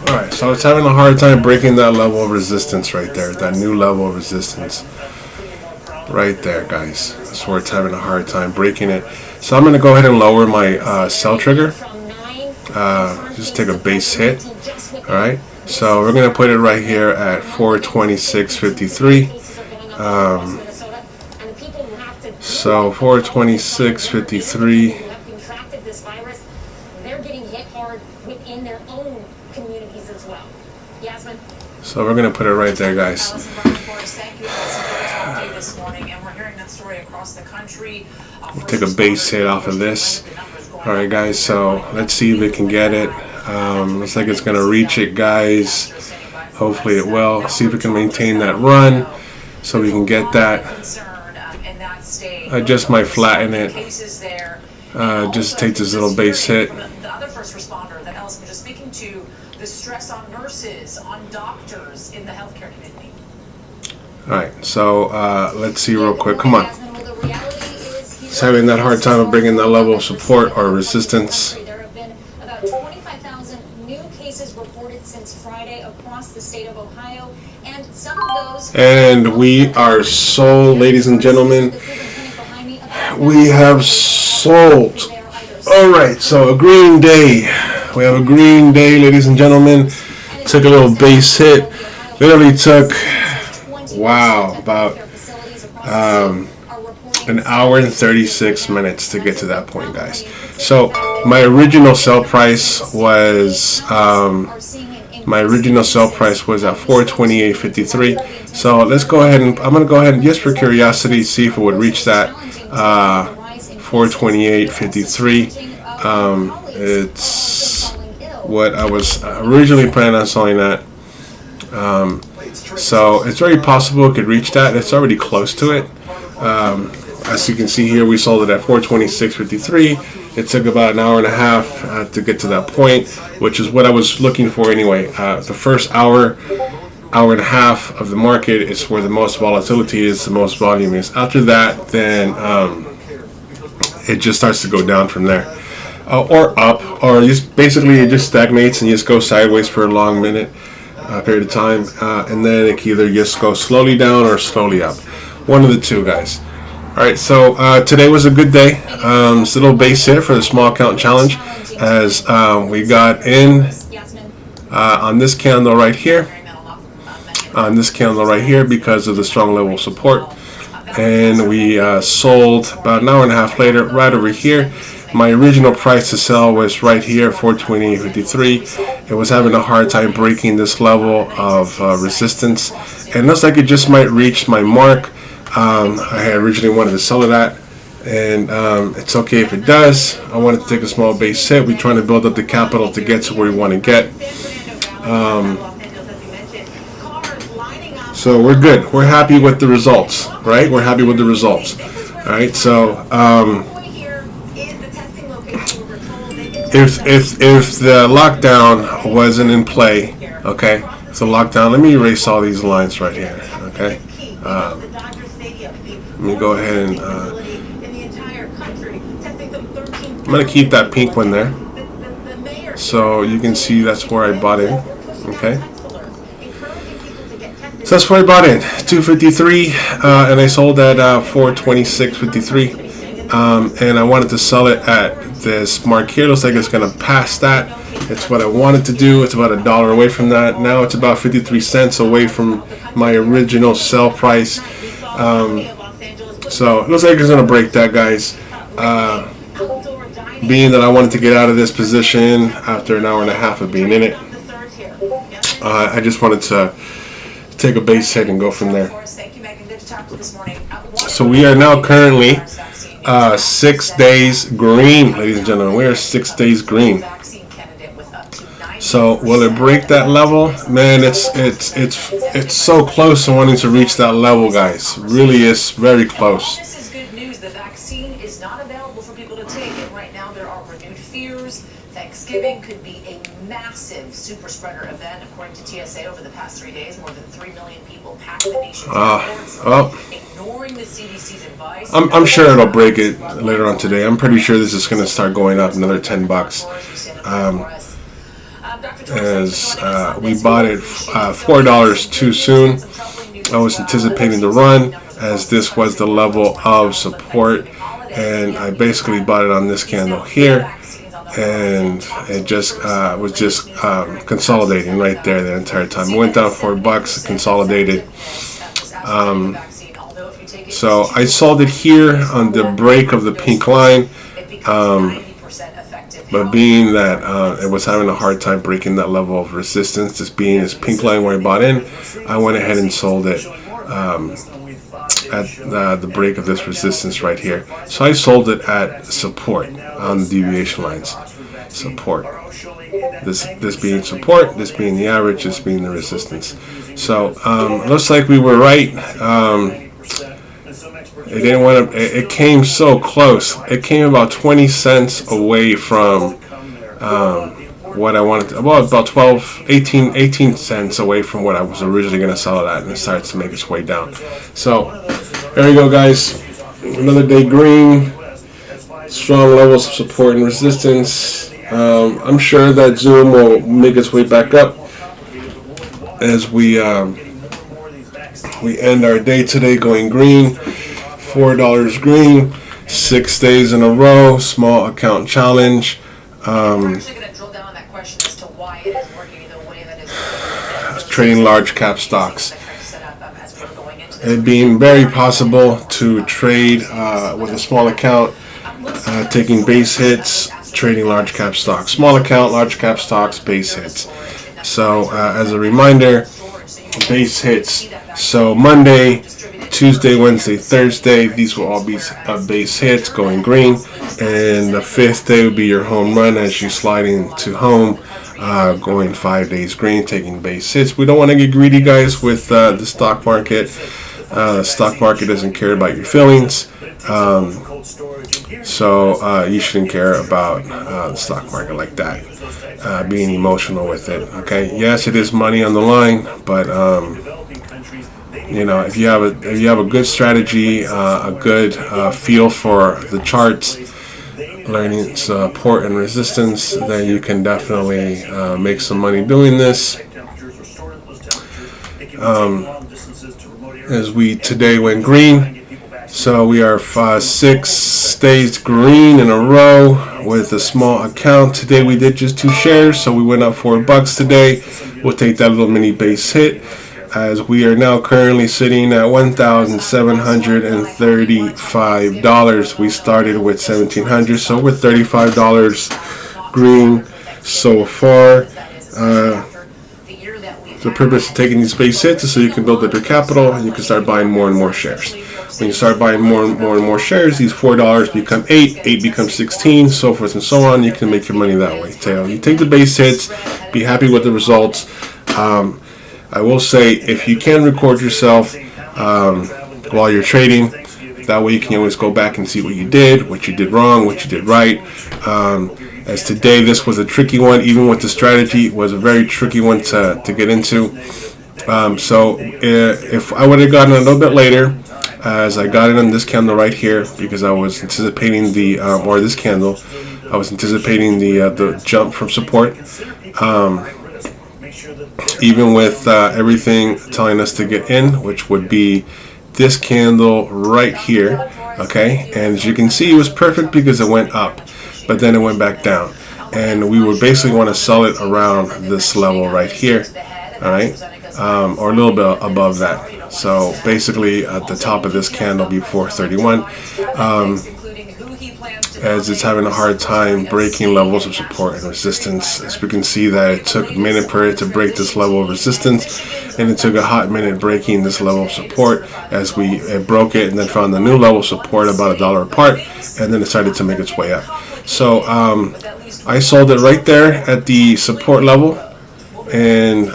Alright, so it's having a hard time breaking that level of resistance right there, that new level of resistance. Right there, guys. That's where it's having a hard time breaking it. So I'm going to go ahead and lower my cell trigger. Just take a base hit. Alright, so we're going to put it right here at 426.53. So 426.53. They're getting hit hard within their own communities as well. Yasmin? So we're going to put it right there, guys. Thank you, Allison, for talking to you this morning. And we're hearing that story across the country. We'll take a base hit off of this. Alright, guys, so let's see if it can get it. Looks like it's going to reach it, guys. Hopefully it will. See if it can maintain that run so we can get that. I just might flatten it. Just take this little base hit. The other first responder that Allison was just speaking to, the stress on nurses, on doctors in the healthcare community. Alright, so let's see real quick. Come on. It's having that hard time of bringing that level of support or resistance. There have been about 25,000 new cases reported since Friday across the state of Ohio, and some of those... And we are sold, ladies and gentlemen. We have sold. Alright, so a green day. We have a green day, ladies and gentlemen. Took a little base hit. Literally took, wow, about an hour and 36 minutes to get to that point, guys. So my original sell price was at 428.53. So let's go ahead and I'm gonna go ahead and just for curiosity see if it would reach that 428.53. It's what I was originally planning on selling at. So it's very possible it could reach that. It's already close to it. As you can see here, we sold it at 426.53. It took about an hour and a half to get to that point, which is what I was looking for anyway. The first hour and a half of the market is where the most volatility is, the most volume is. After that, then it just starts to go down from there. Or up, or just basically it just stagnates and you just go sideways for a long period of time, and then it can either just go slowly down or slowly up. One of the two, guys. Alright, so today was a good day. It's a little base hit for the small account challenge as we got in on this candle right here. On this candle right here because of the strong level of support. And we sold about an hour and a half later right over here. My original price to sell was right here, 428.53. It was having a hard time breaking this level of resistance. And it looks like it just might reach my mark. I had originally wanted to sell it at. And it's okay if it does. I wanted to take a small base hit. We're trying to build up the capital to get to where we want to get. So we're good. We're happy with the results, right? We're happy with the results. All right. So if the lockdown wasn't in play, okay. If the lockdown, let me erase all these lines right here, okay. me go ahead and I'm gonna keep that pink one there, so you can see that's where I bought in. Okay, so that's where I bought in, 253, and I sold at 426.53. And I wanted to sell it at this mark here. Looks like it's gonna pass that. It's what I wanted to do. It's about $1 away from that. Now it's about 53 cents away from my original sell price. So it looks like it's gonna break that, guys. Being that I wanted to get out of this position after an hour and a half of being in it, I just wanted to take a base hit and go from there. So we are now currently 6 days green, ladies and gentlemen. We are 6 days green. So will it break that level? Man, it's so close to wanting to reach that level, guys. Really is very close. This is good news. The vaccine is not available for people to take, and right now there are renewed fears. Thanksgiving could be a massive super spreader event, according to TSA. Over the past 3 days, more than 3 million people packed the nation's airports, ignoring the CDC's advice. I'm sure it'll break it later on today. I'm pretty sure this is going to start going up another $10. As we bought it $4 too soon. I was anticipating the run, as this was the level of support, and I basically bought it on this candle here, and it just was just consolidating right there the entire time. It went down $4, consolidated. So I sold it here on the break of the pink line, but being that it was having a hard time breaking that level of resistance, this being this pink line where I bought in, I went ahead and sold it at the break of this resistance right here. So I sold it at support on the deviation lines. Support. This being support, this being the average, this being the resistance. So looks like we were right. It didn't want to. It came so close. It came about 20 cents away from what I wanted to, well, about 18 cents away from what I was originally going to sell it at, and it starts to make its way down. So there you go, guys. Another day green. Strong levels of support and resistance. I'm sure that Zoom will make its way back up as we end our day today going green. $4 green, 6 days in a row. Small account challenge. Trading large cap stocks. It being very possible to trade with a small account, taking base hits, trading large cap stocks. Small account, large cap stocks, base hits. So as a reminder, base hits. So Monday, Tuesday, Wednesday, Thursday, these will all be base hits going green, and the 5th day will be your home run as you slide into home, going 5 days green, taking base hits. We don't want to get greedy, guys, with the stock market. The stock market doesn't care about your feelings, so you shouldn't care about the stock market like that, being emotional with it. Okay, yes, it is money on the line, but you know, if you have a good strategy, a good feel for the charts, learning support and resistance, then you can definitely make some money doing this. As we today went green, so we are 6 days green in a row with a small account. Today we did just 2 shares, so we went up $4 today. We'll take that little mini base hit, as we are now currently sitting at $1,735. We started with $1,700, so we're $35 green so far. The purpose of taking these base hits is so you can build up your capital and you can start buying more and more shares. When you start buying more and more shares, these $4 become $8, $8 becomes $16, so forth and so on. You can make your money that way. So you take the base hits, be happy with the results. I will say, if you can record yourself while you're trading, that way you can always go back and see what you did wrong, what you did right. As today, this was a tricky one, even with the strategy, it was a very tricky one to get into. So if I would have gotten a little bit later, as I got in on this candle right here because I was anticipating the or this candle, I was anticipating the jump from support. Even with everything telling us to get in, which would be this candle right here, okay? And as you can see, it was perfect because it went up, but then it went back down. And we would basically want to sell it around this level right here, all right? Or a little bit above that. So basically at the top of this candle be 431. As it's having a hard time breaking levels of support and resistance. As we can see that it took a minute for it to break this level of resistance, and it took a hot minute breaking this level of support as it broke it and then found the new level of support about $1 apart, and then it started to make its way up. So I sold it right there at the support level, and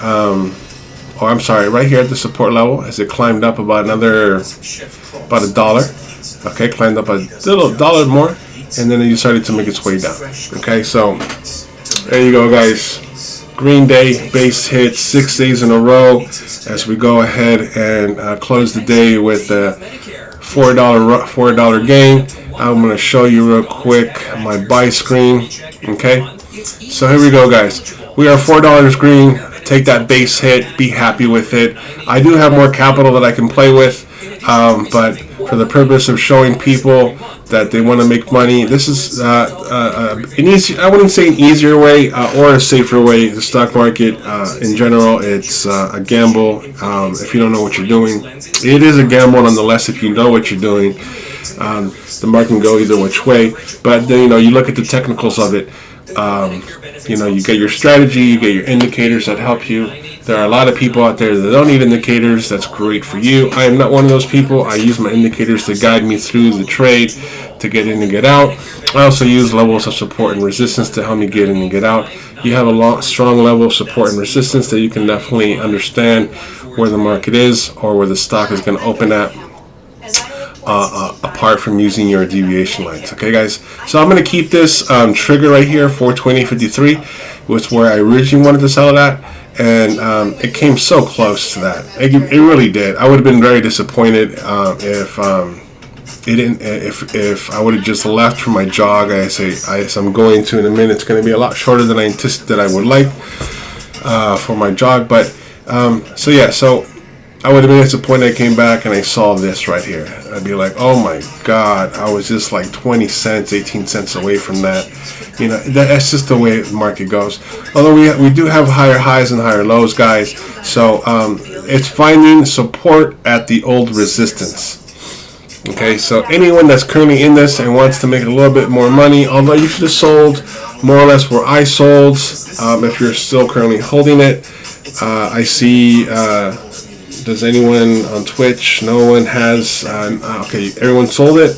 I'm sorry, right here at the support level as it climbed up about $1. Okay, climbed up a little $1 more, and then it started to make its way down. Okay, so there you go, guys. Green Day base hit 6 days in a row as we go ahead and close the day with a $4 gain. I'm going to show you real quick my buy screen. Okay, so here we go, guys. We are $4 green. Take that base hit, be happy with it. I do have more capital that I can play with, but for the purpose of showing people that they want to make money, this is an easy, I wouldn't say an easier way or a safer way. The stock market in general, it's a gamble if you don't know what you're doing. It is a gamble nonetheless if you know what you're doing. The market can go either which way, but then you look at the technicals of it. You get your strategy, you get your indicators that help you. There are a lot of people out there that don't need indicators. That's great for you. I am not one of those people. I use my indicators to guide me through the trade, to get in and get out. I also use levels of support and resistance to help me get in and get out. You have a strong level of support and resistance that you can definitely understand where the market is or where the stock is going to open at. Apart from using your deviation lines. Okay, guys, so I'm going to keep this trigger right here, 420.53, which where I originally wanted to sell it at, and it came so close to that. It really did. I would have been very disappointed if I would have just left for my jog. As I'm going to in a minute. It's going to be a lot shorter than I anticipated that I would like for my jog, but so I would have been disappointed I came back and I saw this right here. I'd be like, oh my God, I was just like 20 cents, 18 cents away from that. That's just the way the market goes. Although we do have higher highs and higher lows, guys. So it's finding support at the old resistance. Okay, so anyone that's currently in this and wants to make a little bit more money, although you should have sold more or less where I sold, if you're still currently holding it. I see... does anyone on Twitch? No one has. Okay, everyone sold it.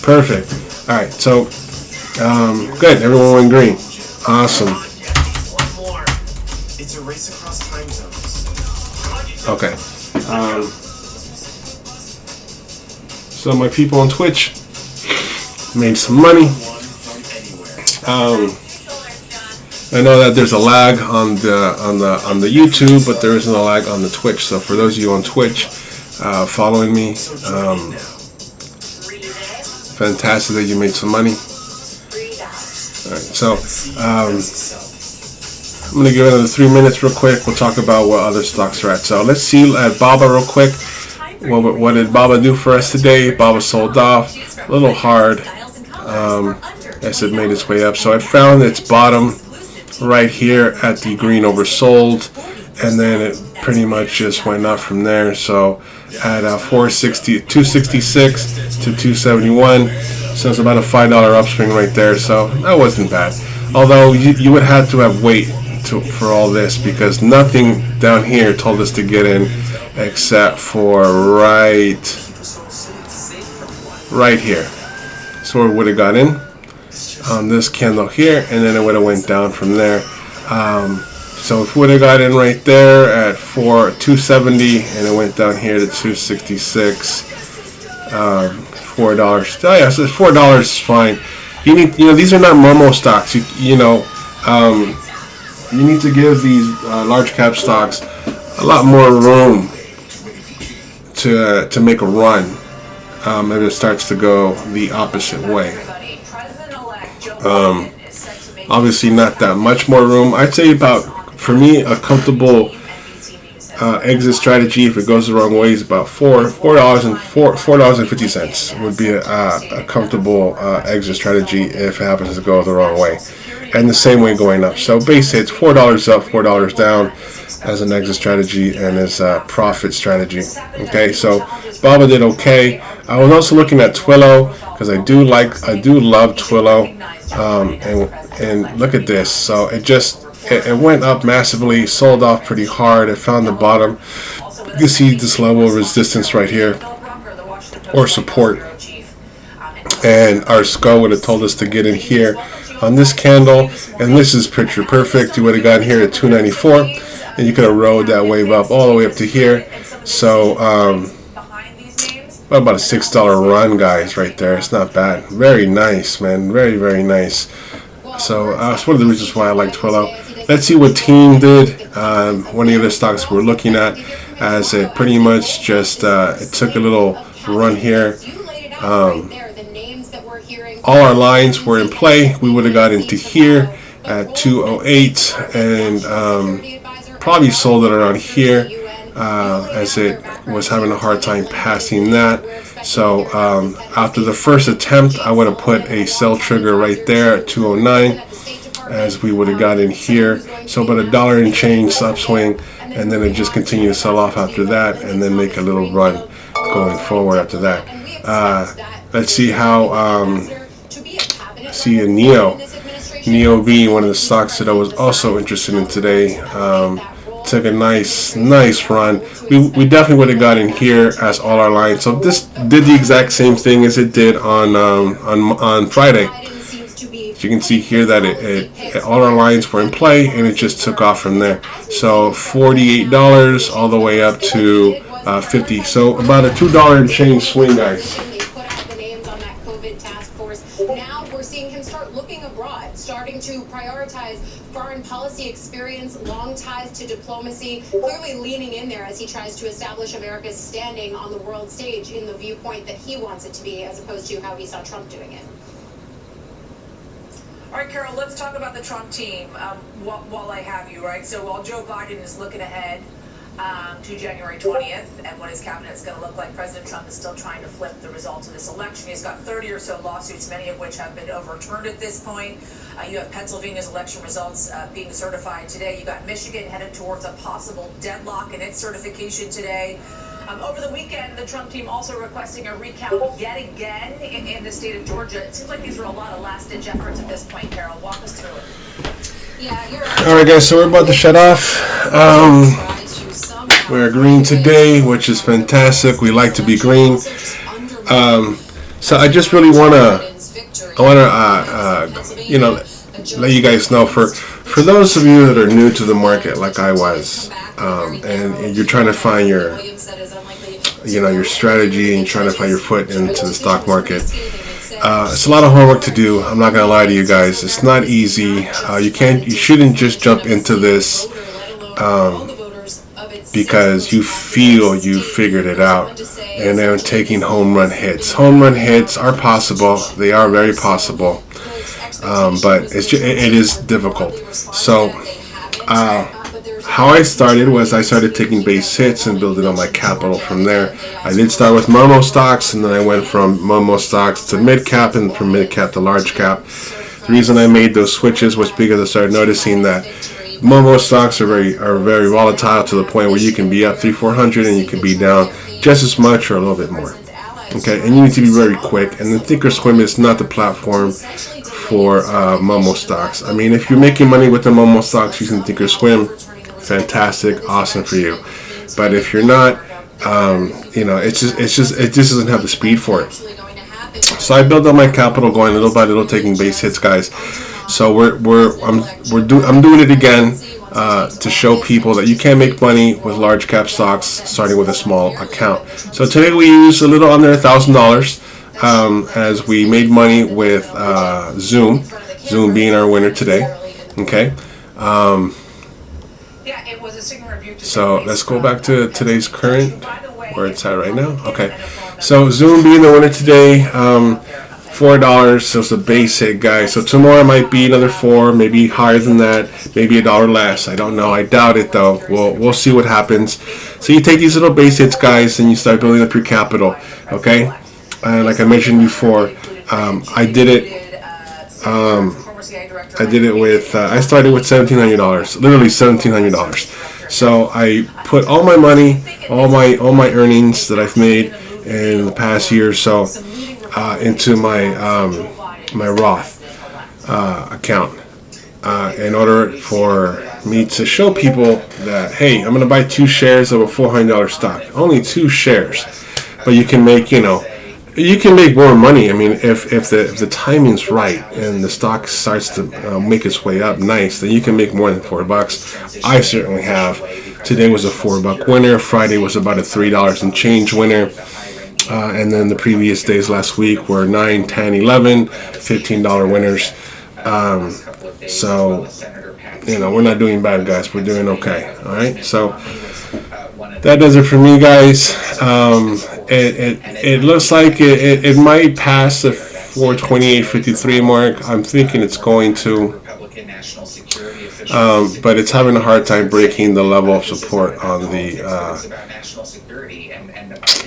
Perfect. All right, so good. Everyone went green. Awesome. One more. It's a race across time zones. Okay. So my people on Twitch made some money. I know that there's a lag on the YouTube, but there isn't a lag on the Twitch. So for those of you on Twitch following me, fantastic that you made some money. All right, so I'm going to give it another 3 minutes real quick. We'll talk about what other stocks are at. So let's see at Baba real quick. What did Baba do for us today? Baba sold off. A little hard. As it made its way up. So it found its bottom right here at the green oversold, and then it pretty much just went up from there. So at 266 to 271, so it's about a $5 upswing right there. So that wasn't bad. Although you would have to have wait for all this, because nothing down here told us to get in except for right here. So we would have got in on this candle here, and then it would have went down from there. So if we would have got in right there at 270, and it went down here to 266, $4. Oh yeah, so $4 is fine. You need, these are not Momo stocks. You need to give these large cap stocks a lot more room to make a run. if it starts to go the opposite way. Obviously not that much more room. I'd say about, for me, a comfortable exit strategy if it goes the wrong way is about $4.50 would be a comfortable exit strategy if it happens to go the wrong way, and the same way going up. So base hits $4 up, $4 down as an exit strategy and as a profit strategy. Okay, so Baba did okay. I was also looking at Twillo because I do love Twillo, and look at this. So it went up massively, sold off pretty hard. It found the bottom. You can see this level of resistance right here, or support. And our skull would have told us to get in here on this candle, and this is picture perfect. You would have gotten here at 294, and you could have rode that wave up all the way up to here. So about a $6 run, guys, right there. It's not bad. Very nice, man. Very, very nice. So that's one of the reasons why I like Twillo. Let's see what Team did. One of the other stocks we're looking at, as it pretty much just it took a little run here. All our lines were in play. We would have got into here at 208 and probably sold it around here, as it was having a hard time passing that. So after the first attempt, I would have put a sell trigger right there at 209, as we would have got in here. So about $1 and change upswing, and then it just continued to sell off after that, and then make a little run going forward after that. Let's see how see a Neo being one of the stocks that I was also interested in today. Took a nice run. We definitely would have got in here as all our lines. So this did the exact same thing as it did on Friday. As you can see here that it all our lines were in play, and it just took off from there. So $48 all the way up to 50. So about a $2 and change swing, guys. Now we're seeing him start looking abroad, starting to prioritize foreign policy experience, long ties to diplomacy, clearly leaning in there as he tries to establish America's standing on the world stage in the viewpoint that he wants it to be, as opposed to how he saw Trump doing it. All right, Carol, let's talk about the Trump team while I have you, right? So while Joe Biden is looking ahead to January 20th and what his cabinet is going to look like, President Trump is still trying to flip the results of this election. He's got 30 or so lawsuits, many of which have been overturned at this point. You have Pennsylvania's election results being certified today. You got Michigan headed towards a possible deadlock in its certification today. Over the weekend, the Trump team also requesting a recount yet again in the state of Georgia. It seems like these are a lot of last-ditch efforts at this point. Carol, walk us through it. Yeah, you're all right, guys, so we're about to shut off. We're green today, which is fantastic. We like to be green. So I just really want to let you guys know, for those of you that are new to the market like I was, and you're trying to find your strategy, and you're trying to find your foot into the stock market. It's a lot of homework to do. I'm not gonna lie to you guys. It's not easy. You shouldn't just jump into this because you feel you figured it out and then taking home run hits. Home run hits are possible. They are very possible, but it is difficult. So how I started was I started taking base hits and building on my capital from there. I did start with Momo stocks, and then I went from Momo stocks to mid cap, and from mid cap to large cap. The reason I made those switches was because I started noticing that Momo stocks are very volatile, to the point where you can be up 300-400 and you can be down just as much or a little bit more. Okay, and you need to be very quick. And the Thinkorswim is not the platform for Momo stocks. I mean, if you're making money with the Momo stocks using Thinkorswim, fantastic, awesome for you. But if you're not, it just doesn't have the speed for it. So I built up my capital going little by little, taking base hits, guys. So I'm doing it again to show people that you can make money with large cap stocks starting with a small account. So today we used a little under $1,000 as we made money with Zoom being our winner today. Okay. It was a signal review. So let's go back to today's current, where it's at right now. Okay. So Zoom being the winner today, $4. So it's a base hit, guys. So tomorrow might be another 4, maybe higher than that, maybe $1 less. I don't know. I doubt it though. We'll see what happens. So you take these little base hits, guys, and you start building up your capital. Okay. And like I mentioned before, I did it. I did it with. I started with $1,700, literally $1,700. So I put all my money, all my earnings that I've made in the past year or so into my my Roth account in order for me to show people that, hey, I'm going to buy 2 shares of a $400 stock, only 2 shares, but you can make, you can make more money. I mean, if the timing's right and the stock starts to make its way up nice, then you can make more than $4. I certainly have. Today was a $4 winner. Friday was about a $3 and change winner. And then the previous days last week were $9, $10, $11, $15 winners. So, we're not doing bad, guys. We're doing okay. All right. So that does it for me, guys. It looks like it might pass the 428.53 mark. I'm thinking it's going to. But it's having a hard time breaking the level of support on the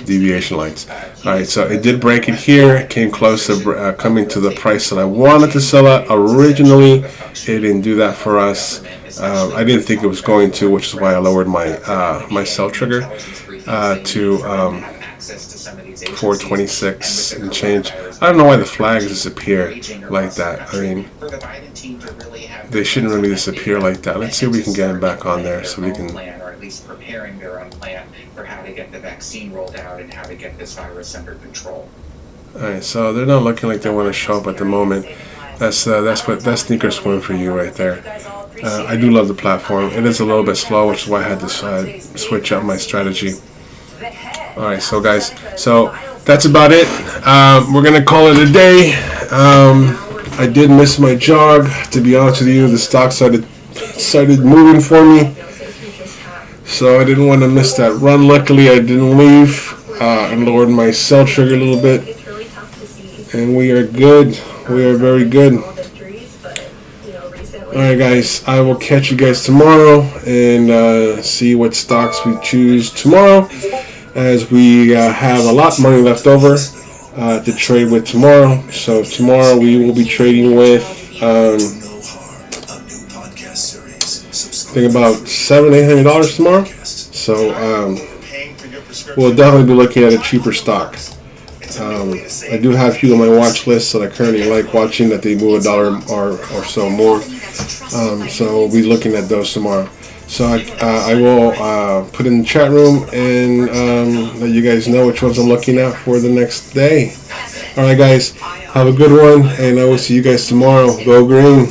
deviation lines. Alright, so it did break it here. It came close to coming to the price that I wanted to sell at originally. It didn't do that for us. I didn't think it was going to, which is why I lowered my my sell trigger to 426 and change. I don't know why the flags disappear like that. I mean, they shouldn't really disappear like that. Let's see if we can get them back on there so we can. Or at least preparing their own plan for how to get the vaccine rolled out and how to get this virus under control. Alright, so they're not looking like they want to show up at the moment. That's sneaker swim for you right there. I do love the platform. It is a little bit slow, which is why I had to switch up my strategy. Alright, so guys, so that's about it. We're gonna call it a day. I did miss my jog, to be honest with you. The stock started moving for me, so I didn't want to miss that run. Luckily, I didn't leave and lowered my sell trigger a little bit, and we are good. We are very good. Alright, guys, I will catch you guys tomorrow and see what stocks we choose tomorrow, as we have a lot of money left over to trade with tomorrow. So tomorrow we will be trading with I think about $700-800 tomorrow. So we'll definitely be looking at a cheaper stock. I do have a few on my watch list that I currently like watching, that they move $1 or so more. So we'll be looking at those tomorrow. So I will put in the chat room and let you guys know which ones I'm looking at for the next day. Alright, guys, have a good one, and I will see you guys tomorrow. Go green.